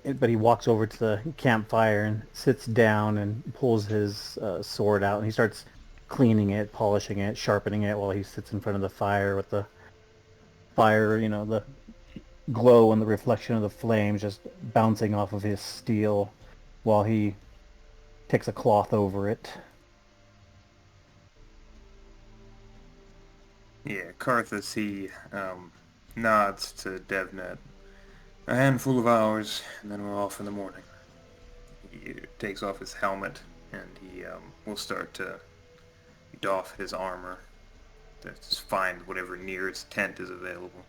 [SPEAKER 4] he walks over to the campfire and sits down and pulls his sword out, and he starts cleaning it, polishing it, sharpening it while he sits in front of the fire with the fire, the glow and the reflection of the flames just bouncing off of his steel while he takes a cloth over it.
[SPEAKER 3] Yeah, Carthus, he nods to Devnet. A handful of hours, and then we're off in the morning. He takes off his helmet, and he will start to doff his armor. To just find whatever nearest tent is available.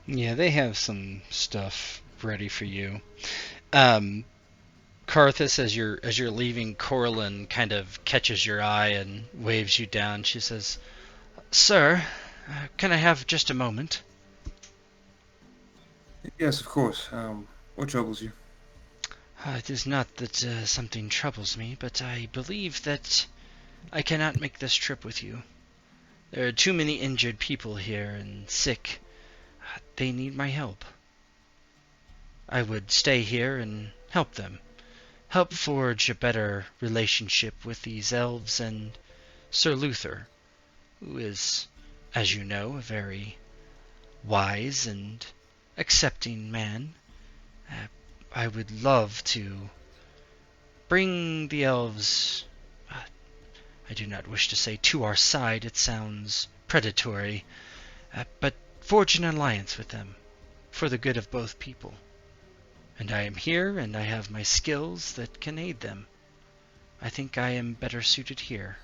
[SPEAKER 1] Yeah, they have some stuff ready for you. Carthus, as you're leaving, Corlin kind of catches your eye and waves you down. She says, "Sir, can I have just a moment?"
[SPEAKER 3] Yes, of course. What troubles you?
[SPEAKER 1] It is not that something troubles me, but I believe that I cannot make this trip with you. There are too many injured people here and sick. They need my help. I would stay here and help them. Help forge a better relationship with these elves and Ser Luthor, who is, as you know, a very wise and accepting man. I would love to bring the elves, I do not wish to say to our side, it sounds predatory, but forge an alliance with them for the good of both people. And I am here, and I have my skills that can aid them. I think I am better suited here.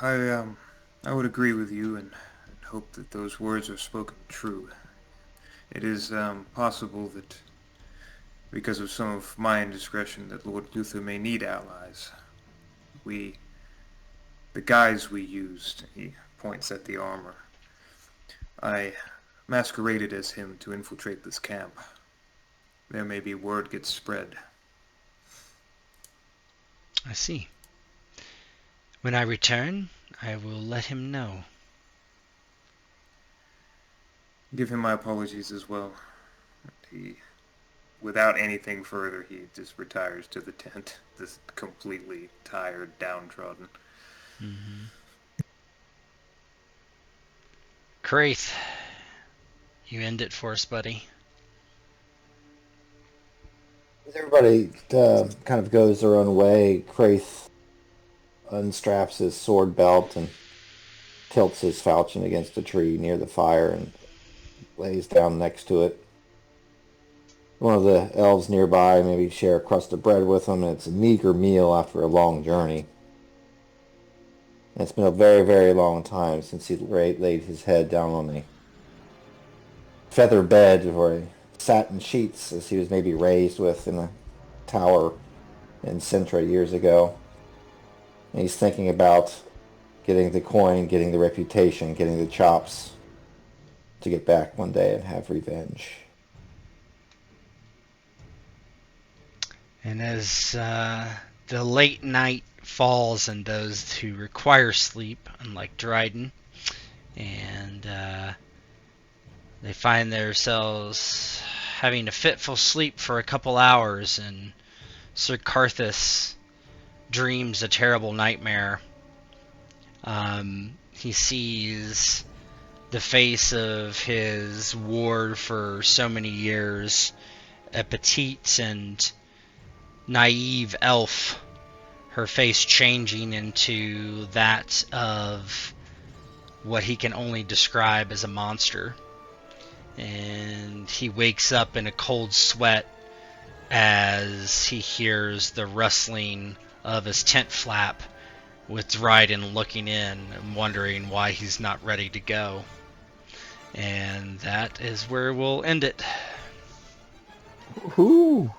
[SPEAKER 3] I would agree with you and hope that those words are spoken true. It is possible that, because of some of my indiscretion, that Lord Luthor may need allies. The guise we used, he points at the armor. I masqueraded as him to infiltrate this camp. There may be word gets spread.
[SPEAKER 1] I see. When I return, I will let him know.
[SPEAKER 3] Give him my apologies as well. Without anything further, he just retires to the tent, just completely tired, downtrodden.
[SPEAKER 1] Kraith, you end it for us, buddy?
[SPEAKER 5] As everybody kind of goes their own way, Kraith unstraps his sword belt and tilts his falchion against a tree near the fire and lays down next to it. One of the elves nearby maybe share a crust of bread with him, and it's a meager meal after a long journey. And it's been a very, very long time since he laid his head down on a feather bed or satin sheets as he was maybe raised with in a tower in Sintra years ago. And he's thinking about getting the coin, getting the reputation, getting the chops to get back one day and have revenge.
[SPEAKER 1] And as the late night falls on those who require sleep, unlike Dryden, and they find themselves having a fitful sleep for a couple hours, and Sir Carthus dreams a terrible nightmare. He sees the face of his ward for so many years, a petite and naive elf, her face changing into that of what he can only describe as a monster. And he wakes up in a cold sweat as he hears the rustling of his tent flap, with Dryden looking in and wondering why he's not ready to go. And that is where we'll end it.
[SPEAKER 4] Woohoo!